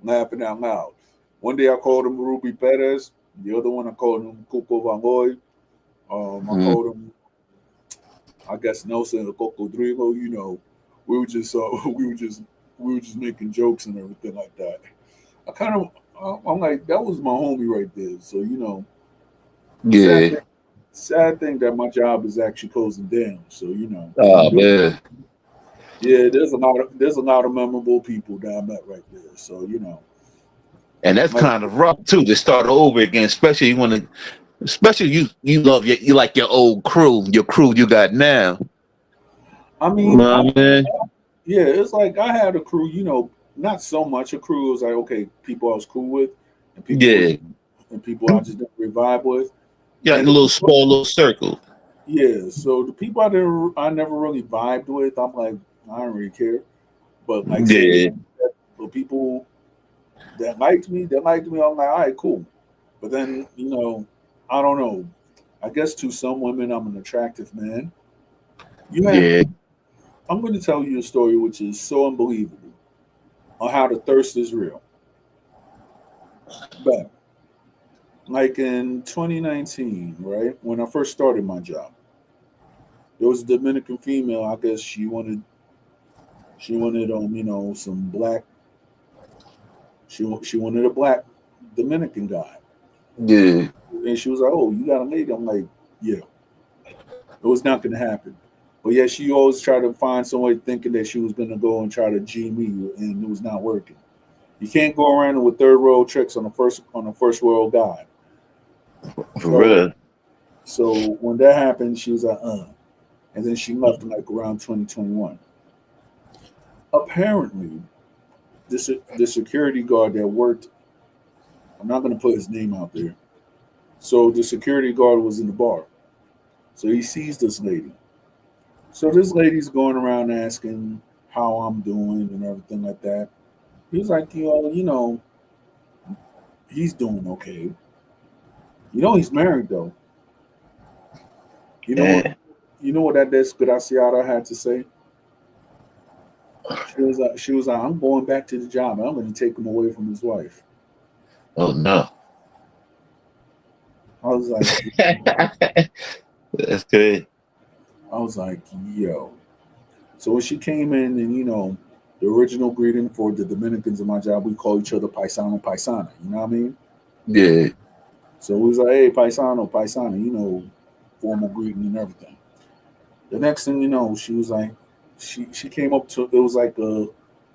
laughing out loud. One day I called him Ruby Perez. The other one I called him Coco Van Goy. I Mm. called him, I guess, Nelson or Coco Drigo. We were just we were just making jokes and everything like that. I'm like, that was my homie right there. So sad Yeah. thing, sad thing that my job is actually closing down. So Oh man. yeah, there's a lot of memorable people that I met right there. So And that's like, kind of rough too to start over again, especially especially you love you like your old your crew you got now. I mean, Man. yeah, it's like I had a crew. Not so much a crew. It was like, okay, people I was cool with, and Yeah. people I just didn't revive with, You got a and the little people, small little circle. yeah. So the people I never really vibed with, I'm like, I don't really care. But like, say Yeah. the people that liked me. I'm like, all right, cool. But then I don't know. I guess to some women, I'm an attractive man. You have. Yeah. I'm going to tell you a story which is so unbelievable on how the thirst is real. But like in 2019, right when I first started my job, there was a Dominican female. I guess she wanted some black. She wanted a black Dominican guy. Yeah. And she was like, "Oh, you got a lady?" I'm like, "Yeah." It was not going to happen. But yeah, she always tried to find some way thinking that she was going to go and try to G me, and it was not working. You can't go around with third world tricks on a first world guy. For So real. so when that happened, she was like, and then she left like around 2021. Apparently, the security guard that worked, I'm not going to put his name out there. So the security guard was in the bar. So he sees this lady. So this lady's going around asking how I'm doing and everything like that. He's like, he's doing okay. He's married though. You know what? Yeah. You know what that desgraciada had to say? She was like, I'm going back to the job. I'm going to take him away from his wife. Oh no. I was like, That's good. I was like, yo. So when she came in, and the original greeting for the Dominicans in my job, we call each other paisano, paisana. You know what I mean? Yeah. So it was like, hey, paisano, paisana. Formal greeting and everything. The next thing you know, she was like, she came up to, it was like a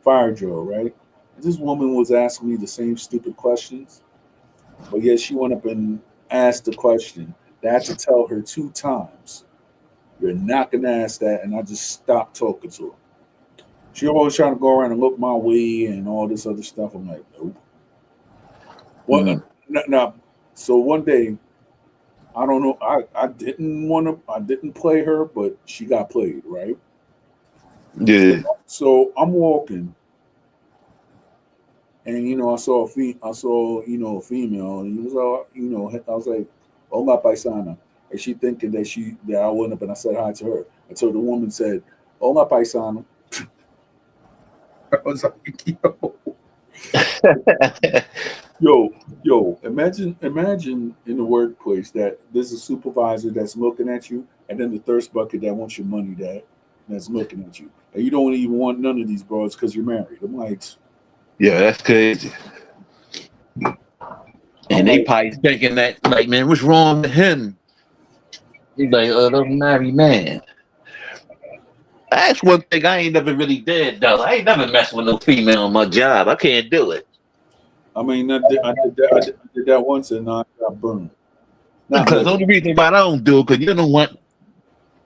fire drill, right? And this woman was asking me the same stupid questions, but yet she went up and asked the question. They had to tell her 2 times, you're not gonna ask that, and I just stopped talking to her. She always trying to go around and look my way and all this other stuff. I'm like, nope. What? Mm. Now, so one day, I don't know. I didn't want to. I didn't play her, but she got played, right? So, Yeah. so I'm walking, and I saw a female, and it was all, I was like, "Hola paisana," and she thinking that I went up and I said hi to her until the woman said, "Hola paisana." I was like, yo, imagine in the workplace that there's a supervisor that's looking at you, and then the thirst bucket that wants your money that's looking at you, and you don't even want none of these bros because you're married. Yeah, that's crazy. I'm And they like, probably thinking that, like, man, what's wrong with him? He's like, the married man. That's one thing I ain't never really did, though. I ain't never messed with no female on my job. I can't do it. I mean, I did that once, and I got burned. Not Because the literally, only reason why I don't do it, because you don't want,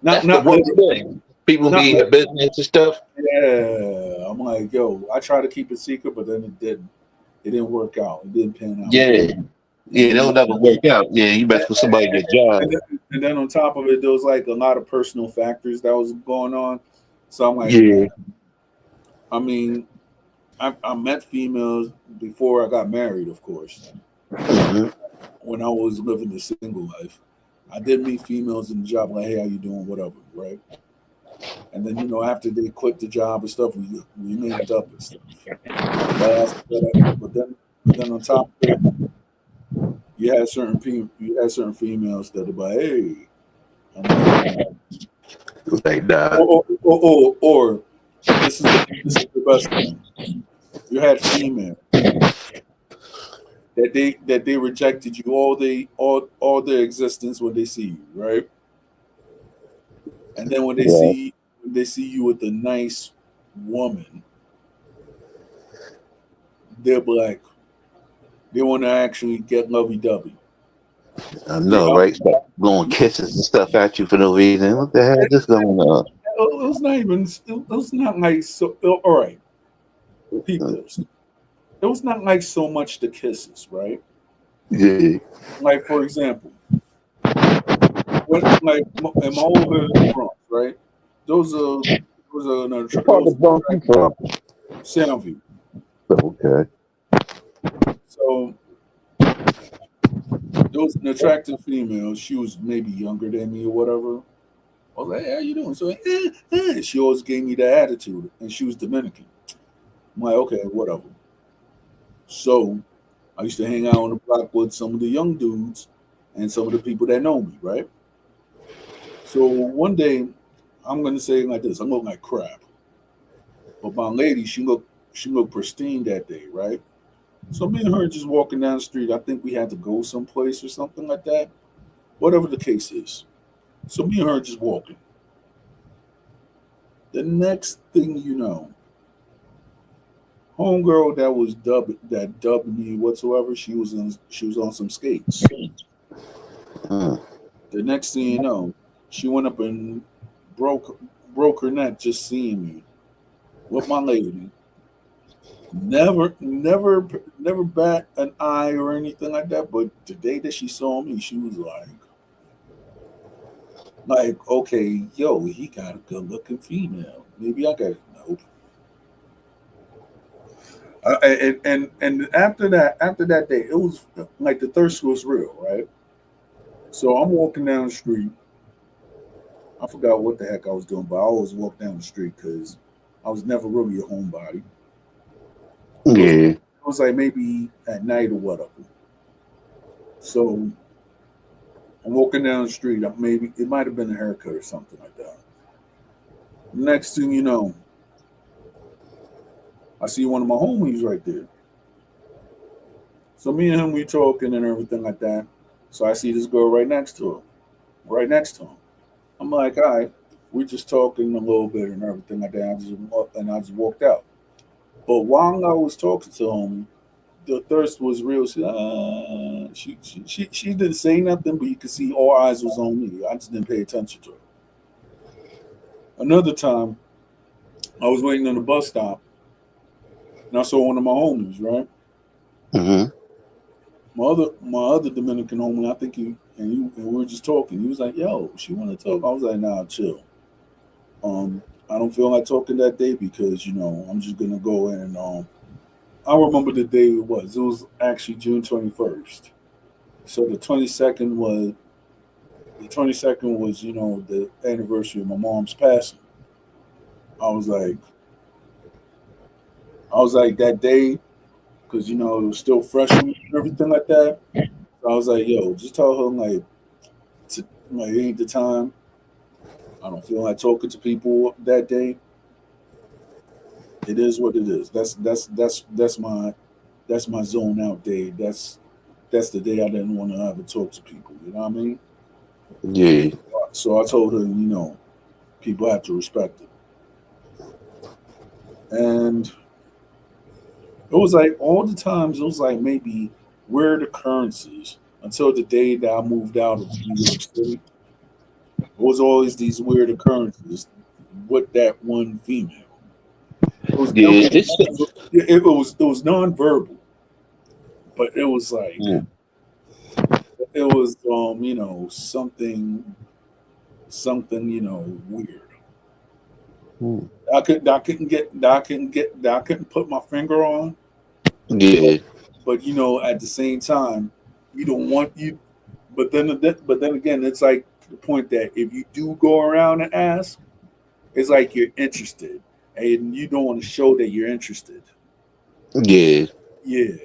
not that's the not worst literally, thing. People not be in the literally. business and stuff. Yeah, I'm like, yo, I try to keep it secret, but then it didn't. It didn't work out. It didn't pan out for Yeah. me. And Yeah, then they'll never work out. Yeah, you mess with somebody at your job. and then on top of it, there was like a lot of personal factors that was going on. So I'm like, man, Yeah. I mean, I met females before I got married, of course. Mhm. When I was living the single life, I did meet females in the job, like, hey, how you doing, whatever, right? And then after they quit the job and stuff, we linked up and stuff. But then on top of it, you had certain females that are like, hey, I'm like, Like, nah. or this is the best one. You had females that they rejected you all their existence when they see you, right? And then Yeah. when they see you with a nice woman, they're like, they want to actually get lovey dovey. I You know, know, right? Start blowing kisses and stuff at you for no reason. What the hell is this going on? it was not even. It was not like so. All right, peep this. It was not like so much the kisses, right? Yeah. Like for example, in my old hood in the Bronx, right? Those are What part of the Bronx you from? Soundview. Okay. So there was an attractive female. She was maybe younger than me or whatever. I was like, hey, how you doing? So she always gave me that attitude, and she was Dominican. I'm like, okay, whatever. So I used to hang out on the block with some of the young dudes and some of the people that know me, right? So one day, I'm gonna say it like this: I'm looking like crap, but my lady, she looked pristine that day, right? So me and her just walking down the street. I think we had to go someplace or something like that. Whatever the case is. So me and her just walking. The next thing you know, homegirl that dubbed me whatsoever, she was on some skates. The next thing you know, she went up and broke broke her neck just seeing me with my lady. Never bat an eye or anything like that. But the day that she saw me, she was like, okay, yo, he got a good looking female. Maybe I got it. Nope. And after that day, it was like the thirst was real, right? So I'm walking down the street. I forgot what the heck I was doing, but I always walk down the street because I was never really a homebody. Yeah. It was like maybe at night or whatever. So I'm walking down the street. Maybe it might have been a haircut or something like that. Next thing you know, I see one of my homies right there. So me and him, we talking and everything like that. So I see this girl right next to him, right next to him. I'm like, all right, we just talking a little bit and everything like that. I just walked out. But while I was talking to him, the thirst was real. She didn't say nothing, but you could see all eyes was on me. I just didn't pay attention to her. Another time, I was waiting on the bus stop, and I saw one of my homies. Right, Mm-hmm. my other Dominican homie. I think and we were just talking. He was like, "Yo, she want to talk." I was like, "Nah, chill. I don't feel like talking that day because I'm just gonna go and I remember the day it was. It was actually June 21st. So the 22nd was the anniversary of my mom's passing. I was like that day because it was still fresh and everything like that. So I was like, yo, just tell her like it ain't the time. I don't feel like talking to people that day. It is what it is. That's my zone out day. That's the day I didn't want to ever talk to people. You know what I mean? Yeah. So I told her, people have to respect it. And it was like all the times, it was like maybe weird occurrences until the day that I moved out of New York City. It was always these weird occurrences with that one female. It was never, Yeah. This. it was nonverbal, but it was like Mm. it was something weird. Mm. I couldn't put my finger on, Yeah. but at the same time, you don't want you. But then again, it's like the point that if you do go around and ask, it's like you're interested, and you don't want to show that you're interested. Yeah. Yeah,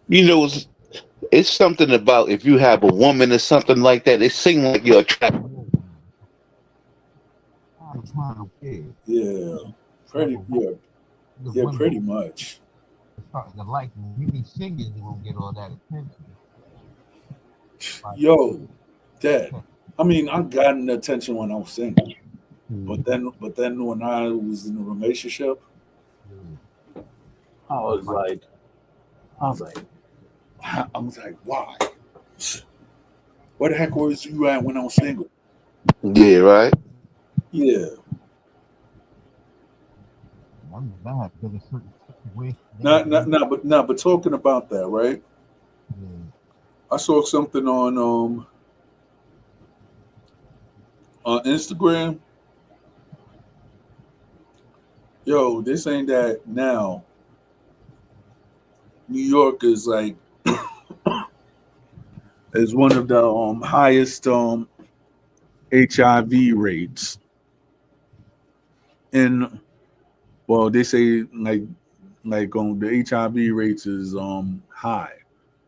It's, it's something about if you have a woman or something like that. It seems like you're attracted. yeah, pretty much. Yo, that. I mean, I got an attention when I was single, but then when I was in a relationship, I was like, I was like, why? Where the heck was you at when I was single? Yeah. Right. Yeah. But talking about that, right? I saw something on Instagram. Yo, they saying that now New York is like is one of the highest HIV rates in. Well, they say the HIV rates is high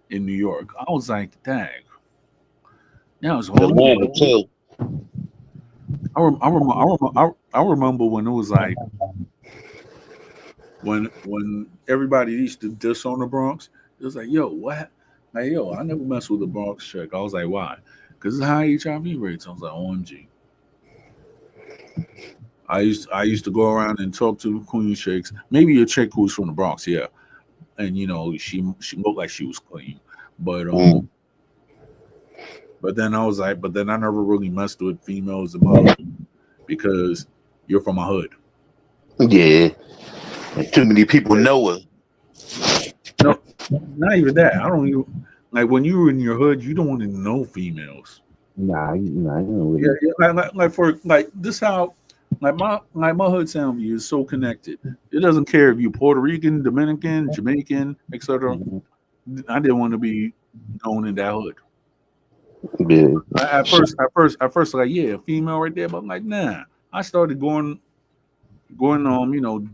in New York. I was like, dang, yeah, it's all. Atlanta too. I remember when it was like when everybody used to diss on the Bronx, it was like, yo, what? Like, yo, I never messed with the Bronx chick. I was like, why? Because it's high HIV rates. I was like, OMG. I used to go around and talk to Queen chicks. Maybe a chick who was from the Bronx, yeah. And she looked like she was clean. But but then I was like, but then I never really messed with females in my hood because you're from my hood. Yeah. Too many people know her. No, not even that. I don't even like when you were in your hood. You don't want to know females. Nah, you don't really. Yeah, like for like this how like my hood Soundview is so connected. It doesn't care if you're Puerto Rican, Dominican, Jamaican, etc. I didn't want to be known in that hood. Yeah. At first, like yeah, female right there, but I'm like nah. I started going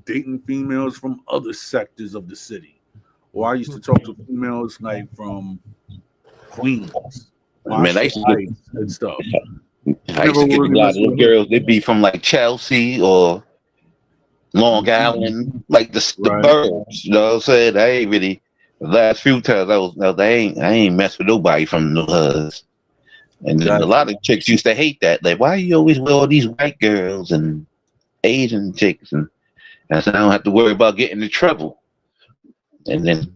dating females from other sectors of the city. Or I used to talk to females like from Queens, Man, I used to and stuff. get a lot of little girls. They'd be from like Chelsea or Long Island, like the burbs. You know what I'm saying? I ain't really. The last few times I ain't mess with nobody from the hoods. And then a lot of chicks used to hate that. Like, why you always with all these white girls and Asian chicks? And I said, I don't have to worry about getting in trouble. And then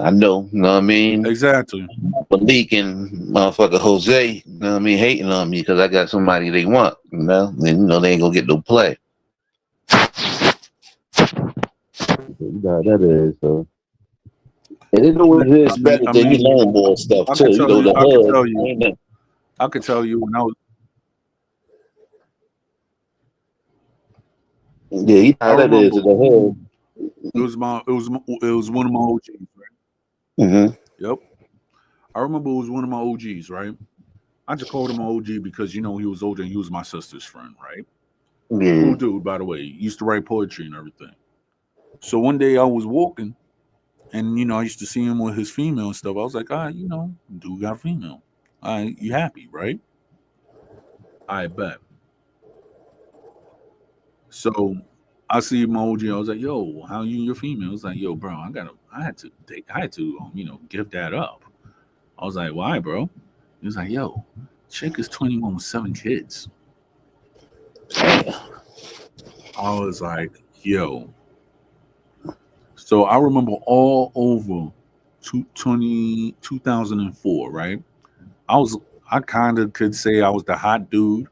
I know, you know what I mean? Exactly. Malik and motherfucker Jose, you know what I mean, hating on me because I got somebody they want, you know? And, they ain't gonna get no play. That is, so. And it always is better than you learn more stuff, too. I could tell you when I was. Yeah, that is the hood. It was one of my OGs, right? Mm-hmm. Yep. I remember it was one of my OGs, right? I just called him an OG because he was older and he was my sister's friend, right? Yeah. Cool dude, by the way. He used to write poetry and everything. So one day I was walking, and I used to see him with his female and stuff. I was like, dude got a female. You happy, right? I bet. So I see my OG. I was like, "Yo, how you and your female?" I was like, "Yo, bro, I had to give that up." I was like, "Why, bro?" He was like, "Yo, chick is 21 with 7 kids." I was like, "Yo." So I remember all over 2004, right? I kind of could say I was the hot dude.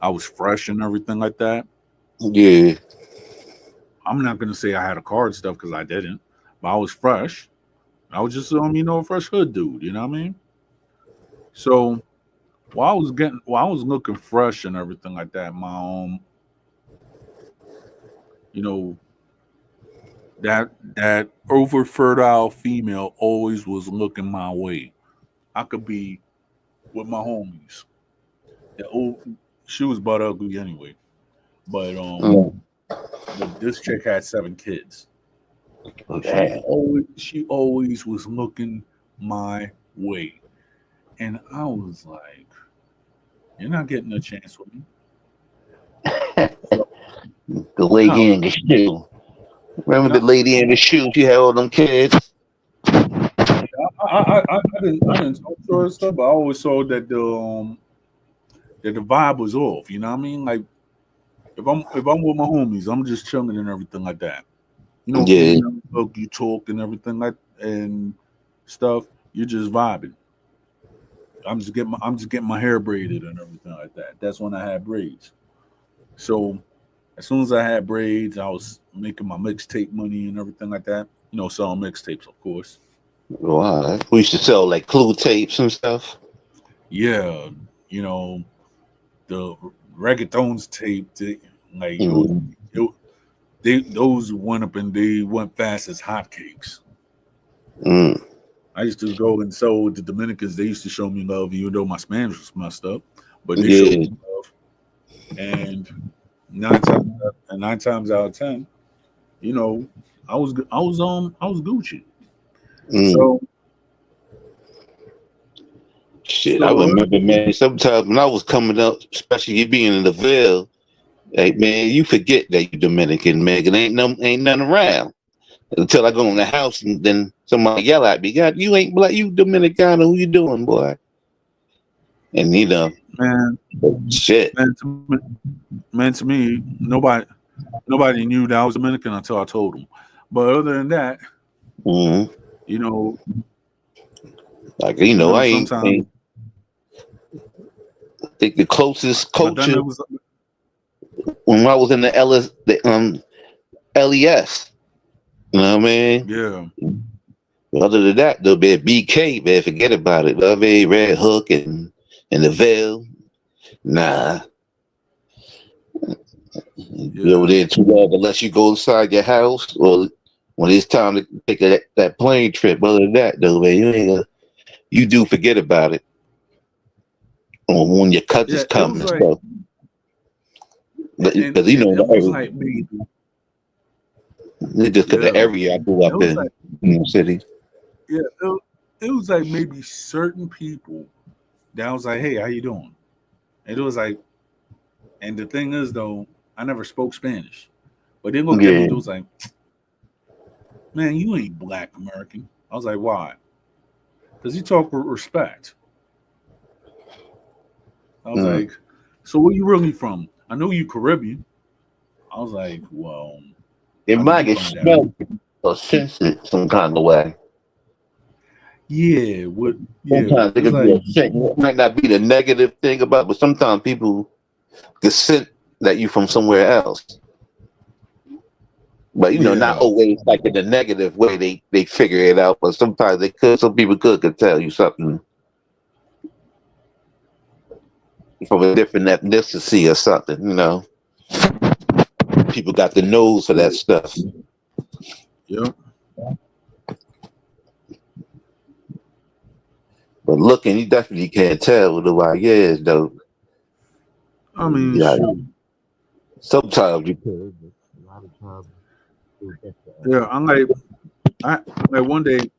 I was fresh and everything like that. Yeah. I'm not gonna say I had a car and stuff because I didn't, but I was fresh. I was just a fresh hood dude. You know what I mean? So while I was looking fresh and everything like that, my that over fertile female always was looking my way. I could be with my homies. She was butt ugly anyway, but this chick had 7 kids. Okay. She always was looking my way, and I was like, "You're not getting a chance with me." The lady in the shoe. Remember the lady in the shoe? She had all them kids. I didn't talk to her and stuff, but I always saw that the vibe was off. You know what I mean? Like if I'm with my homies, I'm just chilling and everything like that. Yeah. You talk and everything like and stuff. You're just vibing. I'm just getting my hair braided and everything like that. That's when I had braids. So as soon as I had braids, I was making my mixtape money and everything like that. Selling mixtapes, of course. Wow. We used to sell like clue tapes and stuff. Yeah, the reggaetons tape, those went up and they went fast as hotcakes. I used to go and sell with the Dominicans. They used to show me love, even though my Spanish was messed up, but they showed me love. And 9 times out of 10, I was Gucci. So shit, I remember, man. Sometimes when I was coming up, especially you being in the Ville, Hey man, you forget that you Dominican, man. 'Cause ain't nothing around until I go in the house and then somebody yell at me, "God, you ain't black, you Dominicano. Who you doing, boy?" And Man, shit. man, to me, nobody knew that I was Dominican until I told them. But other than that, you know, like I sometimes think the closest but then culture it was when I was in the LES. You know what I mean? yeah. Other than that, there'll be a BK, man. Forget about it. I mean, Red Hook and the Veil. Nah. You over there too long unless you go inside your house or when it's time to take that plane trip. Other than that, though, man, you do forget about it. Or when your cousins come and stuff. Because it was like me. Just because the area I grew up in, like, city. Yeah, it was like maybe certain people that was like, "Hey, how you doing?" And it was like, and the thing is though, I never spoke Spanish, but they look at me. It was like, "Man, you ain't Black American." I was like, "Why?" Because you talk with respect. I was like, "So where you really from?" I know you Caribbean. I was like, "Well." It might get smelled or sense it some kind of way. Yeah, sometimes it could be a scent. It might not be the negative thing about, but sometimes people can sense that you from somewhere else. But not always like in the negative way. They figure it out, but sometimes they could. Some people could tell you something from a different ethnicity or something. People got the nose for that stuff. Yep. But looking, you definitely can't tell what the white is, though. I mean, sometimes you can. A lot of times. Yeah, I'm like one day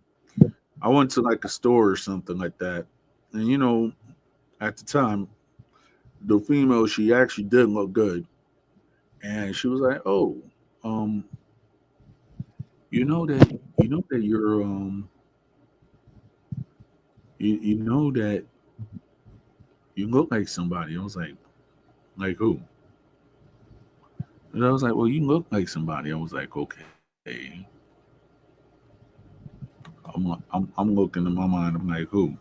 I went to like a store or something like that, and at the time, the female she actually did look good, and she was like, "Oh, you know that you're you know that you look like somebody." I was like who? And I was like, "Well, you look like somebody." I was like, "Okay." I'm looking in my mind. I'm like, who?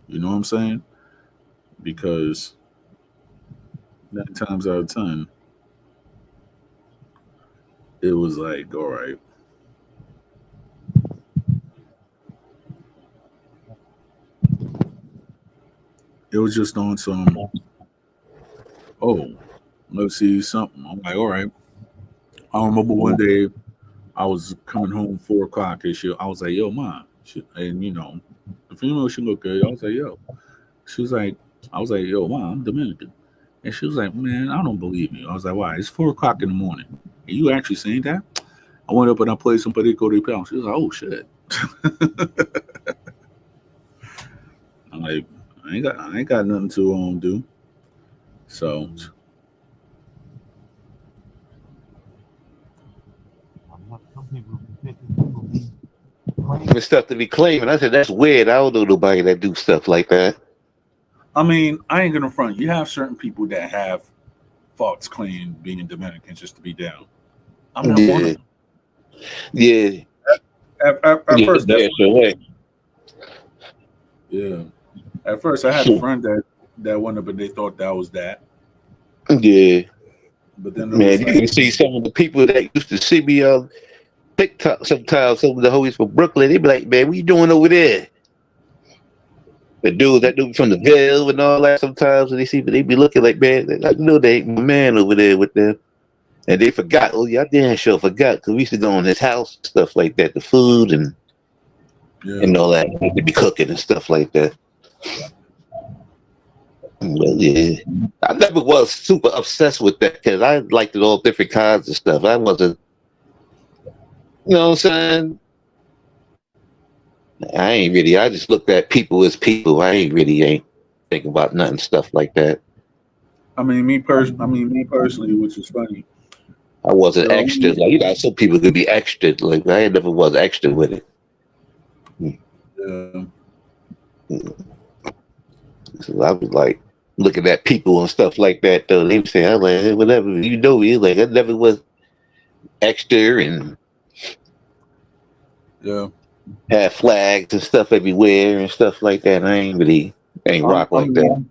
You know what I'm saying? Because 9 times out of 10, it was like, all right. It was just on some, oh, let's see something. I'm like, all right. I remember one day I was coming home 4 o'clock and I was like, yo, ma. And the female, she looked good. I was like, yo. I was like, yo, ma, I'm Dominican. And she was like, man, I don't believe you. I was like, why? It's 4 o'clock in the morning. Are you actually saying that? I went up and I played some Perico de Pound. She was like, oh, shit. I'm like, I ain't got nothing to do. So the stuff to be claiming. I said that's weird. I don't know nobody that do stuff like that. I mean, I ain't gonna front. You have certain people that have thoughts claiming being Dominican just to be down. I'm not one of them. Yeah. At first, that's yeah. At first, I had a friend that went up and they thought that was that. Yeah. But then man, you can see some of the people that used to see me on TikTok sometimes. Some of the homies from Brooklyn, they be like, "Man, what you doing over there?" The dude from the Ville and all that. Sometimes when they be looking like, man, I know they ain't my man over there with them. And they forgot. Oh yeah, I damn sure forgot because we used to go in his house, stuff like that, the food and all that. They be cooking and stuff like that. Well, yeah, I never was super obsessed with that because I liked it all different kinds of stuff. I wasn't, you know what I'm saying? I just looked at people as people. I ain't think about nothing stuff like that. Me personally, which is funny. I wasn't extra. Like, you know, some people could be extra. Like, I never was extra with it. Yeah. So I was like looking at people and stuff like that. Though they were saying, "I'm like, hey, whatever, you know me." Like, I never was extra and had flags and stuff everywhere and stuff like that. I ain't rock like that.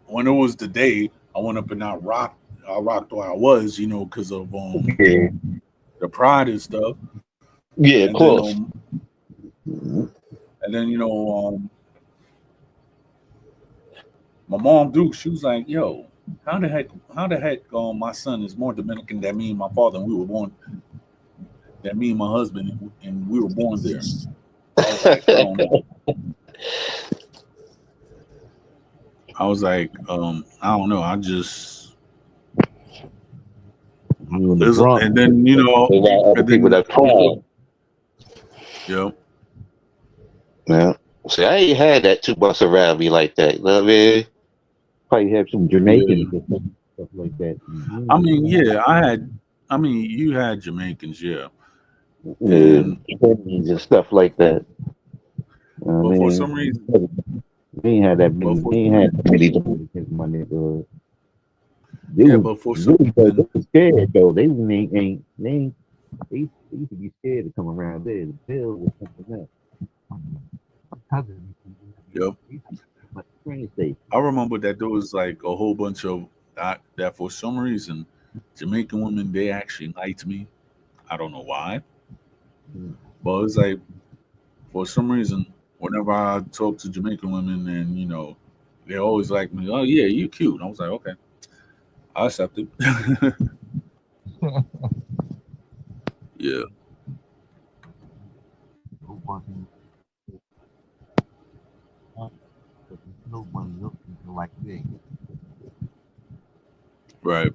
When it was the day, I went up and not rocked. I rocked where I was, you know, because of the pride and stuff. Yeah, of course. And then, you know, my mom, Duke, she was like, "Yo, how the heck, my son is more Dominican than me and my father, and we were born, than me and my husband, and we were born there." I was like, I don't know. I was like, I don't know. I just, and then, you know, other people that proud. Yep. Yeah. See, I ain't had that too much around me like that. You know what I mean? Probably have some Jamaicans or stuff like that. You had Jamaicans, yeah. And stuff like that. But for some reason, we ain't had that many. We ain't had many Dominicans in my neighborhood. But for some reason, they were scared though. They used to be scared to come around there. The bill was something else. Yep. I remember that there was like a whole bunch of that for some reason, Jamaican women, they actually liked me. I don't know why. But it's like, for some reason, whenever I talk to Jamaican women and, you know, they always like me, "Oh yeah, you cute." And I was like, okay, I accept it. Yeah. Right.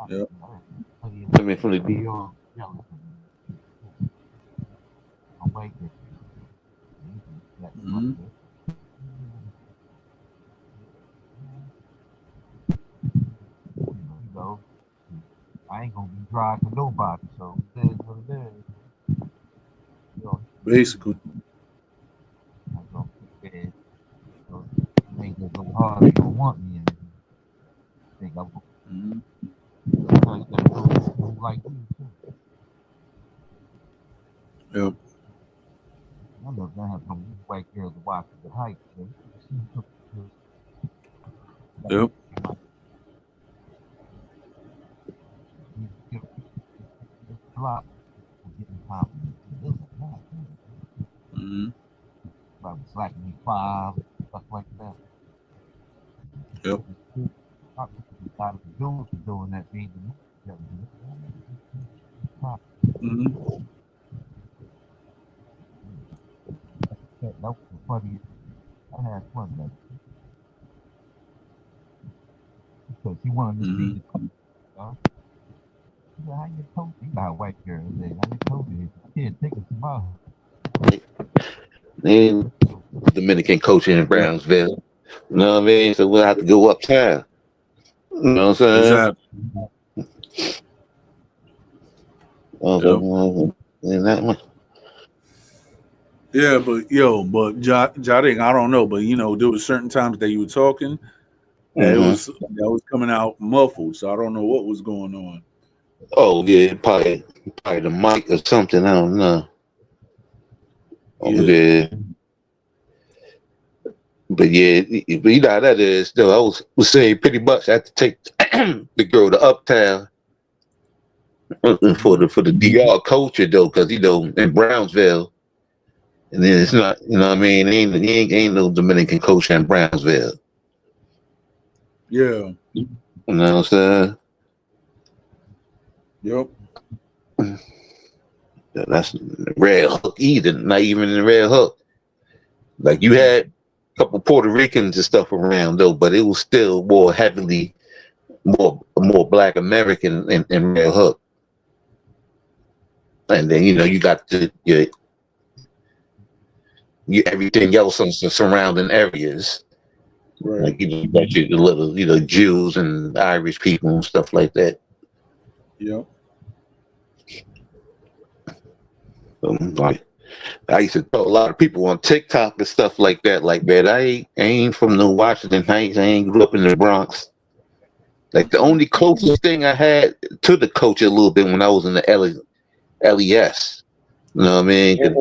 Yep. Coming from the DR. I ain't gonna be dry for nobody, so it is what it is. Basically. Make it go hard, they don't want me in. Think I'm like you too. Yep. I know I have some white girls watching the hike. Yep. Like me 5, stuff like that. Yep. Doing that thing. That was funny. I had fun though. Because he wanted to see the coach. How you coach? You got white girls there. How you coach it? Kid, take us tomorrow. And Dominican coaching in Brownsville. You know what I mean? So we'll have to go uptown. You know what I'm saying? Exactly. That one. Yeah, but Jarding, I don't know, but you know, there was certain times that you were talking that that was coming out muffled, so I don't know what was going on. Oh yeah, probably the mic or something. I don't know. Yeah. But you know how that is. Though I was saying pretty much I had to take the girl to uptown for the DR culture though, because you know in Brownsville, and then it's not, you know what I mean, ain't no Dominican culture in Brownsville. Yeah. You know what I'm saying? Yep. That's Red Hook either, not even in Red Hook. Like you had couple Puerto Ricans and stuff around though, but it was still more heavily more Black American in Red Hook. And then you got your everything else in the surrounding areas. Right. Like you got your little Jews and Irish people and stuff like that. Yep. Like I used to tell a lot of people on TikTok and stuff like that. Like, man, I ain't from no Washington Heights. I ain't grew up in the Bronx. Like the only closest thing I had to the culture a little bit when I was in the LES. You know what I mean?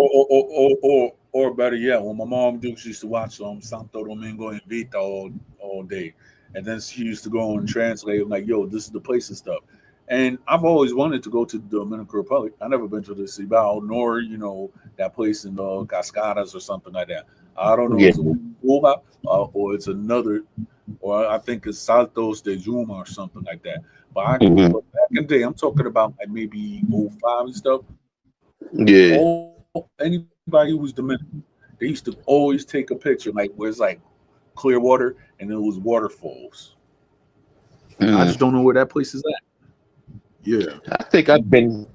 Or better yet, when my mom Dukes used to watch Santo Domingo and Vita all day, and then she used to go and translate. I'm like, yo, this is the place and stuff. And I've always wanted to go to the Dominican Republic. I've never been to the Cibao, nor that place in the Cascadas or something like that. I don't know if it's Cuba or it's another, or I think it's Saltos de Juma or something like that. But but back in the day, I'm talking about like maybe 05 and stuff. Yeah. Anybody who was Dominican, they used to always take a picture like where it's like clear water and it was waterfalls. I just don't know where that place is at. Yeah. I think I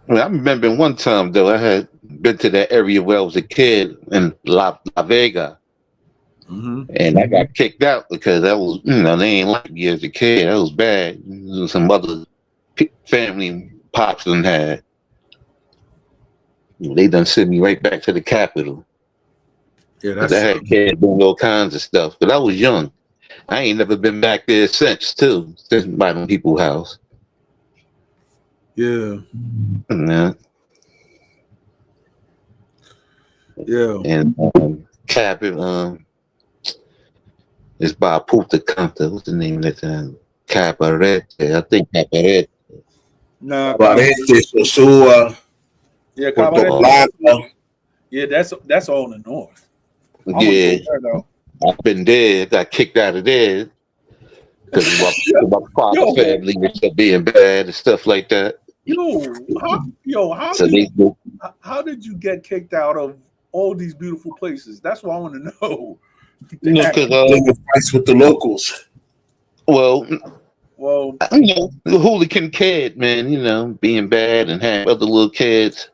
remember one time though, I had been to that area where I was a kid in La Vega. And I got kicked out because that was, they ain't like me as a kid. That was bad. Some other family pops done had. They done sent me right back to the capital. Yeah, that's. I had kids doing all kinds of stuff, but I was young. I ain't never been back there since by them people's house. Yeah. Yeah. Yeah. And Capital, it's by Punta Cana. What's the name of that town? Cabarete. I think Cabarete. No, Cabarete, Sosua. Yeah, Cabarete. Yeah, that's all in the north. Yeah. I've been there. Got kicked out of there because my father's family was being bad and stuff like that. How did you get kicked out of all these beautiful places? That's what I want to know. Because fights with the locals. Well, the hooligan kid, man, being bad and having other little kids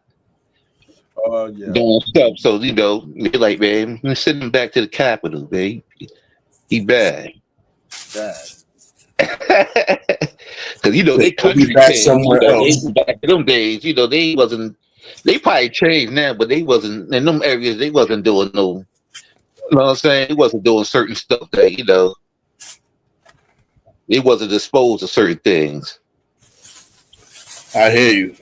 doing stuff. So, you're like, man, send him back to the capital, man. He bad. Because, they country kids. Back in them days, they wasn't, they probably changed now, but they wasn't, in them areas, they wasn't doing no, you know what I'm saying? He wasn't doing certain stuff that, he wasn't exposed to certain things. I hear you.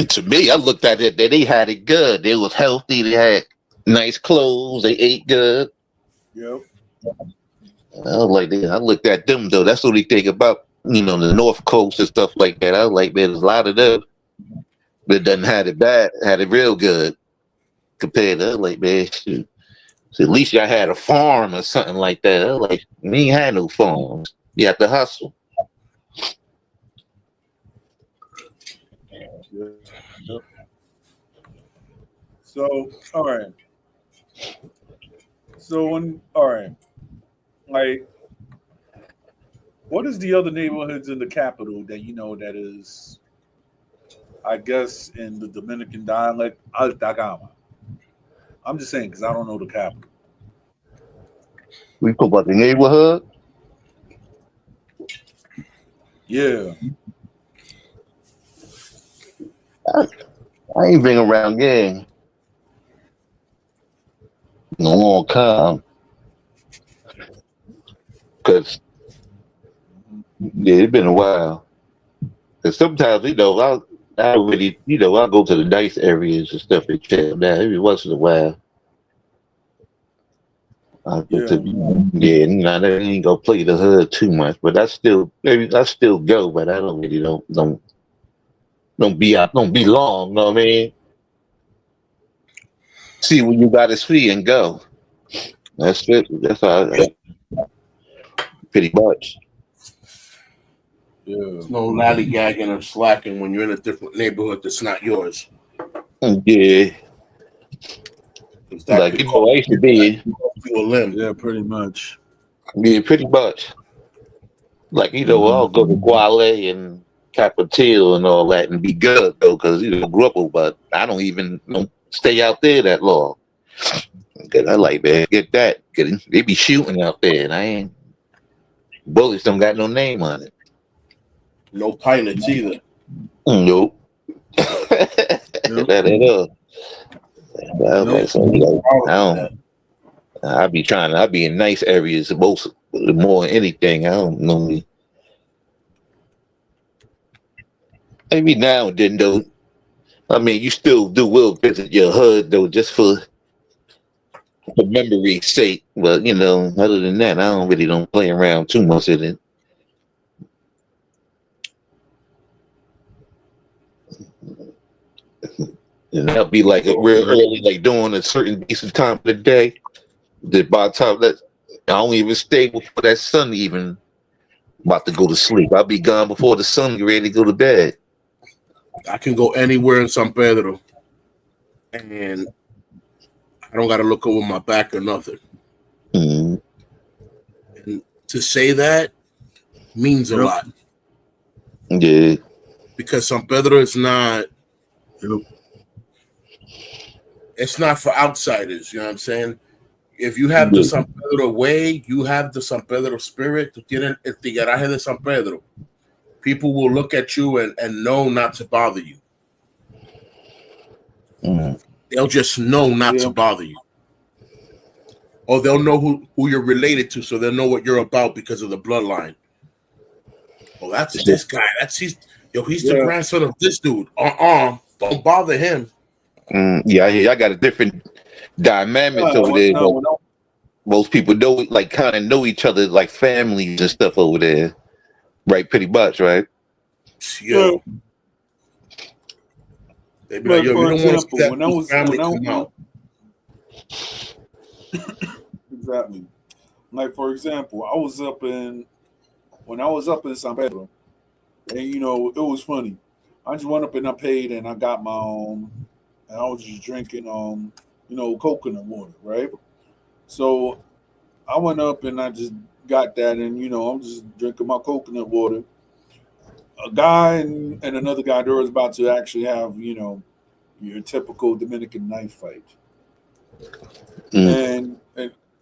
To me, I looked at it, they had it good. They was healthy. They had nice clothes. They ate good. Yep. I looked at them, though. That's the only thing about, the North Coast and stuff like that. I was like, man, there's a lot of them that doesn't have it bad, had it real good compared to, like, man, shoot. So at least y'all had a farm or something like that. I was like, we ain't had no farms. You have to hustle. Yep. So, all right. Like, what is the other neighborhoods in the capital that that is, I guess, in the Dominican dialect, Alta Gama? I'm just saying because I don't know the capital. We talk about the neighborhood? Yeah. I ain't been around here in a long time. Because, it's been a while. Because sometimes, I really, I go to the nice areas and stuff and chill now every once in a while. I go to, I ain't gonna play the hood too much, but I still go, but I don't really don't be long, you know what I mean? See when you got to see and go. That's it. That's how pretty much. Yeah. No lollygagging or slacking when you're in a different neighborhood that's not yours. Yeah. Like, you know, I used to be. Yeah, pretty much. Yeah, pretty much. Like, you know, I'll go to Guale and Capital and all that and be good, though, because, you know, grew up, but I don't even stay out there that long. Cause I like, man, get that. They be shooting out there, and I ain't. Bullets don't got no name on it. No pilots either. Nope. That ain't all. Okay, so I be in nice areas more than anything. I don't know. Maybe now and then though. I mean, you still will visit your hood though, just for memory's sake. But you know, other than that, I don't play around too much in it. And that'll be like real early, like during a certain decent time of the day. That by the time that I don't even stay before that sun even about to go to sleep. I'll be gone before the sun get ready to go to bed. I can go anywhere in San Pedro, and I don't got to look over my back or nothing. Mm-hmm. And to say that means a lot. Yeah. Because San Pedro is not. It's not for outsiders. You know what I'm saying? If you have the San Pedro way, you have the San Pedro spirit. Tú tienes el tigueraje de San Pedro. People will look at you and know not to bother you. Mm. They'll just know not to bother you. Or they'll know who you're related to, so they'll know what you're about because of the bloodline. Oh, that's this guy. He's the grandson of this dude. Don't bother him. Yeah, I got a different dynamics over there. Most people kind of know each other like families and stuff over there. Right, pretty much, right? Yo. They be like, yo, you don't want to see that family come out. Exactly. Like, for example, when I was up in San Pedro, and you know, it was funny. I just went up and I paid and I got my and I was just drinking coconut water, right? So I went up and I just got that, and you know, I'm just drinking my coconut water. A guy and another guy, they was about to actually have, you know, your typical Dominican knife fight. And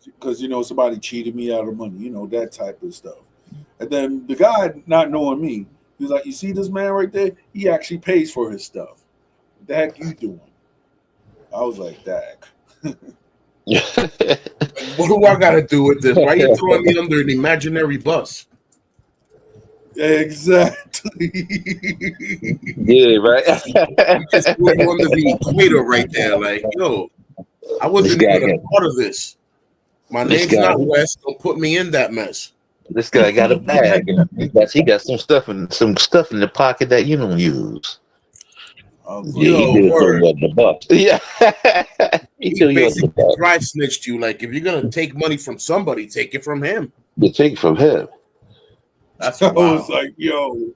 because, you know, somebody cheated me out of money, you know, that type of stuff. And then the guy, not knowing me, he was like, you see this man right there? He actually pays for his stuff. What the heck you doing? I was like, dag. What do I got to do with this? Why are you throwing me under an imaginary bus? Exactly. Yeah, right. I'm just going under the equator right there. Like, yo, I wasn't even a part of this. My name's not West. Don't put me in that mess. This guy got a bag. He got some stuff in the pocket that you don't use. He did the buck. Yeah. He basically dry snitched you. Like, if you're gonna take money from somebody, take it from him. You take it from him. That's I was like, yo,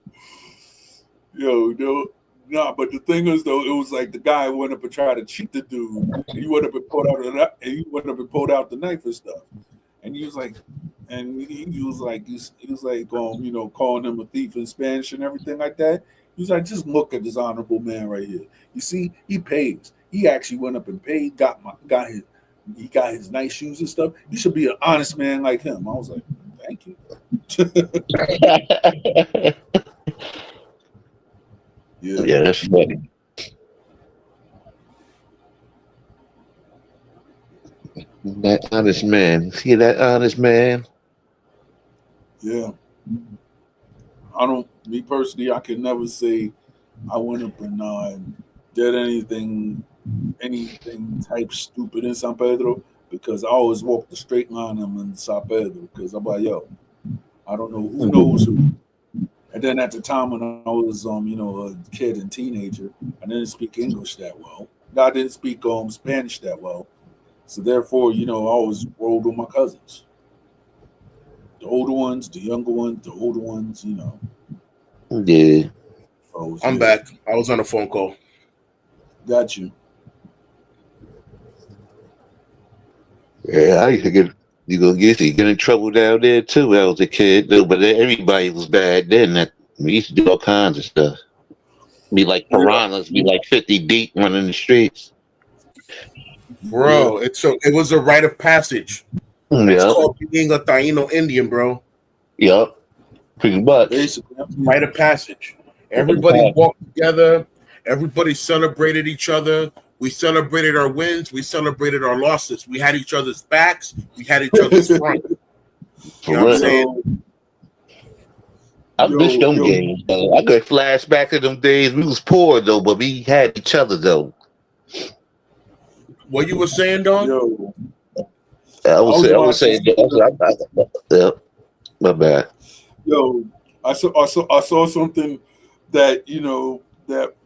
no. Nah, but the thing is, though, it was like the guy went up and tried to cheat the dude, and he went up and pulled out the knife and stuff, and he was like, you know, calling him a thief in Spanish and everything like that. He was like, just look at this honorable man right here. You see, he pays. He actually went up and paid, got his nice shoes and stuff. You should be an honest man like him. I was like, thank you. Yeah, that's funny. That honest man. See that honest man? Yeah. Me personally, I can never say I went up and did anything type stupid in San Pedro, because I always walk the straight line in San Pedro, because I'm like, yo, I don't know who knows who. And then at the time when I was, you know, a kid and teenager, I didn't speak English that well. I didn't speak Spanish that well. So therefore, you know, I always rolled with my cousins. The older ones, the younger ones, the older ones, you know. Yeah. I'm back. I was on a phone call. Got you. Yeah, I used to get you get in trouble down there too when I was a kid, though. But everybody was bad then. That we used to do all kinds of stuff. Be like Yeah, piranhas, be like 50 deep running the streets. Yeah. bro. It was a rite of passage. That's Yep, called being a Taino Indian, bro. yep, pretty much. Basically, Rite of passage. Everybody walked together. Everybody celebrated each other. We celebrated our wins. We celebrated our losses. We had each other's backs. We had each other's front. For You know what I'm real. saying? I miss them games though. I could flash back to them days. We was poor though, but we had each other though. What you were saying, Don? yo, I would say, watching. yeah, my bad. Yo, I saw something that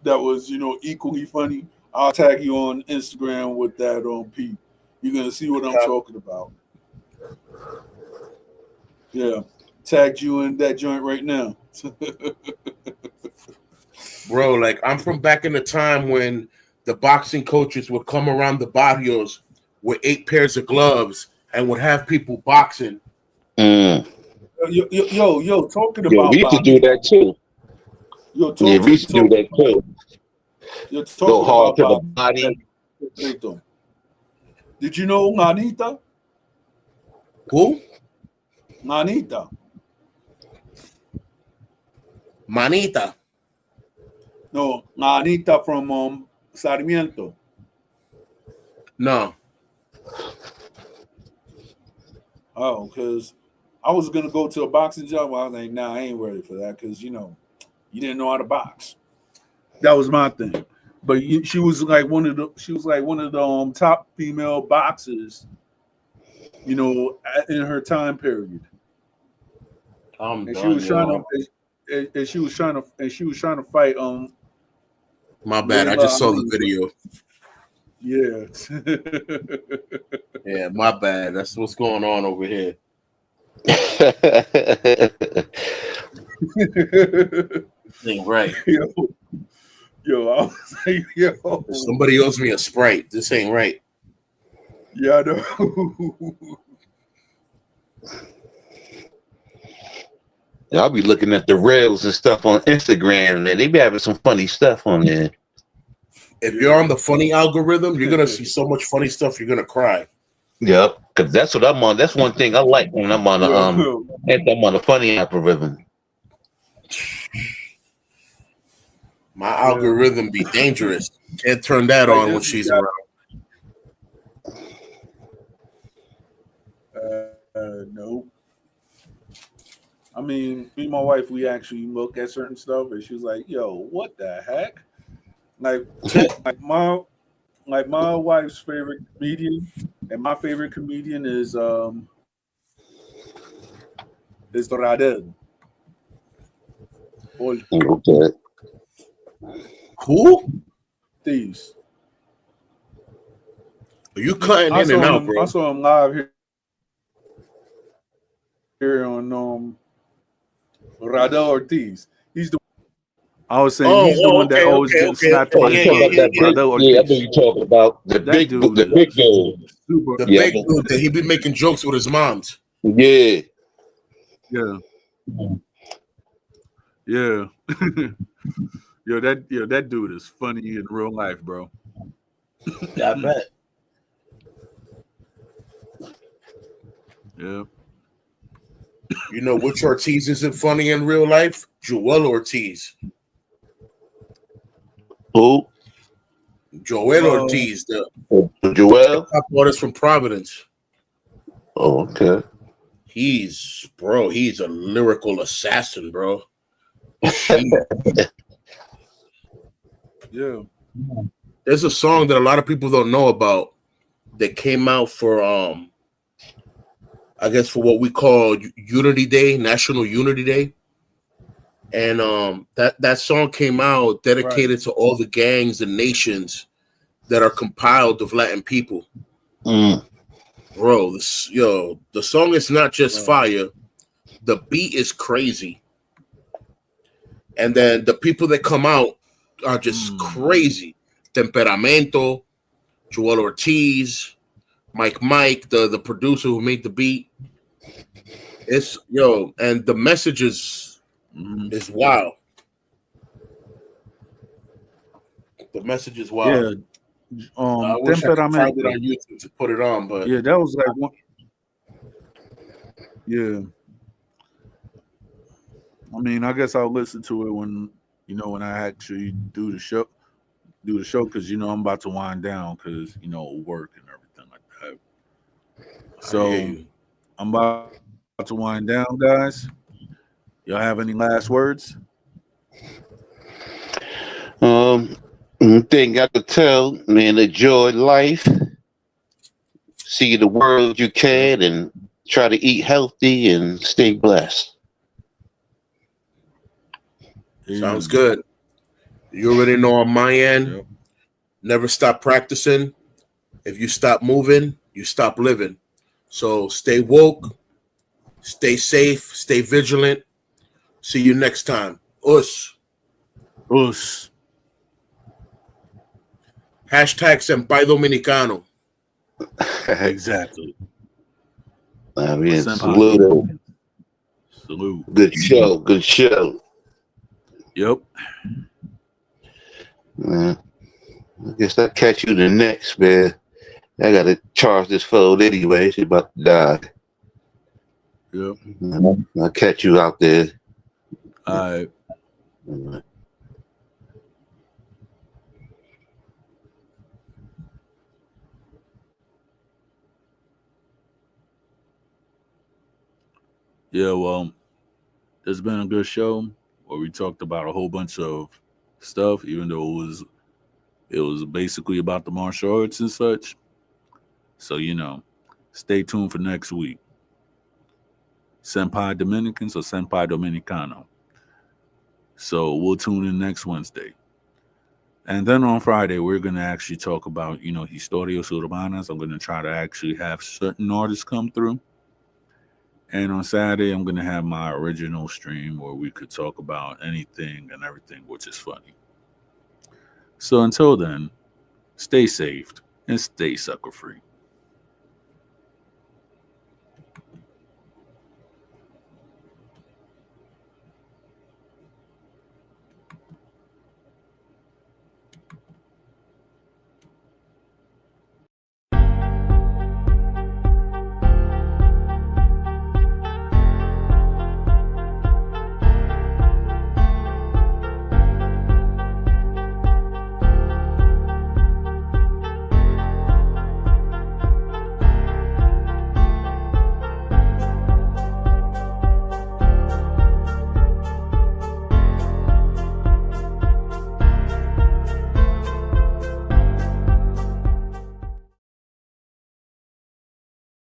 that was equally funny. I'll tag you on Instagram with that on Pete. You're gonna see what I'm talking about. Yeah, tagged you in that joint right now. Bro, like I'm from back in the time when the boxing coaches would come around the barrios with 8 pairs of gloves and would have people boxing. Mm. Yo, talking Yeah, about we used to do that too. Yo, Yeah, we used to do that too. You're Go talking hard to the about body. Did you know Manita? Who? Manita. Manita. No, Manita from Sarmiento. No. Oh, because I was gonna go to a boxing job. I was like, nah, I ain't ready for that because you didn't know how to box. That was my thing. But she was like one of the top female boxers, in her time period. She was trying to fight. My bad. I just saw the video. Yeah. Yeah, my bad. That's what's going on over here. Ain't right. Yo, I was like, yo. Somebody owes me a Sprite. This ain't right. Yeah, I know. I'll be looking at the reels and stuff on Instagram, and they be having some funny stuff on there. If you're on the funny algorithm, you're gonna see so much funny stuff. You're gonna cry. Yep, because that's what I'm on. That's one thing I like when I'm on the funny algorithm. My algorithm be dangerous. Can't turn that on when she's around. No. I mean, me and my wife, we actually look at certain stuff, and she was like, "Yo, what the heck?" Like my wife's favorite comedian, and my favorite comedian is Radel. Okay. Who? Thieves. Are you cutting in and out, bro? I saw him live here on Radel Ortiz. He's the. I was saying he's the one that always gets slapped by his Radel Ortiz. Yeah, I think you're talking about the big dude. The big dude. The big dude that he be making jokes with his moms. Yeah. Yeah. Yeah. That dude is funny in real life, bro. Yeah, I bet. Yeah. You know which Ortiz isn't funny in real life? Joel Ortiz. Who? Joel Ortiz, the Joel artist from Providence. Oh, okay. He's a lyrical assassin, bro. Yeah. There's a song that a lot of people don't know about that came out for I guess for what we call Unity Day, National Unity Day. And that song came out dedicated to all the gangs and nations that are compiled of Latin people. Bro, the song is not just fire. The beat is crazy. And then the people that come out are just crazy. Temperamento, Joel Ortiz, Mike, the producer who made the beat. It's and the message is wild. The message is wild. Yeah. I wish I could find it on YouTube to put it on, but yeah, that was like one. Yeah. I mean, I guess I'll listen to it when I actually do the show because I'm about to wind down because work and everything like that. So I'm about to wind down, guys. Y'all have any last words? Thing I could tell, man, enjoy life, see the world you can, and try to eat healthy and stay blessed. Sounds good. You already know on my end, never stop practicing. If you stop moving, you stop living. So stay woke, stay safe, stay vigilant. See you next time. Us. Hashtag Senpai Dominicano. Exactly. I mean, salute. Good show. Yep. Man, I guess I'll catch you the next, man. I gotta charge this phone anyway. She's about to die. Yep. I'll catch you out there. All right. Yeah, well, it's been a good show where we talked about a whole bunch of stuff, even though it was basically about the martial arts and such. So, stay tuned for next week. Senpai Dominicans or Senpai Dominicano. So we'll tune in next Wednesday. And then on Friday, we're going to actually talk about, Historias Urbanas. I'm going to try to actually have certain artists come through. And on Saturday, I'm going to have my original stream where we could talk about anything and everything, which is funny. So until then, stay safe and stay sucker free.